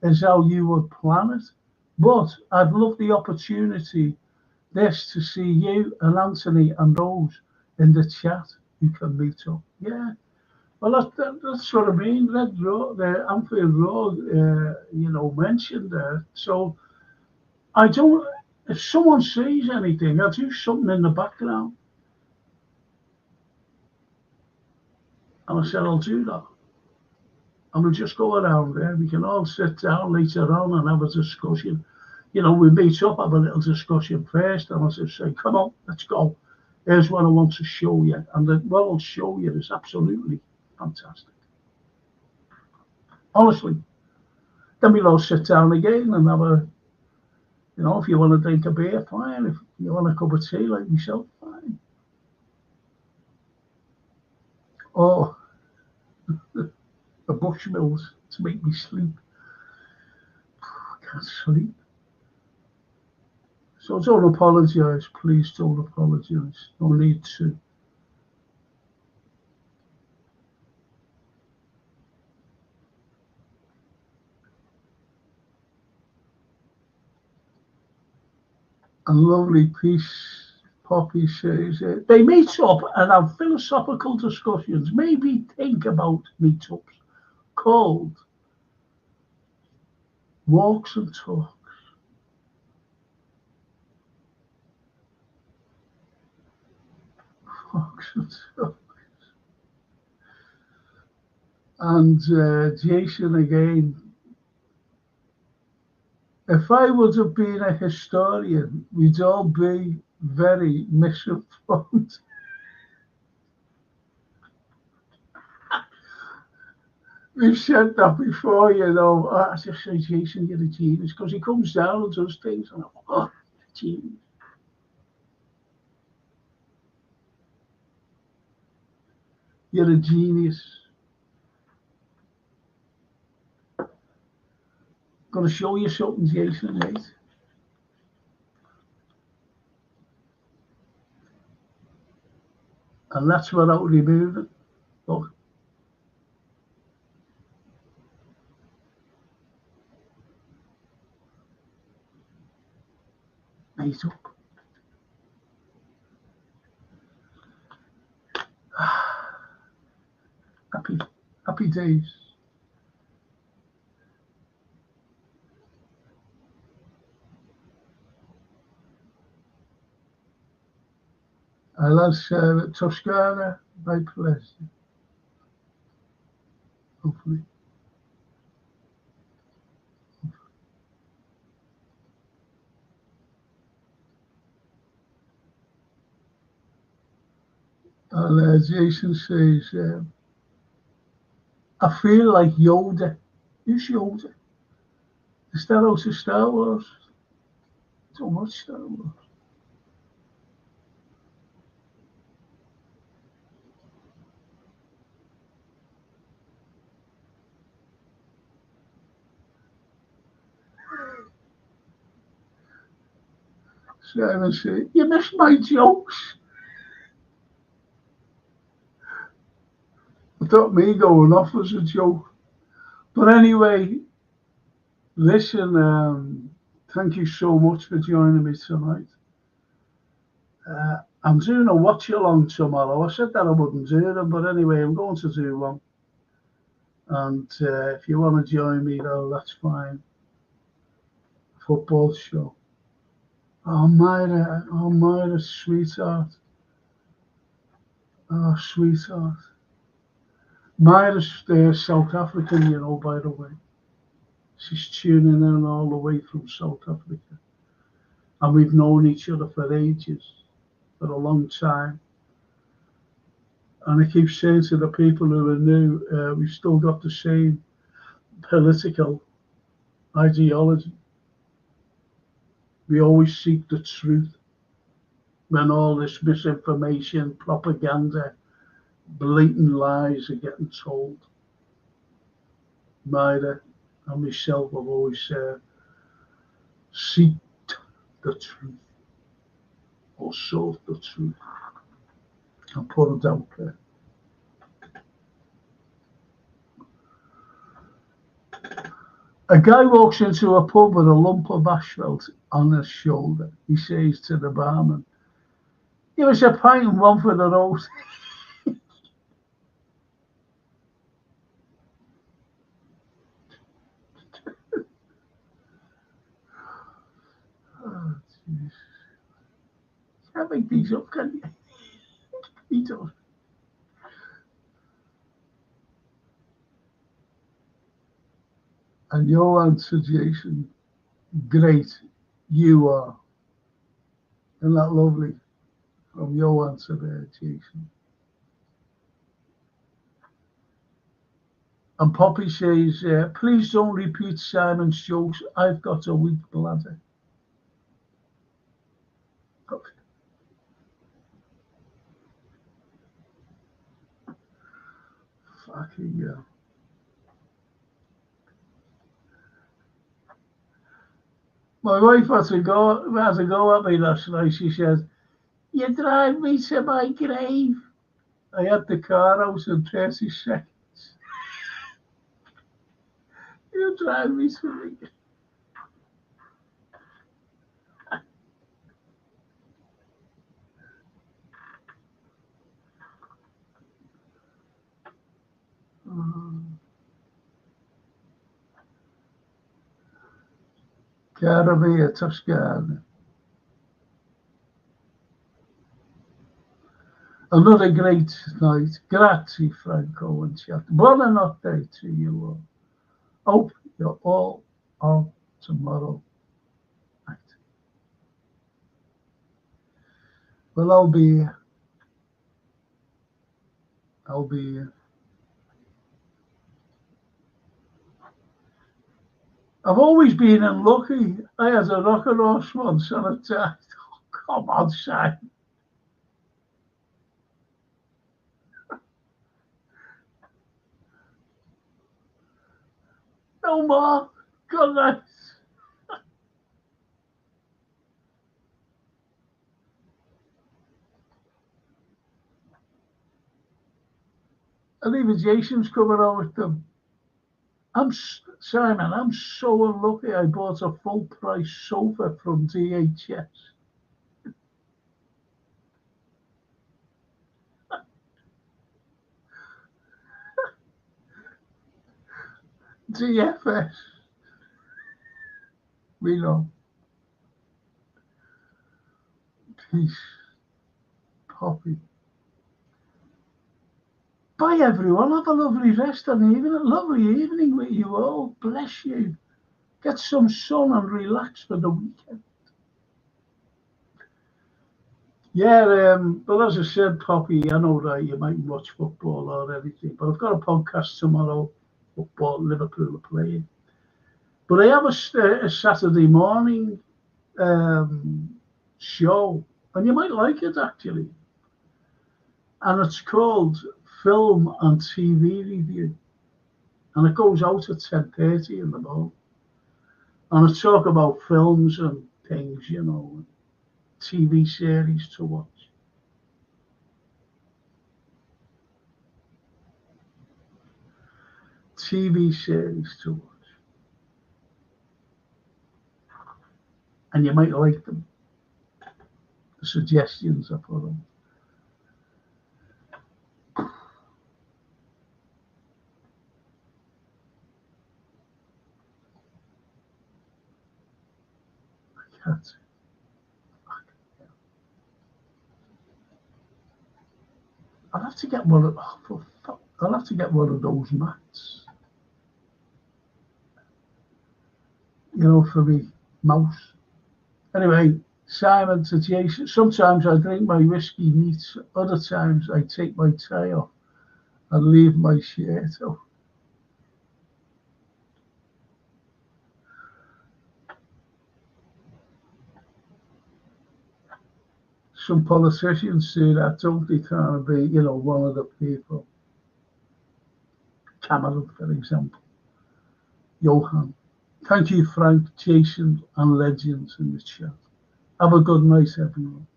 is how you would plan it. But I'd love the opportunity this to see you and Anthony and Rose in the chat. You can meet up. Yeah. Well, that's what I mean. The Anfield Road, mentioned there. So I don't, if someone sees anything, I'll do something in the background. And I said, I'll do that. And we'll just go around there. We can all sit down later on and have a discussion. We meet up, have a little discussion first. And I'll just say, come on, let's go. Here's what I want to show you. And what I'll show you is absolutely fantastic. Honestly. Then we'll all sit down again and have a, if you want to drink a beer, fine. If you want a cup of tea like myself, fine. Or the Bushmills to make me sleep. I can't sleep. So don't apologise, please don't apologise. No need to. A lovely piece, Poppy says, they meet up and have philosophical discussions, maybe think about meetups called Walks and Talks. Walks and Talks. And Jason again, if I would have been a historian, we'd all be very misinformed. We've said that before, I just say, Jason, you're a genius, because he comes down and does things, and I'm like, oh, genius. You're a genius. Going to show you something, Jason, right? And that's without removing. Look. Nice up. Happy days. I love Toscana, my pleasure. Hopefully. And Jason says, I feel like Yoda. Who's Yoda? Is that out of Star Wars? I don't watch Star Wars. Simon said, you missed my jokes. I thought me going off was a joke. But anyway, listen, thank you so much for joining me tonight. I'm doing a watch along tomorrow. I said that I wouldn't do them, but anyway, I'm going to do one. And if you want to join me, though, that's fine. Football show. Oh, Myra, sweetheart. Oh, sweetheart. Myra's South African, by the way. She's tuning in all the way from South Africa. And we've known each other for ages, for a long time. And I keep saying to the people who are new, we've still got the same political ideology. We always seek the truth when all this misinformation, propaganda, blatant lies are getting told. Myra and myself have always seeked the truth or sought the truth and put it out there. A guy walks into a pub with a lump of asphalt on his shoulder. He says to the barman, "Give us a pint and one for the road." Oh, jeez. Can't make these up, can you? He does. And your answer, Jason, great. You are. Isn't that lovely? From your answer there, Jason. And Poppy says, please don't repeat Simon's jokes. I've got a weak bladder. Fucking yeah. My wife had to go at me last night. She said, "You drive me to my grave." I had the car out in 30 seconds. You drive me to my grave. Caravia Toscana. Another great night. Grazie, Franco and chat. Buonanotte to you all. Hope you're all on tomorrow night. Well, I'll be here. I'll be here. I've always been unlucky. I had a rocket horse once and it died. Oh, come on, Simon. No more. Good night. And even Jason's coming out with them. Simon, I'm so unlucky. I bought a full price sofa from DHS. DFS. We know. Peace. Poppy. Bye, everyone. Have a lovely rest and even a lovely evening with you all. Bless you. Get some sun and relax for the weekend. Yeah, but as I said, Poppy, I know that you might watch football or anything, but I've got a podcast tomorrow. Football, Liverpool are playing. But I have a Saturday morning show, and you might like it actually. And it's called Film and TV Review, and it goes out at 10:30 in the morning. And I talk about films and things, TV series to watch. TV series to watch. And you might like them. The suggestions I put on. I can't. I'll have to get one of, oh, for fuck, I'll have to get one of those mats. You know, for me mouse. Anyway, Simon to Jason. Sometimes I drink my whiskey neat. Other times I take my tie off and leave my shirt off. Some politicians say that, don't they? Trying to be, you know, one of the people. Cameron, for example. Johan. Thank you, Frank, Jason, and Legends in the chat. Have a good night, everyone.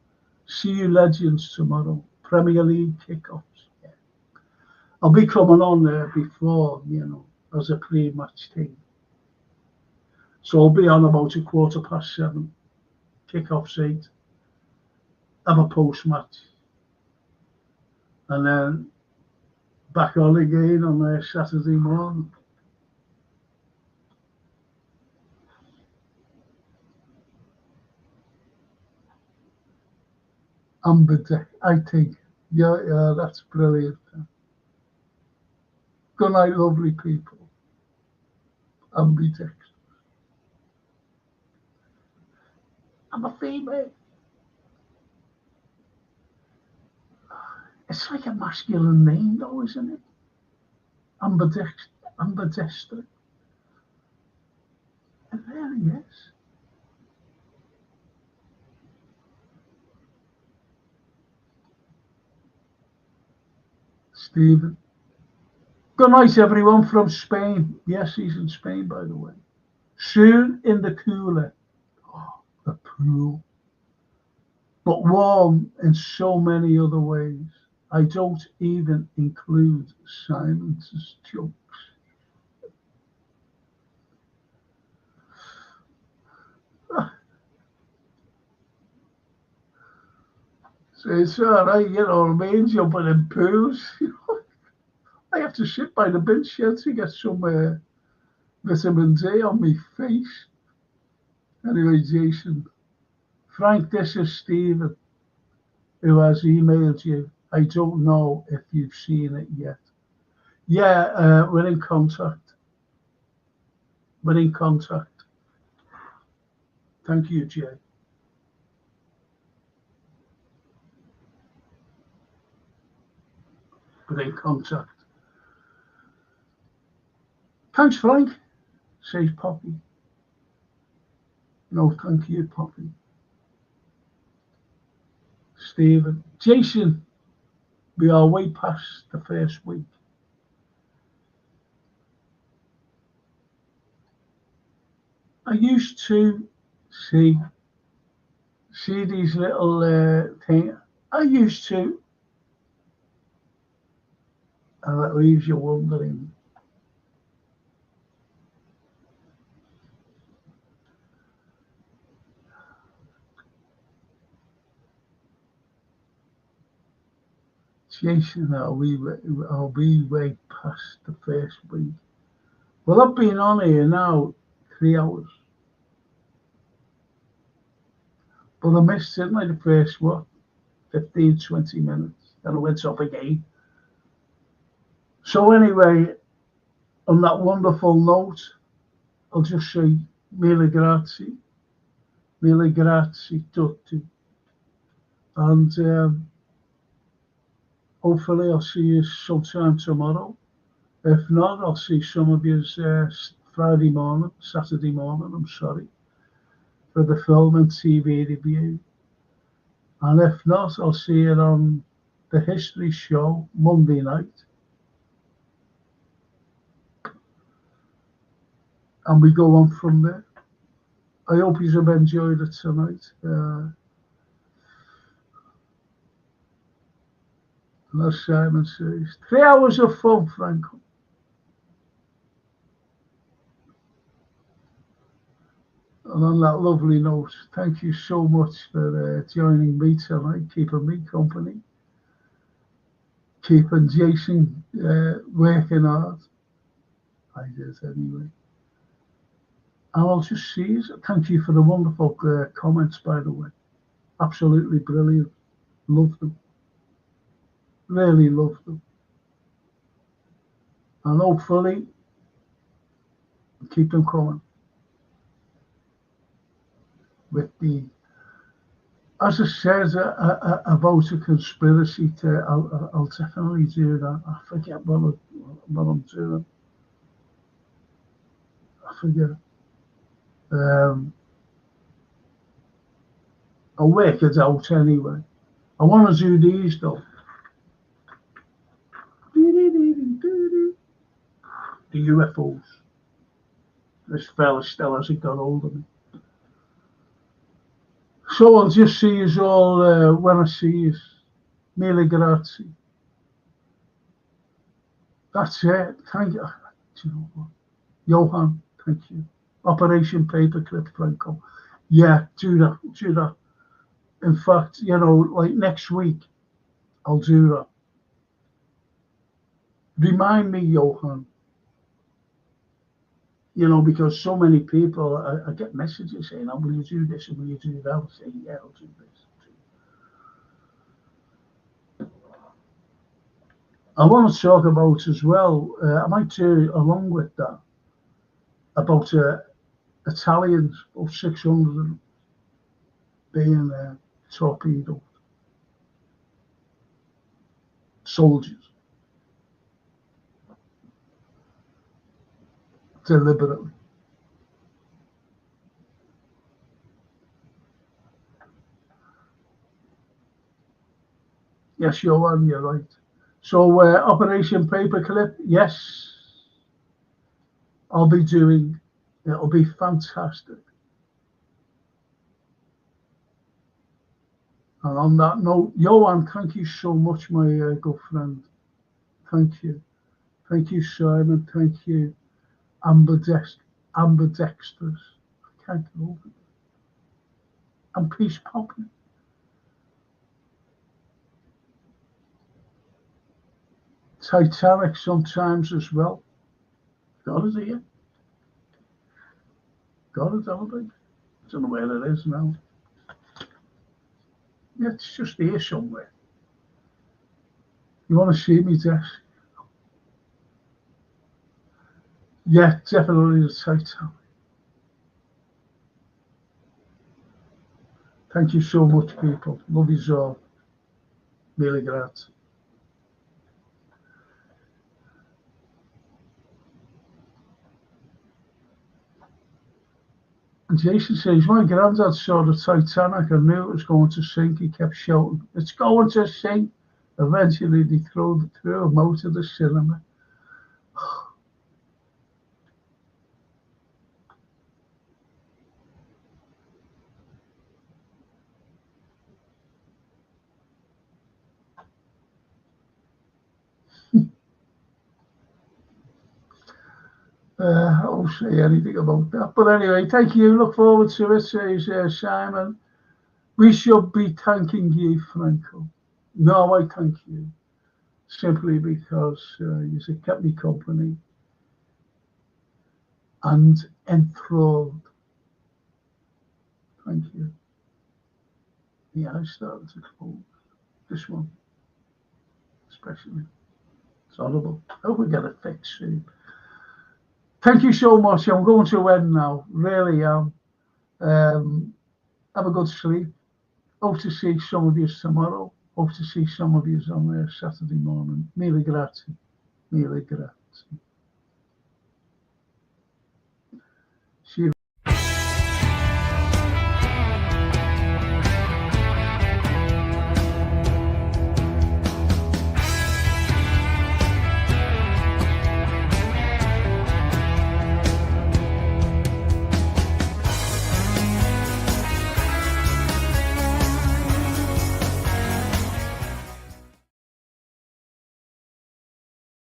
See you, Legends, tomorrow. Premier League kickoffs. Yeah. I'll be coming on there before, you know, as a pre-match team. So I'll be on about 7:15. Kickoffs 8. Have a post-match. And then back on again on Saturday morning. Amberdeck, I think. Yeah, that's brilliant. Good night, lovely people. Amberdeck. I'm a female. It's like a masculine name, though, isn't it? Ambidextrous. It really is. Stephen. Good night, everyone from Spain. Yes, he's in Spain, by the way. Soon in the cooler. Oh, the pool. But warm in so many other ways. I don't even include Simon's jokes. So it's all right, you know what I mean, jumping in pools. I have to sit by the bench here to get some vitamin D on my face. Anyway, Jason. Frank, this is Stephen, who has emailed you. I don't know if you've seen it yet. Yeah, we're in contact. We're in contact. Thank you, Jay. We're in contact. Thanks, Frank, says Poppy. No, thank you, Poppy. Stephen. Jason, we are way past the first week. I used to see these little things. I used to, and that leaves you wondering. Jason, are we way past the first week? Well, I've been on here now 3 hours. But I missed, didn't I, the first, 15, 20 minutes. Then I went off again. So anyway, on that wonderful note, I'll just say mille grazie tutti. And hopefully I'll see you sometime tomorrow. If not, I'll see some of you Saturday morning, I'm sorry, for the film and TV review. And if not, I'll see it on the History Show Monday night. And we go on from there. I hope you have enjoyed it tonight. And as Simon says, 3 hours of fun, Franco. And on that lovely note, thank you so much for joining me tonight, keeping me company, keeping Jason working hard. I did anyway. And I'll just see you. Thank you for the wonderful comments, by the way. Absolutely brilliant. Love them. Really love them. And hopefully keep them coming. With the, as I said about a conspiracy, I'll definitely do that. I forget what I'm doing. I forget. I'll work it out anyway. I want to do these though. The UFOs. This fella still hasn't got hold of me. So I'll just see you all when I see you. Mille grazie. That's it. Thank you. Do you know what? Johan, thank you. Operation Paperclip, Franco. Yeah, do that. Do that. In fact, you know, like next week, I'll do that. Remind me, Johan. You know, because so many people, I get messages saying, oh, will you do this and will you do that? I'll say, yeah, I'll do this. I want to talk about as well, I might do along with that, about Italians, about 600 being torpedoed. Soldiers. Deliberately. Yes, Johan, you're right. So Operation Paperclip, yes, I'll be doing. It'll be fantastic. And on that note, Johan, thank you so much, my good friend. Thank you. Thank you, Simon. Thank you, ambidextrous. I can't get over it. And Peace Poppy. Titanic sometimes as well. Got it here. Got it, Albert. I don't know where it is now. Yeah, it's just here somewhere. You want to see me desk? Yeah, definitely the Titanic. Thank you so much, people. Love you all. Mille grazie. And Jason says, my granddad saw the Titanic and knew it was going to sink. He kept shouting, it's going to sink. Eventually, they threw him out of the cinema. I won't say anything about that. But anyway, thank you. Look forward to it, says Simon. We should be thanking you, Franco. No, I thank you. Simply because you kept me company and enthralled. Thank you. The eyes started to close. This one, especially. It's horrible. I hope we get it fixed soon. Thank you so much. I'm going to end now. Really am. Have a good sleep. Hope to see some of you tomorrow. Hope to see some of you on Saturday morning. Mille grazie. Mille grazie.